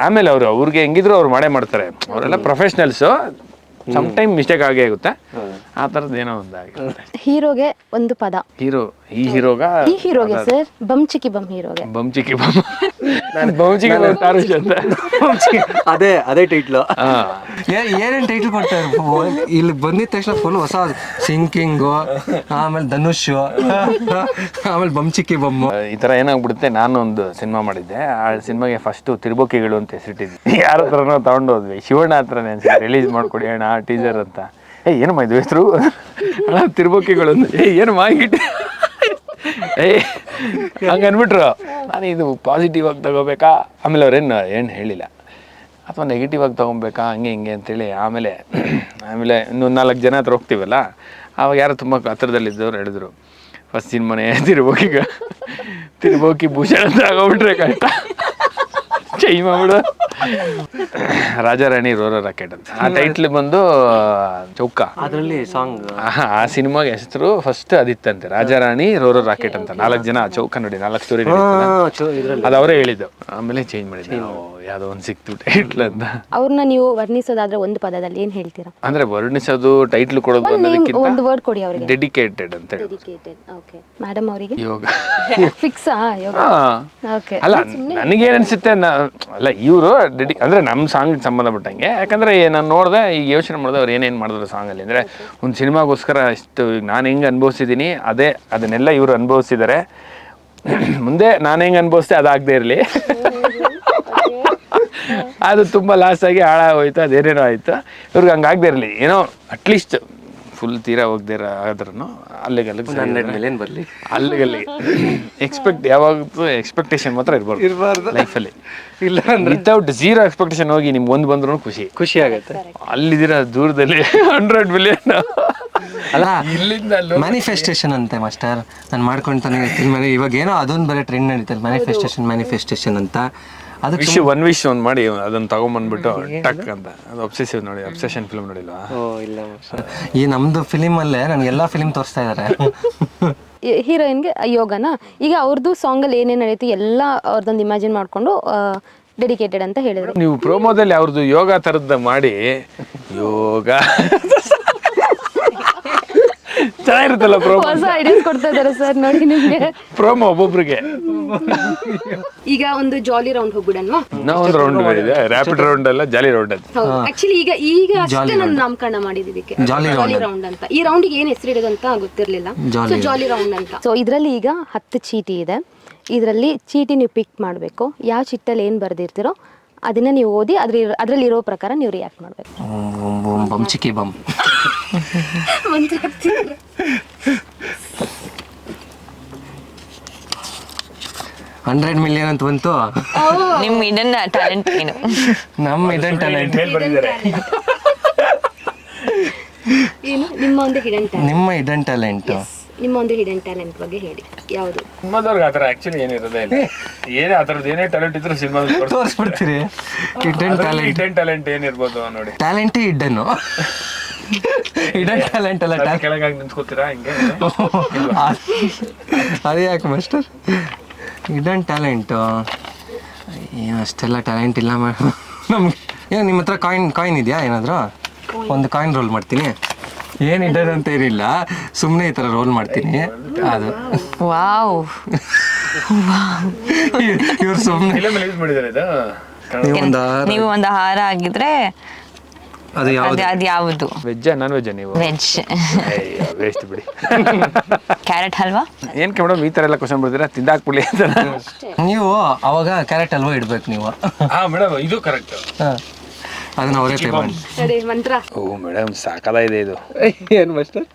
ಆಮೇಲೆ ಅವ್ರಿಗೆ ಹೆಂಗಿದ್ರು ಅವ್ರು ಮಾಡೇ ಮಾಡ್ತಾರೆ. ಅವರೆಲ್ಲ ಪ್ರೊಫೆಷ್ನಲ್ಸು. ಸಮ್ ಟೈಮ್ ಮಿಸ್ಟೇಕ್ ಆಗೇ ಆಗುತ್ತೆ. ಆ ಥರದ್ದು ಏನೋ ಒಂದಾಗಿರುತ್ತೆ. ಹೀರೋಗೆ ಒಂದು ಪದ. ಈ ಹೀರೋಗೆ ಸರ್ ಬಂಚಿಕಿ ಬಮ್ ಹೀರೋಗೆ. ಬಂಚಿಕಿ ಬಮ್ ನಾನು ಬಂಚಿಕಿ ತಾರುಷ್ ಅಂತ ಅದೇ ಟೈಟ್ಲು. ಏನೇನು ಟೈಟ್ಲ್ ಕೊಡ್ತಾರೆ ಇಲ್ಲಿ ಬಂದಿದ ತಕ್ಷಣ ಫುಲ್ ಹೊಸ ಸಿಂಕಿಂಗು, ಆಮೇಲೆ ಧನುಷ್, ಆಮೇಲೆ ಬಂಚಿಕಿ ಬಮ್ಮು. ಈ ಥರ ಏನಾಗ್ಬಿಡುತ್ತೆ. ನಾನು ಒಂದು ಸಿನಿಮಾ ಮಾಡಿದ್ದೆ. ಆ ಸಿನಿಮಾಗೆ ಫಸ್ಟು ತಿರುಬೋಕಿಗಳು ಅಂತ ಹೆಸರಿಟ್ಟಿದ್ದೆ. ಯಾರ ಹತ್ರನೋ ತಗೊಂಡೋದ್ವಿ. ಶಿವಣ್ಣ ಹತ್ರನೇ ರಿಲೀಸ್ ಮಾಡ್ಕೊಡಿ ಅಣ್ಣ ಟೀಸರ್ ಅಂತ. ಏನಮ್ಮ ಇದು ಹೆಸರು? ಅಣ್ಣ ತಿರುಬೋಕಿಗಳು ಅಂತ. ಏನು ಮಾಗಿಟ್ಟು ಹಂಗೆ ಅಂದ್ಬಿಟ್ರು. ನಾನು ಇದು ಪಾಸಿಟಿವ್ ಆಗಿ ತಗೋಬೇಕಾ, ಆಮೇಲೆ ಅವ್ರೇನು ಹೇಳಿಲ್ಲ, ಅಥವಾ ನೆಗೆಟಿವ್ ಆಗಿ ತೊಗೊಬೇಕಾ ಹಂಗೆ ಹಿಂಗೆ ಅಂತೇಳಿ. ಆಮೇಲೆ ಇನ್ನೊಂದು 4 ಜನ ಹತ್ರ ಹೋಗ್ತೀವಲ್ಲ, ಆವಾಗ ಯಾರು ತುಂಬ ಹತ್ರದಲ್ಲಿದ್ದವ್ರು ಹೇಳಿದ್ರು, ಫಸ್ಟ್ ಸಿನಿಮಾನೇ ತಿರುಬೋಕಿ ಭೂಷಣ ಅಂತ ಆಗೋಗ್ಬಿಟ್ರೆ ಕಷ್ಟ, ಚೇಂಜ್ ಮಾಡ್ಬಿಡು. ರಾಜಾರಾಣಿ ರೋರೋ ರಾಕೆಟ್ ಅಂತ ಆ ಟೈಟ್ಲ್ ಬಂದು ಚೌಕ. ಅದರಲ್ಲಿ ಸಾಂಗ್ ಆ ಸಿನಿಮಾಗೆ ಹೆಸರು ಫಸ್ಟ್ ಅದಿತ್ತಂತೆ, ರಾಜಾರಾಣಿ ರೋರೋ ರಾಕೆಟ್ ಅಂತ. 4 ಜನ ಚೌಕ ನೋಡಿ, 4 ಸ್ಟೋರಿ ಅದು ಅವರೇ ಹೇಳಿದ್ದು. ಆಮೇಲೆ ಚೇಂಜ್ ಮಾಡಿದ್ದೆ, ಯಾವುದೋ ಒಂದು ಸಿಕ್ತು ಟೈಟ್ಲ್ ಅಂತ. ಅವ್ರನ್ನ ನೀವು ವರ್ಣಿಸೋದಾದ್ರೆ ಒಂದು ಪದದಲ್ಲಿ ಏನು ಹೇಳ್ತೀರಾ? ಅಂದ್ರೆ ವರ್ಣಿಸೋದು, ಟೈಟ್ಲ್ ಕೊಡೋದು ಅನ್ನೋದಕ್ಕಿಂತ ಒಂದು ವರ್ಡ್ ಕೊಡಿ ಅವರಿಗೆ. ಡೆಡಿಕೇಟೆಡ್ ಅಂತ ಹೇಳಿ. ಓಕೆ ಮೇಡಮ್ ಅವರಿಗೆ ಯೋಗ ಫಿಕ್ಸಾ? ಯೋಗ. ಓಕೆ. ಅಲ್ಲ ನನಗೇನು ಅನ್ಸುತ್ತೆ, ಅಲ್ಲ ಇವರು ಅಂದ್ರೆ ನಮ್ಮ ಸಾಂಗ್ ಸಂಬಂಧಪಟ್ಟಂಗೆ. ಯಾಕಂದ್ರೆ ನಾನು ನೋಡಿದೆ, ಈಗ ಯೋಚನೆ ಮಾಡಿದೆ ಅವ್ರು ಏನೇನು ಮಾಡಿದ್ರು ಸಾಂಗಲ್ಲಿ. ಅಂದರೆ ಒಂದು ಸಿನಿಮಾಗೋಸ್ಕರ ಇಷ್ಟು ನಾನು ಹೆಂಗೆ ಅನುಭವಿಸಿದ್ದೀನಿ ಅದನ್ನೆಲ್ಲ ಇವರು ಅನುಭವಿಸಿದ್ದಾರೆ. ಮುಂದೆ ನಾನು ಹೆಂಗೆ ಅನುಭವಿಸ್ದೆ ಅದಾಗದೇ ಇರಲಿ. ಅದು ತುಂಬ ಲಾಸ್ ಆಗಿ ಹಾಳಾಗೋಯ್ತು, ಅದೇನೇನೋ ಆಯಿತು. ಇವ್ರಿಗೆ ಹಂಗಾಗದೇ ಇರಲಿ. ಏನೋ ಅಟ್ಲೀಸ್ಟ್ ಫುಲ್ ತೀರಾ ಹೋಗದೆ ಆದ್ರೂ ಅಲ್ಲಿಗೆ 100 million ಬರಲಿ. ಅಲ್ಲಿಗೆ ಯಾವಾಗಲೂ ಎಕ್ಸ್ಪೆಕ್ಟೇಷನ್ ಮಾತ್ರ ಇರಬಾರ್ದು ಲೈಫಲ್ಲಿ. ಇಲ್ಲ ಅಂದ್ರೆ ವಿತೌಟ್ ಝೀರೋ ಎಕ್ಸ್ಪೆಕ್ಟೇಷನ್ ಹೋಗಿ ನಿಮ್ಗೆ ಒಂದು ಬಂದ್ರೂ ಖುಷಿ ಆಗುತ್ತೆ. ಅಲ್ಲಿದ್ದೀರಾ ದೂರದಲ್ಲಿ 100 million ಅಲ್ಲ ಇಲ್ಲಿಂದ ಮ್ಯಾನಿಫೆಸ್ಟೇಷನ್ ಅಂತೆ ಮಾಸ್ಟರ್. ನಾನು ಮಾಡ್ಕೊಂತಾನೆ ಇರ್ತೀನಿ. ಇವಾಗ ಏನೋ ಅದೊಂದು ಬೇರೆ ಟ್ರೆಂಡ್ ನಡೀತಾರೆ, ಮ್ಯಾನಿಫೆಸ್ಟೇಷನ್ ಅಂತ. ಅದಕ್ಕೆ ವಿಶ್ ಒಂದು ಮಾಡಿ ಅದನ್ನ ತಗೊಂಬಂದ್ಬಿಟ್ಟು ಟಕ್ ಅಂತ. ಅದು ಅಬ್ಸೆಸಿವ್ ನೋಡಿ, ಅಬ್ಸೆಷನ್ ಫಿಲ್ಮ್ ನೋಡಿಲ್ವಾ? ಇಲ್ಲ ಈ ನಮ್ದು ಫಿಲಿಮಲ್ಲೇ ನನಗೆ ಎಲ್ಲ ಫಿಲಿಮ್ ತೋರಿಸ್ತಾ ಇದ್ದಾರೆ. ಹೀರೋಯಿನ್ಗೆ ಯೋಗನ ಈಗ ಅವ್ರದ್ದು ಸಾಂಗಲ್ಲಿ ಏನೇನು ನಡೀತು ಎಲ್ಲ ಅವ್ರದ್ದೊಂದು ಇಮ್ಯಾಜಿನ್ ಮಾಡಿಕೊಂಡು ಡೆಡಿಕೇಟೆಡ್ ಅಂತ ಹೇಳಿದ್ರು. ನೀವು ಪ್ರೋಮೋದಲ್ಲಿ ಅವ್ರದ್ದು ಯೋಗ ಥರದ್ದು ಮಾಡಿ ಯೋಗ ಚೆನ್ನಾಗಿರುತ್ತಲ್ಲ ಪ್ರೋಮೋ. ಹೊಸ ಐಡಿಯಾಸ್ ಕೊಡ್ತಾ ಇದ್ದಾರೆ ಸರ್ ನೋಡಿ ನಿಮ್ಗೆ ಪ್ರೋಮೋ ಒಬ್ಬೊಬ್ರಿಗೆ. ಈಗ ಒಂದು ಜಾಲಿ ರೌಂಡ್ ಹೋಗ್ಬಿಡನ್ವಾ? ನಾವೊಂದು ರೌಂಡ್ ಮಾಡಿದೆ, ರ್ಯಾಪಿಡ್ ರೌಂಡ್ ಅಲ್ಲ ಜಾಲಿ ರೌಂಡ್ ಅಂತ. ಹೌದು, ಆಕ್ಚುಲಿ ಈಗ ಅಷ್ಟೇ ನಾನು ನಾಮಕರಣ ಮಾಡಿದ್ದಕ್ಕೆ ಜಾಲಿ ರೌಂಡ್ ಅಂತ. ಈ ರೌಂಡಿಗೆ ಏನು ಹೆಸರಿಡೋದು ಅಂತ ಗೊತ್ತಿರಲಿಲ್ಲ, ಸೊ ಜಾಲಿ ರೌಂಡ್ ಅಂತ. ಸೊ ಇದರಲ್ಲಿ ಈಗ 10 ಚೀಟಿ ಇದೆ. ಇದರಲ್ಲಿ ಚೀಟಿ ನೀವು ಪಿಕ್ ಮಾಡಬೇಕು. ಯಾವ ಚಿಟ್ಟಲ್ಲಿ ಏನು ಬರೆದಿರ್ತೀರೋ ಅದನ್ನ ನೀವು ಓದಿ ಅದರಲ್ಲಿ ಇರೋ ಪ್ರಕಾರ ನೀವು ರಿಯಾಕ್ಟ್ ಮಾಡಬೇಕು. ಬಮ್ ಚಿಕ್ಕಿ ಬಮ್. 100 million ಅಂತ ಬಂತು. ನಿಮ್ಮ ಇದನ್ನ ಟ್ಯಾಲೆಂಟ್ ಏನು? ನಮ್ಮ ಇದನ್ ಟ್ಯಾಲೆಂಟ್ ಏನು ನಿಮ್ಮ ಒಂದು ಹಿಡನ್ ಟ್ಯಾಲೆಂಟ್? ನಿಮ್ಮ ಇದನ್ ಟ್ಯಾಲೆಂಟ್ ನಿಮ್ಮ ಒಂದು ಹಿಡನ್ ಟ್ಯಾಲೆಂಟ್ ಬಗ್ಗೆ ಹೇಳಿ. ಯಾವುದು? ಸಿನಿಮಾದವ್ರಿಗೆ ಆ ಥರ ಆ್ಯಕ್ಚುಲಿ ಏನಿರೋದೇ ಇಲ್ಲ. ಏನೇ ಆ ಥರದ್ದು ಏನೇ ಟ್ಯಾಲೆಂಟ್ ಇದ್ರು ಸಿನಿಮಾದಲ್ಲಿ ತೋರಿಸ್ಬಿಡ್ತೀರಿ. ಹಿಡನ್ ಟ್ಯಾಲೆಂಟ್ ಏನಿರ್ಬೋದು ನೋಡಿ. ಟ್ಯಾಲೆಂಟ್ ಹಿಡನ್ನು ಹಿಡನ್ ಟ್ಯಾಲೆಂಟ್ ಅಲ್ಲ. ಕೆಳಗಾಗಿ ನಿಂತ್ಕೋತೀರಾ ಹಿಂಗೆ? ಅದು ಯಾಕೆ ಮಾಸ್ಟರ್? ಹಿಡನ್ ಟ್ಯಾಲೆಂಟು ಅಷ್ಟೆಲ್ಲ ಟ್ಯಾಲೆಂಟ್ ಇಲ್ಲ ನಮ್ಗೆ. ಏನು ನಿಮ್ಮ ಹತ್ರ ಕಾಯಿನ್ ಇದೆಯಾ? ಏನಾದರೂ ಒಂದು ಕಾಯಿನ್ ರೋಲ್ ಮಾಡ್ತೀನಿ. ಏನು ಹಿಡನ್ ಅಂತ ಏನಿಲ್ಲ, ಸುಮ್ಮನೆ ಈ ಥರ ರೋಲ್ ಮಾಡ್ತೀನಿ. ಅದು ವಾವ್, ಇವ್ರು ಸುಮ್ಮನೆ ಯೂಸ್ ಮಾಡಿದ್ದಾರೆ ಇದು. ನೀವು ಒಂದು ಹಾರ ಆಗಿದ್ರೆ ಅದು ಯಾವುದು? ಅದು ಯಾವುದು? ವೆಜ್ಜಾ ನಾನ್ ವೆಜ್ಜಾ ನೀವು? ವೆಜ್. ವೇಸ್ಟ್ ಬಿಡಿ. ಕ್ಯಾರೆಟ್ ಹಲ್ವಾ? ಏನಕ್ಕೆ ಮೇಡಮ್ ಈ ಥರ ಎಲ್ಲ ಕ್ವಶನ್ ಬರ್ತೀರಾ? ತಿಂದಾಕ್ಬಿಡಿ ಅಂತ. ನೀವು ಅವಾಗ ಕ್ಯಾರೆಟ್ ಹಲ್ವಾ ಇಡ್ಬೇಕು ನೀವು. ಹಾಂ ಮೇಡಮ್, ಇದು ಕರೆಕ್ಟ್. ಅದನ್ನ ಅವರೇ ಪೇ ಮಾಡಿ. ಮಂತ್ರ. ಓ ಮೇಡಮ್ ಸಾಕಲ್ಲ ಇದೆ ಇದು. ಏನು ಮಾಸ್ಟರ್?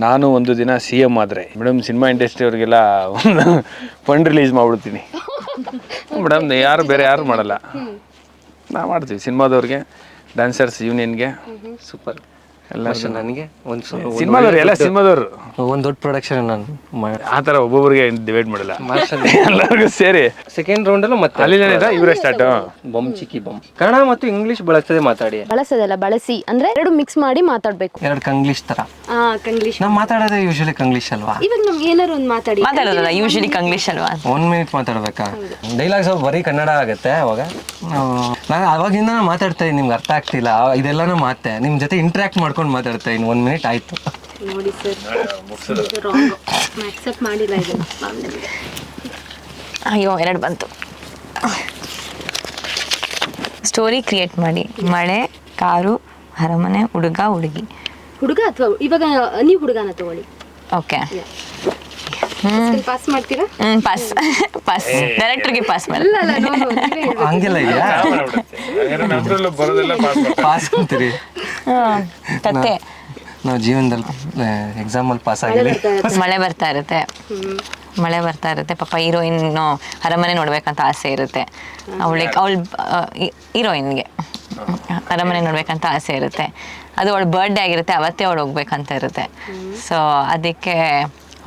ನಾನು ಒಂದು ದಿನ CM ಆದರೆ ಮೇಡಮ್ ಸಿನಿಮಾ ಇಂಡಸ್ಟ್ರಿ ಅವ್ರಿಗೆಲ್ಲ ಒಂದು ಫಂಡ್ ರಿಲೀಸ್ ಮಾಡ್ಬಿಡ್ತೀನಿ ಮೇಡಮ್. ಬೇರೆ ಯಾರು ಮಾಡಲ್ಲ, ನಾವು ಮಾಡ್ತೀವಿ. ಸಿನಿಮಾದವ್ರಿಗೆ, ಡ್ಯಾನ್ಸರ್ಸ್ ಯೂನಿಯನ್ಗೆ ಸೂಪರ್ ಎಲ್ಲ ನನಗೆ ಒಂದು ಸಿನಿಮಾದವ್ರು ಎಲ್ಲ ಸಿನಿಮಾದವ್ರು ಒಂದು ದೊಡ್ಡ ಪ್ರೊಡಕ್ಷನ್ ನಾನು ಆ ಥರ ಒಬ್ಬೊಬ್ಬರಿಗೆ ಡಿವೈಡ್ ಮಾಡಲ್ಲ, ಎಲ್ಲರಿಗೂ ಸೇರಿ ಸೆಕೆಂಡ್ ರೌಂಡಲ್ಲೂ ಮತ್ತೆ ಅಲ್ಲಿಂದ ಇವರೇ ಸ್ಟಾರ್ಟ್. ಬಮ್ ಚಿಕ್ಕಿ ಬಮ್. ಕನ್ನಡ ಮತ್ತು ಇಂಗ್ಲಿಷ್ ಬಳಸ್ತದೆ ಮಾತಾಡಿ. ಬಳಸೋದಲ್ಲ, ಬಳಸಿ ಅಂದ್ರೆ ಎರಡು ಮಿಕ್ಸ್ ಮಾಡಿ ಮಾತಾಡ್ಬೇಕು. ಎರಡು ಕಂಗ್ಲೀಷ್ ತರ. ಕಂಗ್ಲೀಷ್ ನಾವು ಮಾತಾಡೋದೇ ಯೂಶಲಿ ಕಂಗ್ಲೀಷ್ ಅಲ್ವಾ? ಇವಾಗ ನಮ್ಗೆ ಏನಾರು ಒಂದು ಮಾತಾಡೋದಲ್ಲ ಯೂಶಲಿ ಕಂಗ್ಲೀಷ್ ಅಲ್ವಾ? 1 minute ಮಾತಾಡ್ಬೇಕಾ? ಡೈಲಾಗ್ಸ್ ಬರೀ ಕನ್ನಡ ಆಗುತ್ತೆ ಅವಾಗ. ನಾನು ಅವಾಗಿಂದ ಮಾತಾಡ್ತಾ ಇದ್ದೀನಿ, ನಿಮ್ಗೆ ಅರ್ಥ ಆಗ್ತಿಲ್ಲ. ಇದೆಲ್ಲನೂ ಮಾತೆ ನಿಮ್ಮ ಜೊತೆ ಇಂಟ್ರ್ಯಾಕ್ಟ್ ಮಾಡ್ಕೊಂಡು ಮಾತಾಡ್ತಾ ಇದ್ದೀನಿ. 1 minute ಆಯ್ತು ನೋಡಿ ಸರ್, ಅಕ್ಸೆಪ್ಟ್ ಮಾಡಿಲ್ಲ ಇದನ್ನ. ಅಯ್ಯೋ 2 ಬಂತು. ಸ್ಟೋರಿ ಕ್ರಿಯೇಟ್ ಮಾಡಿ. ಮಳೆ, ಕಾರು, ಅರಮನೆ, ಹುಡುಗ ಹುಡುಗಿ. ಹುಡುಗ ಅಥವಾ ಇವಾಗ ನೀವು ಹುಡುಗನ ತಗೊಳ್ಳಿ. ಓಕೆ, ಪಾಸ್ ಮಾಡ್ತೀರಾ? ಪಾಸ್. ಡೈರೆಕ್ಟರ್ಗೆ ಪಾಸ್ ಮಾಡಿ. ಹಂಗೆಲ್ಲ ಇದೆಯಾ? ಪಾಸ್ ಅಂತೀರಿ? ಕತೆ. ನಾವು ಜೀವನದಲ್ಲಿ ಎಕ್ಸಾಮಲ್ಲಿ ಪಾಸ್ ಆಗಿಲ್ಲ. ಮಳೆ ಬರ್ತಾ ಇರುತ್ತೆ. ಪಾಪ ಹೀರೋಯಿನ್ ಅರಮನೆ ನೋಡ್ಬೇಕಂತ ಆಸೆ ಇರುತ್ತೆ. ಅವಳ ಹೀರೋಯಿನ್ಗೆ ಅರಮನೆ ನೋಡ್ಬೇಕಂತ ಆಸೆ ಇರುತ್ತೆ. ಅದು ಅವಳ ಬರ್ಡೇ ಆಗಿರುತ್ತೆ, ಅವತ್ತೇ ಅವಳು ಹೋಗ್ಬೇಕಂತ ಇರುತ್ತೆ. ಸೊ ಅದಕ್ಕೆ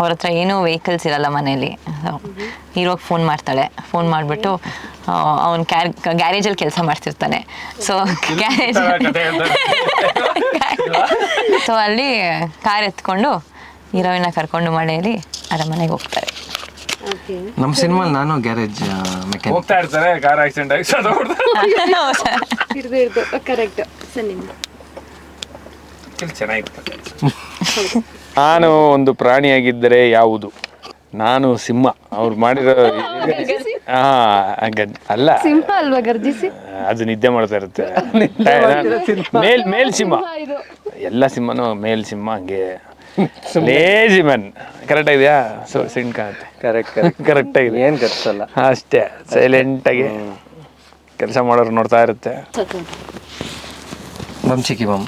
ಅವ್ರ ಹತ್ರ ಏನೂ ವೆಹಿಕಲ್ಸ್ ಇರಲ್ಲ ಮನೇಲಿ. ಹೀರೋಗೆ ಫೋನ್ ಮಾಡ್ತಾಳೆ. ಫೋನ್ ಮಾಡಿಬಿಟ್ಟು ಅವ್ನು ಗ್ಯಾರೇಜಲ್ಲಿ ಕೆಲಸ ಮಾಡ್ತಿರ್ತಾನೆ. ಸೊ ಸೊ ಅಲ್ಲಿ ಕಾರ್ ಎತ್ಕೊಂಡು ಹೀರೋಯಿನ ಕರ್ಕೊಂಡು ಮಳೆಯಲ್ಲಿ ಅರಮನೆಗೆ ಹೋಗ್ತಾರೆ. ನಮ್ಮ ಸಿನಿಮಾಲ್ಲಿ ನಾನು ಗ್ಯಾರೇಜ್ ಮೆಕ್ಯಾನಿಕ್. ಹೋಗ್ತಾ ಇರ್ತಾರೆ, ಕಾರ್ ಆಕ್ಸಿಡೆಂಟ್ ಆಗಿ ಕರೆಕ್ಟ್ ಸರ್. ನಿಮ್ದು ಚೆನ್ನಾಗಿತ್ತು. ನಾನು ಒಂದು ಪ್ರಾಣಿಯಾಗಿದ್ದರೆ ಯಾವುದು? ನಾನು ಸಿಂಹ. ಅವ್ರು ಮಾಡಿರೋ ಅಲ್ಲ, ಸಿಂಹ ಅಲ್ವಾ? ಗರ್ಜಿಸಿ. ಅದು ನಿದ್ದೆ ಮಾಡ್ತಾ ಇರುತ್ತೆ. ಮೇಲ್ ಸಿಂಹ. ಎಲ್ಲ ಸಿಂಹನೂ ಮೇಲ್ ಸಿಂಹ ಹಂಗೆ ಲೇಜಿ ಮ್ಯಾನ್. ಕರೆಕ್ಟ್ ಆಗಿದೆಯಾ? ಸೊ ಸಿಂಡ್ ಕಾಣುತ್ತೆ. ಕರೆಕ್ಟ್ ಆಗಿದೆ. ಏನು ಗೊತ್ತಲ್ಲ, ಅಷ್ಟೇ ಸೈಲೆಂಟಾಗಿ ಕೆಲಸ ಮಾಡೋರು ನೋಡ್ತಾ ಇರುತ್ತೆ. ಬಮ್ ಚಿಕ್ಕಿ ಬಮ್.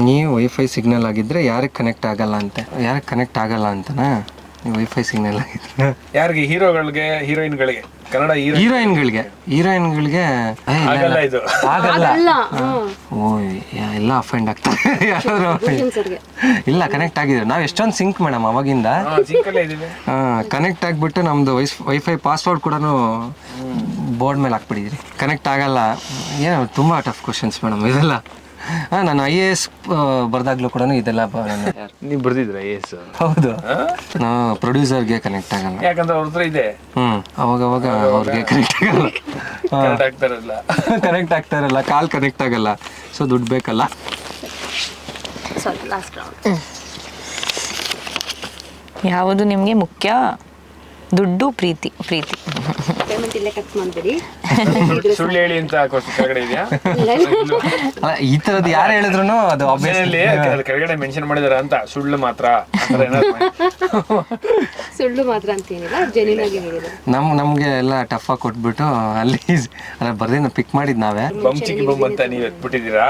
ನೀವು ವೈಫೈ ಸಿಗ್ನಲ್ ಆಗಿದ್ರೆ ಯಾರಿಗೆ ಕನೆಕ್ಟ್ ಆಗಲ್ಲ ಅಂತನಾ ನೀವು ವೈಫೈ ಸಿಗ್ನಲ್ ಆಗಿದ್ರೆ ಯಾರಿಗೆ ಹೀರೋಗಳಿಗೆ ಹೀರೋಯಿನ್ಗಳಿಗೆ ಕನ್ನಡ ಹೀರೋಯಿನ್ಗಳಿಗೆ ಆಗಲ್ಲ ಇದು. ಆಗಲ್ಲ ಓ ಎಲ್ಲ ಅಫೆಂಡ್ ಆಗ್ತಾರೆ ಯಾರಾದ್ರು ಇಲ್ಲ ಕನೆಕ್ಟ್ ಆಗಿದ್ರೆ ನಾವು ಎಷ್ಟೊಂದು ಸಿಂಕ್ ಮೇಡಮ್ ಅವಾಗಿಂದ ಕನೆಕ್ಟ್ ಆಗಿಬಿಟ್ಟು ನಮ್ದು ವೈಫೈ ಪಾಸ್ವರ್ಡ್ ಕೂಡ ಬೋರ್ಡ್ ಮೇಲೆ ಹಾಕ್ಬಿಟ್ಟಿದ್ರಿ. ಕನೆಕ್ಟ್ ಆಗಲ್ಲ ಏನೋ ತುಂಬ ಟಫ್ ಕ್ವಶನ್ಸ್ ಮೇಡಮ್ ಇದೆಲ್ಲ. ನಾನು IAS ಬರ್ದಾಗ್ಲೂ ಕೂಡ ಇದೆಲ್ಲ ನೀವು ಬರ್ದಿದ್ರ IAS? ಹೌದು, ನಾವು ಪ್ರೊಡ್ಯೂಸರ್ಗೆ ಕನೆಕ್ಟ್ ಆಗಲ್ಲ ಯಾಕಂದ್ರೆ ಅವ್ರ ಹತ್ರ ಇದೆ. ಅವಾಗ ಅವ್ರಿಗೆ ಕನೆಕ್ಟ್ ಆಗಲ್ಲ, ಕನೆಕ್ಟ್ ಆಗ್ತಾ ಇರಲ್ಲ, ಕಾಲ್ ಕನೆಕ್ಟ್ ಆಗಲ್ಲ, ಸೊ ದುಡ್ಡು ಬೇಕಲ್ಲ. ಯಾವುದು ನಿಮಗೆ ಮುಖ್ಯ? ದುಡ್ಡು, ಪ್ರೀತಿ. ಪೇಮೆಂಟ್ ಇಲ್ಲೇ ಖರ್ಚು ಮಾಡ್ಬೇಡಿ. ಸುಳ್ಳು ಹೇಳಿ ಅಂತ ಕೆಳಗಡೆ ಇದೆಯಾ? ಈ ತರದ್ದು ಯಾರು ಹೇಳಿದ್ರು ಅದು ಕೆಳಗಡೆ ಮೆನ್ಷನ್ ಮಾಡಿದಾರ ಅಂತ. ಸುಳ್ಳು ಮಾತ್ರ ಸುಳ್ಳು ಮಾತ್ರ ಅಂತೇನಿಲ್ಲ, ಜೆನ್ಯೂನ್ ಆಗಿ ಹೇಳಿದ್ರು. ನಮ್ಗೆ ಎಲ್ಲ ಟಫ್ ಆಗಿ ಕೊಟ್ಬಿಟ್ಟು ಅಲ್ಲಿ ಬರ್ದಿನ ಪಿಕ್ ಮಾಡಿದ್ ನಾವೇ. ಬಂಚಿಕ್ಕಿ ಬೊಮ್ಮ ಅಂತ ನೀವು ಎತ್ಬಿಟ್ಟಿದ್ದೀರಾ.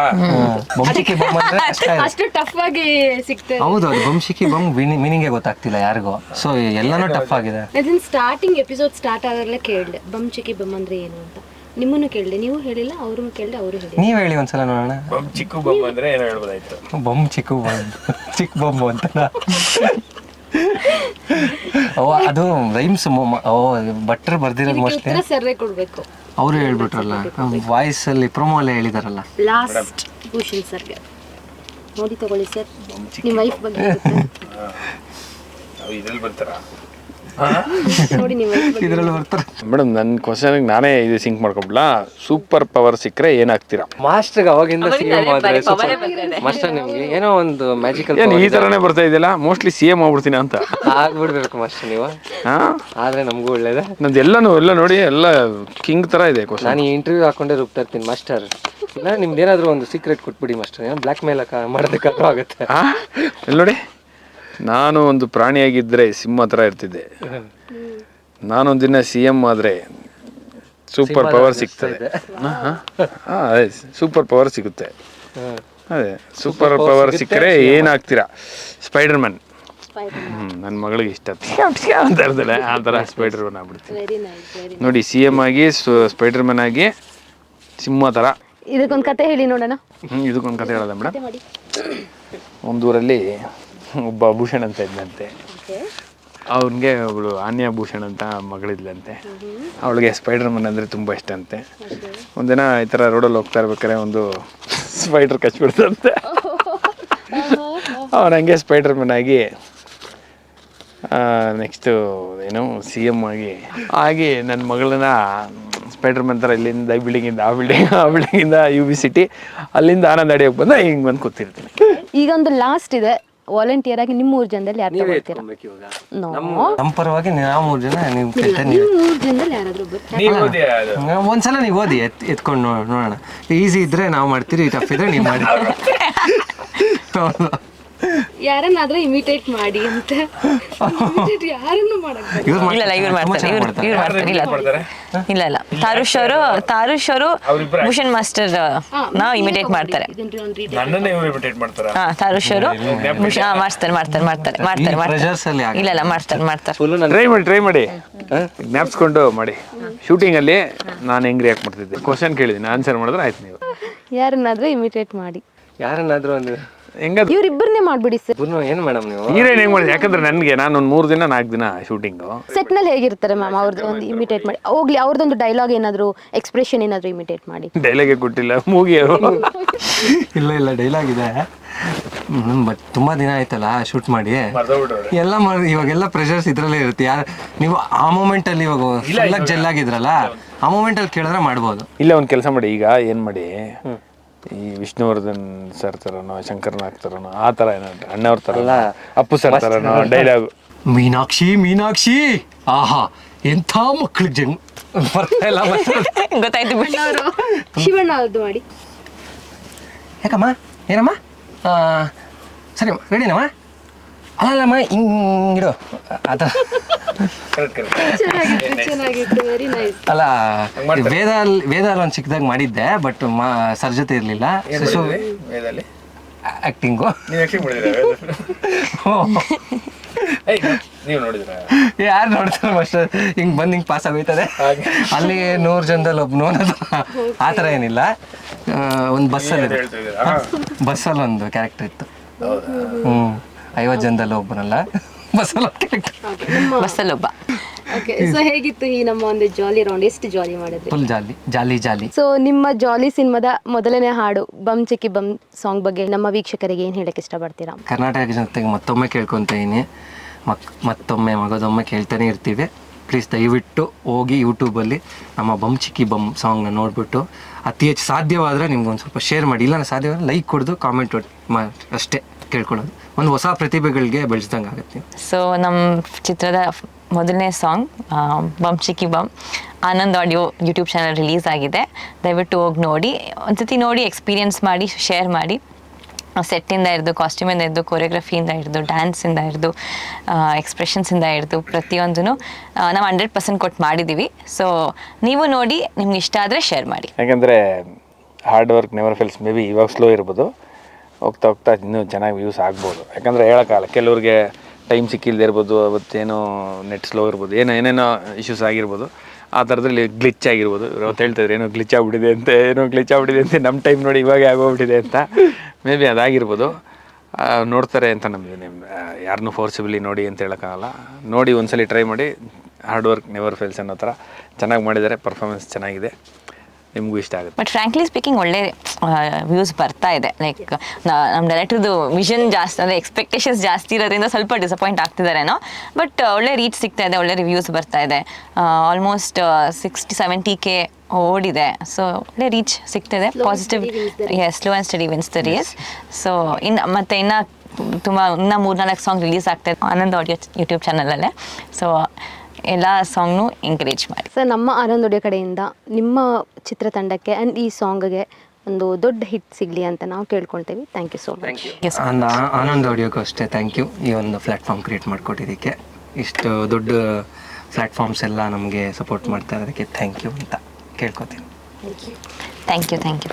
ಬಂಚಿಕ್ಕಿ ಬೊಮ್ಮ ಅಂದ್ರೆ ಅಷ್ಟು ಟಫ್ ಆಗಿ ಸಿಗ್ತದೆ. ಹೌದು, ಅದು ಬಂಚಿಕ್ಕಿ ಬೊಮ್ಮ ಮೀನಿಂಗೇ ಗೊತ್ತಾಗ್ತಿಲ್ಲ ಯಾರಿಗೂ. ಸೊ ಎಲ್ಲಾನು ಟಫ್ ಆಗಿದೆ. ಅದನ್ನ ಸ್ಟಾರ್ಟಿಂಗ್ ಎಪಿಸೋಡ್ ಸ್ಟಾರ್ಟ್ ಆದಾಗಲೇ ಕೇಳಿದೆ ಬಂಚಿಕ್ಕಿ ಬೊಮ್ಮ ಅಂದ್ರೆ ಏನು ಅಂತ. ನಿಮ್ಮನ್ನು ಕೇಳಿದೆ, ನೀವು ಹೇಳಿಲ್ಲ, ಅವ್ರನ್ನ ಕೇಳಿದೆ, ಅವರು ಹೇಳಿದ್ರು. ನೀವ್ ಹೇಳಿ ಒಂದ್ಸಲ ನೋಡೋಣ. ಬೊಮ್ಮ ಚಿಕ್ಕು ಬೊಮ್ಮ ಅಂದ್ರೆ ಏನೋ ಹೇಳ್ಬೋದಾಯ್ತು. ಬೊಮ್ಮ ಚಿಕ್ಕು ಚಿಕ್ಕ ಬೊಮ್ಮ ಅಂತ ಅದು ರೈಮ್ಸ್. ಭಟ್ರು ಬರ್ದಿರೋದು ಮೋಸ್ಟ್ಲಿ ಸರ್ರೆ ಕೊಡ್ಬೇಕು. ಅವರು ಹೇಳ್ಬಿಟ್ರಲ್ಲ ವಾಯ್ಸ್ ಅಲ್ಲಿ ಪ್ರೊಮೋ ಎಲ್ಲ ಹೇಳಿದಾರಲ್ಲ. ಲಾಸ್ಟ್ ಭೂಷಣ್ ಸರ್ಗೆ ನೋಡಿ ತಗೊಳ್ಳಿ ಸರ್, ನಿಮ್ಮ ವೈಫ್ ಬಗ್ಗೆ ಇದ್ರಲ್ಲಿ ಬರ್ತಾರ ನೋಡಿ, ನಿಮ್ಮ ವೈಫ್ ಬಗ್ಗೆ ಇದ್ರಲ್ಲಿ ಬರ್ತಾರೆ. ಮೇಡಮ್, ನನ್ನ ಕ್ವಶನ್ ನಾನೇ ಇದು ಸಿಂಕ್ ಮಾಡ್ಕೊಬಿಡ್ಲಾ? ಸೂಪರ್ ಪವರ್ ಸಿಕ್ಕರೆ ಏನಾಗ್ತೀರಾ? ಮಾಸ್ಟರ್ಗೆ ಅವಾಗಿಂದ CM ಆದ್ರೆ ಮಾಸ್ಟರ್ ನಿಮ್ಗೆ ಏನೋ ಒಂದು ಮ್ಯಾಜಿಕಲ್ ಏನು ಈ ತರನೇ ಬರ್ತಾ ಇದೆಯಲ್ಲ? ಮೋಸ್ಟ್ಲಿ CM ಆಗ್ಬಿಡ್ತೀನಿ ಅಂತ ಆಗ್ಬಿಡ್ಬೇಕು ಮಾಸ್ಟರ್ ನೀವು. ಆದ್ರೆ ನಮಗೂ ಒಳ್ಳೇದೇ. ನಂದು ಎಲ್ಲ ನೋಡಿ ಎಲ್ಲ ಕಿಂಗ್ ತರ ಇದೆ ಕ್ವಶನ್. ನಾನು ಈ ಇಂಟರ್ವ್ಯೂ ಹಾಕೊಂಡೇ ರುಬ್ತಾ ಇರ್ತೀನಿ ಮಾಸ್ಟರ್. ಇಲ್ಲ ನಿಮ್ದು ಏನಾದ್ರು ಒಂದು ಸೀಕ್ರೆಟ್ ಕೊಟ್ಬಿಡಿ ಮಾಸ್ಟರ್, ಏನೋ ಬ್ಲ್ಯಾಕ್ ಮೇಲ್ ಮಾಡೋದಕ್ಕಾದ್ರೂ ಆಗುತ್ತೆ. ಇಲ್ಲಿ ನೋಡಿ, ನಾನು ಒಂದು ಪ್ರಾಣಿಯಾಗಿದ್ದರೆ ಸಿಂಹ ಥರ ಇರ್ತಿದ್ದೆ. ನಾನೊಂದಿನ CM ಆದರೆ ಸೂಪರ್ ಪವರ್ ಸಿಗ್ತದೆ. ಅದೇ ಸೂಪರ್ ಪವರ್ ಸಿಗುತ್ತೆ. ಅದೇ ಸೂಪರ್ ಪವರ್ ಸಿಕ್ಕರೆ ಏನಾಗ್ತೀರಾ? ಸ್ಪೈಡರ್-ಮ್ಯಾನ್. ನನ್ನ ಮಗಳಿಗೆ ಇಷ್ಟ ಅಂತ ಇರ್ತದೆ, ಆ ಥರ ಸ್ಪೈಡರ್-ಮ್ಯಾನ್ ಆಗ್ಬಿಡ್ತೀನಿ ನೋಡಿ. CM ಆಗಿ ಸ್ಪೈಡರ್-ಮ್ಯಾನ್ ಆಗಿ ಸಿಂಹ ಥರ. ಇದಕ್ಕೊಂದು ಕತೆ ಹೇಳಿ ನೋಡೋಣ. ಇದಕ್ಕೊಂದು ಕತೆ ಹೇಳೋದ ಮೇಡಮ್? ಒಂದೂರಲ್ಲಿ ಒಬ್ಬ ಭೂಷಣ್ ಅಂತ ಇದ್ದಂತೆ. ಅವ್ನಿಗೆ ಒಬ್ಳು ಆನ್ಯ ಭೂಷಣ್ ಅಂತ ಮಗಳಿದ್ಲಂತೆ. ಅವಳಿಗೆ ಸ್ಪೈಡರ್-ಮ್ಯಾನ್ ಅಂದರೆ ತುಂಬ ಇಷ್ಟ ಅಂತೆ. ಒಂದಿನ ಈ ಥರ ರೋಡಲ್ಲಿ ಹೋಗ್ತಾ ಇರ್ಬೇಕಾದ್ರೆ ಒಂದು ಸ್ಪೈಡರ್ ಕಚ್ಬಿಡ್ತಂತೆ. ಅವನಂಗೆ ಸ್ಪೈಡರ್-ಮ್ಯಾನ್ ಆಗಿ ನೆಕ್ಸ್ಟು ಏನು CM ಆಗಿ ನನ್ನ ಮಗಳನ್ನ ಸ್ಪೈಡರ್-ಮ್ಯಾನ್ ಥರ ಇಲ್ಲಿಂದ ಆ ಬಿಲ್ಡಿಂಗಿಂದ UB ಸಿಟಿ, ಅಲ್ಲಿಂದ ಆನಂದ್ ಅಡಿಯೋಕ್ಕೆ ಬಂದ ಹಿಂಗೆ ಬಂದು ಕೂತಿರ್ತೀನಿ. ಈಗ ಒಂದು ಲಾಸ್ಟ್ ಇದೆ, ವಾಲಂಟಿಯರ್ ಆಗಿ ನಿಮ್ಮ 3 ಜನದಲ್ಲಿ ಯಾರು ತಗೊಳ್ತೀರಾ? ನಮ್ಮ ಪರವಾಗಿ ನಾವು 3 ಜನ, ನೀವು 3 ಜನದಲ್ಲಿ ಯಾರಾದ್ರೂ ಒಂದ್ಸಲ ನೀವು ಓದಿ ಎತ್ಕೊಂಡು ನೋಡೋಣ. ಈಸಿ ಇದ್ರೆ ನಾವು ಮಾಡ್ತೀರಿ, ಟಫ್ ಇದ್ರೆ ನೀವು ಮಾಡಿ. ಯಾರನ್ನಾದ್ರೂ ಇಮಿಟೇಟ್ ಮಾಡಿ ಅಂತ. ಯಾರನ್ನು ಇಲ್ಲ ತಾರುಷ್ ಅವರು ಭೂಷಣ್ ಮಾಸ್ಟರ್ ನಾವು ಇಮಿಟೇಟ್ ಮಾಡ್ತಾರೆ. ತಾರುಷ್ ಅವರು ಮಾಡ್ತಾರೆ. ಇಲ್ಲ ಮಾಡ್ತಾರೆ. ಟ್ರೈ ಮಾಡಿ ಜ್ಞಾಪಿಸ್ಕೊಂಡು ಮಾಡಿ. ಶೂಟಿಂಗ್ ಅಲ್ಲಿ ನಾನು ಹೆಂಗ್ ರಿಯಾಕ್ಟ್ ಮಾಡ್ತಿದ್ದೆ, ಕ್ವಶನ್ ಕೇಳಿದ್ದೀನಿ, ಆನ್ಸರ್ ಮಾಡಿದ್ರೆ ಆಯ್ತು. ನೀವು ಯಾರನ್ನಾದ್ರೂ ಇಮಿಟೇಟ್ ಮಾಡಿ. ಯಾರನ್ನಾದ್ರೂ ಒಂದು ಇವ್ರಿಬ್ಬರನ್ನೇ ಮಾಡ್ಬಿಡಿ ಸರ್. ಏನು ಮೇಡಮ್ ನೀವು ಹೀರೋಯಿನ್ ಹೆಂಗ್ ಮಾಡಿದೆ? ಯಾಕಂದ್ರೆ ನನಗೆ ನಾನು ಒಂದು 3 ದಿನ 4 ದಿನ ಶೂಟಿಂಗು. ಸೆಟ್ ನಲ್ಲಿ ಹೇಗಿರ್ತಾರೆ ಮ್ಯಾಮ್? ಅವ್ರದ್ದು ಒಂದು ಇಮಿಟೇಟ್ ಮಾಡಿ ಹೋಗ್ಲಿ, ಅವ್ರದ್ದೊಂದು ಡೈಲಾಗ್ ಏನಾದ್ರು, ಎಕ್ಸ್ಪ್ರೆಷನ್ ಏನಾದ್ರು ಇಮಿಟೇಟ್ ಮಾಡಿ. ಡೈಲಾಗೇ ಕೊಟ್ಟಿಲ್ಲ, ಮೂಗಿ. ಇಲ್ಲ ಡೈಲಾಗ್ ಇದೆ, ಬಟ್ ತುಂಬಾ ದಿನ ಆಯ್ತಲ್ಲ ಶೂಟ್ ಮಾಡಿ. ಎಲ್ಲ ಇವಾಗೆಲ್ಲ ಪ್ರೆಷರ್ಸ್ ಇದ್ರಲ್ಲೇ ಇರುತ್ತೆ. ನೀವು ಆ ಮೂಮೆಂಟ್ ಅಲ್ಲಿ ಇವಾಗ ಜೆಲ್ ಆಗಿದ್ರಲ್ಲ, ಆ ಮೂಮೆಂಟ್ ಅಲ್ಲಿ ಕೇಳಿದ್ರೆ ಮಾಡ್ಬೋದು. ಇಲ್ಲ, ಒಂದು ಕೆಲಸ ಮಾಡಿ, ಈಗ ಏನ್ ಮಾಡಿ, ಈ ವಿಷ್ಣುವರ್ಧನ್ ಸರ್ ತರನೋ, ಶಂಕರ್ನಾಗ್ ತರನೋ, ಆ ತರ ಏನಾದ್ರು ಅಣ್ಣವ್ರ ತರ, ಅಪ್ಪು ಸರ್ ತರನೋ ಡೈಲಾಗ್. ಮೀನಾಕ್ಷಿ ಆಹಾ ಎಂಥ ಮಕ್ಳಿಗೆ ಜನ್ಮ ಬರ್ತಾ ಇಲ್ಲ. ಗೊತ್ತಾಯ್ತು. ಶಿವಣ್ಣ ಅವ್ರದ್ದು ಮಾಡಿ. ಯಾಕಮ್ಮ ಏನಮ್ಮ ಸರಿ ರೆಡಿನಮ್ಮ? ಅಲ್ಲಮ್ಮ ಹಿಂಗಿಡು ಆ ಥರ. Very nice. ಅಲ್ಲ ವೇದ ಒಂದು ಚಿಕ್ಕದಾಗಿ ಮಾಡಿದ್ದೆ, ಬಟ್ ಸರ್ ಜೊತೆ ಇರಲಿಲ್ಲ. ಆ್ಯಕ್ಟಿಂಗು. ನೀವು ನೋಡಿದ್ರ? ಯಾರು ನೋಡ್ತಾರೆ ಮಾಸ್ಟರ್, ಹಿಂಗೆ ಬಂದು ಹಿಂಗೆ ಪಾಸ್ ಆಗೋಯ್ತದೆ, ಅಲ್ಲಿ 100 ಜನದಲ್ಲಿ ಒಬ್ಬನು ಅನ್ನೋದು ಆ ಥರ ಏನಿಲ್ಲ. ಒಂದು ಬಸ್ಸಲ್ಲಿ ಒಂದು ಕ್ಯಾರೆಕ್ಟರ್ ಇತ್ತು. 50 ಜನದಲ್ಲಿ ಒಬ್ಬನಲ್ಲ, ಬಸ್ಸಲ್ಲಿ ಒಂದು ಕ್ಯಾರೆಕ್ಟರ್, ಬಸ್ಸಲ್ಲೊಬ್ಬ. ಓಕೆ, ಸೊ ಹೇಗಿತ್ತು ಈ ನಮ್ಮ ಒಂದು ಜಾಲಿ ರೌಂಡ್? ಎಷ್ಟು ಜಾಲಿ ಮಾಡಿದ್ರಿ? Full jolly. ಸೊ ನಿಮ್ಮ ಜಾಲಿ ಸಿನಿಮಾದ ಮೊದಲನೇ ಹಾಡು ಬಮ್ ಚಿಕ್ಕಿ ಬಮ್ ಸಾಂಗ್ ಬಗ್ಗೆ ನಮ್ಮ ವೀಕ್ಷಕರಿಗೆ ಏನು ಹೇಳಕ್ಕೆ ಇಷ್ಟಪಡ್ತೀರಾ? ಕರ್ನಾಟಕ ಜನತೆಗೆ ಮತ್ತೊಮ್ಮೆ ಕೇಳ್ಕೊತೀನಿ, ಮತ್ತೊಮ್ಮೆ ಮಗದೊಮ್ಮೆ ಕೇಳ್ತಾನೆ ಇರ್ತೀವಿ. ಪ್ಲೀಸ್ ದಯವಿಟ್ಟು ಹೋಗಿ ಯೂಟ್ಯೂಬಲ್ಲಿ ನಮ್ಮ ಬಮ್ ಚಿಕ್ಕಿ ಬಮ್ ಸಾಂಗ್ನ ನೋಡಿಬಿಟ್ಟು ಅತಿ ಹೆಚ್ಚು ಸಾಧ್ಯವಾದರೆ ನಿಮ್ಗೊಂದು ಸ್ವಲ್ಪ ಶೇರ್ ಮಾಡಿ, ಇಲ್ಲ ಸಾಧ್ಯವಾದರೆ ಲೈಕ್ ಕೊಡ್ದು ಕಾಮೆಂಟ್ ಅಷ್ಟೇ ಕೇಳ್ಕೊಳ್ಳೋದು. ಒಂದು ಹೊಸ ಪ್ರತಿಭೆಗಳಿಗೆ ಬೆಳೆಸ್ದಂಗೆ ಆಗುತ್ತೆ. ಸೊ ನಮ್ಮ ಚಿತ್ರದ ಮೊದಲನೇ ಸಾಂಗ್ ಬಮ್ ಚಿಕ್ಕಿ ಬಮ್ Anand audio YouTube channel release ಆಗಿದೆ. ದಯವಿಟ್ಟು ಹೋಗಿ ನೋಡಿ, ಒಂದ್ಸತಿ ನೋಡಿ ಎಕ್ಸ್ಪೀರಿಯನ್ಸ್ ಮಾಡಿ, ಶೇರ್ ಮಾಡಿ. ಸೆಟ್ಟಿಂದ ಹಿಡಿದು, ಕಾಸ್ಟ್ಯೂಮಿಂದ ಹಿಡಿದು, ಕೊರಿಯೋಗ್ರಫಿಯಿಂದ ಹಿಡಿದು, ಡ್ಯಾನ್ಸಿಂದ ಹಿಡಿದು, ಎಕ್ಸ್ಪ್ರೆಷನ್ಸಿಂದ ಹಿಡಿದು ಪ್ರತಿಯೊಂದೂ ನಾವು 100% ಕೊಟ್ಟು ಮಾಡಿದ್ದೀವಿ. ಸೊ ನೀವು ನೋಡಿ, ನಿಮ್ಗೆ ಇಷ್ಟ ಆದರೆ ಶೇರ್ ಮಾಡಿ. ಯಾಕಂದರೆ hard work never fails. May be ಇವಾಗ ಸ್ಲೋ ಇರ್ಬೋದು, ಹೋಗ್ತಾ ಹೋಗ್ತಾ ಇನ್ನೂ ಚೆನ್ನಾಗಿ ವ್ಯೂಸ್ ಆಗ್ಬೋದು. ಯಾಕಂದರೆ ಹೇಳೋಕ್ಕಾಗಲ್ಲ, ಕೆಲವ್ರಿಗೆ ಟೈಮ್ ಸಿಕ್ಕಿಲ್ಲದೆ ಇರ್ಬೋದು, ಅವತ್ತೇನೋ ನೆಟ್ ಸ್ಲೋ ಇರ್ಬೋದು, ಏನೇನೋ ಇಶ್ಯೂಸ್ ಆಗಿರ್ಬೋದು. ಆ ಥರದಲ್ಲಿ ಗ್ಲಿಚ್ ಆಗಿರ್ಬೋದು. ಅವತ್ತು ಹೇಳ್ತಾಯಿದ್ರು ಏನೋ ಗ್ಲಿಚ್ ಆಗ್ಬಿಟ್ಟಿದೆ ಅಂತೆ, ನಮ್ಮ ಟೈಮ್ ನೋಡಿ ಇವಾಗ ಆಗೋಗ್ಬಿಟ್ಟಿದೆ ಅಂತ. ಮೇ ಬಿ ಅದಾಗಿರ್ಬೋದು. ನೋಡ್ತಾರೆ ಅಂತ ನಮಗೆ ಯಾರನ್ನೂ ಫೋರ್ಸಿಬಲಿ ನೋಡಿ ಅಂತ ಹೇಳೋಕ್ಕಾಗಲ್ಲ. ನೋಡಿ ಒಂದ್ಸಲಿ ಟ್ರೈ ಮಾಡಿ. ಹಾರ್ಡ್ ವರ್ಕ್ ನೆವರ್ ಫೇಲ್ಸ್ ಅನ್ನೋ ಥರ ಚೆನ್ನಾಗಿ ಮಾಡಿದ್ದಾರೆ. ಪರ್ಫಾರ್ಮೆನ್ಸ್ ಚೆನ್ನಾಗಿದೆ, ನಿಮಗೂ ಇಷ್ಟ ಆಗುತ್ತೆ. ಬಟ್ ಫ್ರ್ಯಾಂಕ್ಲಿ ಸ್ಪೀಕಿಂಗ್ ಒಳ್ಳೆ ವ್ಯೂಸ್ ಬರ್ತಾ ಇದೆ. ಲೈಕ್ ನಮ್ಮ ಡೈರೆಕ್ಟರ್ದು ವಿಷನ್ ಜಾಸ್ತಿ, ಅಂದರೆ ಎಕ್ಸ್ಪೆಕ್ಟೇಷನ್ಸ್ ಜಾಸ್ತಿ ಇರೋದ್ರಿಂದ ಸ್ವಲ್ಪ ಡಿಸಪಾಯಿಂಟ್ ಆಗ್ತಿದ್ದಾರೇನೋ. ಬಟ್ ಒಳ್ಳೆ ರೀಚ್ ಸಿಗ್ತಾ ಇದೆ, ಒಳ್ಳೆ ರಿವ್ಯೂಸ್ ಬರ್ತಾ ಇದೆ. ಆಲ್ಮೋಸ್ಟ್ 60-70K ಓಡಿದೆ. ಸೊ ಒಳ್ಳೆ ರೀಚ್ ಸಿಗ್ತಿದೆ. Positive, slow and steady wins the race. So ಇನ್ನು 3-4 ಸಾಂಗ್ ರಿಲೀಸ್ ಆಗ್ತಾಯಿದೆ ಆನಂದ್ ಆಡಿಯೋ ಯೂಟ್ಯೂಬ್ ಚಾನಲಲ್ಲೇ. ಸೊ ಎಲ್ಲ ಸಾಂಗ್ನು ಎಂಕರೇಜ್ ಮಾಡಿ. ಸರ್, ನಮ್ಮ ಆನಂದ್ ಆಡಿಯೋ ಕಡೆಯಿಂದ ನಿಮ್ಮ ಚಿತ್ರತಂಡಕ್ಕೆ ಆ್ಯಂಡ್ ಈ ಸಾಂಗ್ಗೆ ಒಂದು ದೊಡ್ಡ ಹಿಟ್ ಸಿಗಲಿ ಅಂತ ನಾವು ಕೇಳ್ಕೊಳ್ತೀವಿ. Thank you so much. Anand ಆಡಿಯೋಗೂ ಅಷ್ಟೇ ಥ್ಯಾಂಕ್ ಯು, ಈ ಒಂದು ಪ್ಲ್ಯಾಟ್ಫಾರ್ಮ್ ಕ್ರಿಯೇಟ್ ಮಾಡಿಕೊಟ್ಟಿದ್ದಕ್ಕೆ. ಇಷ್ಟು ದೊಡ್ಡ ಪ್ಲ್ಯಾಟ್ಫಾರ್ಮ್ಸ್ ಎಲ್ಲ ನಮಗೆ ಸಪೋರ್ಟ್ ಮಾಡ್ತಾ ಇರೋದಕ್ಕೆ ಥ್ಯಾಂಕ್ ಯು ಅಂತ ಕೇಳ್ಕೊತೀನಿ. Thank you.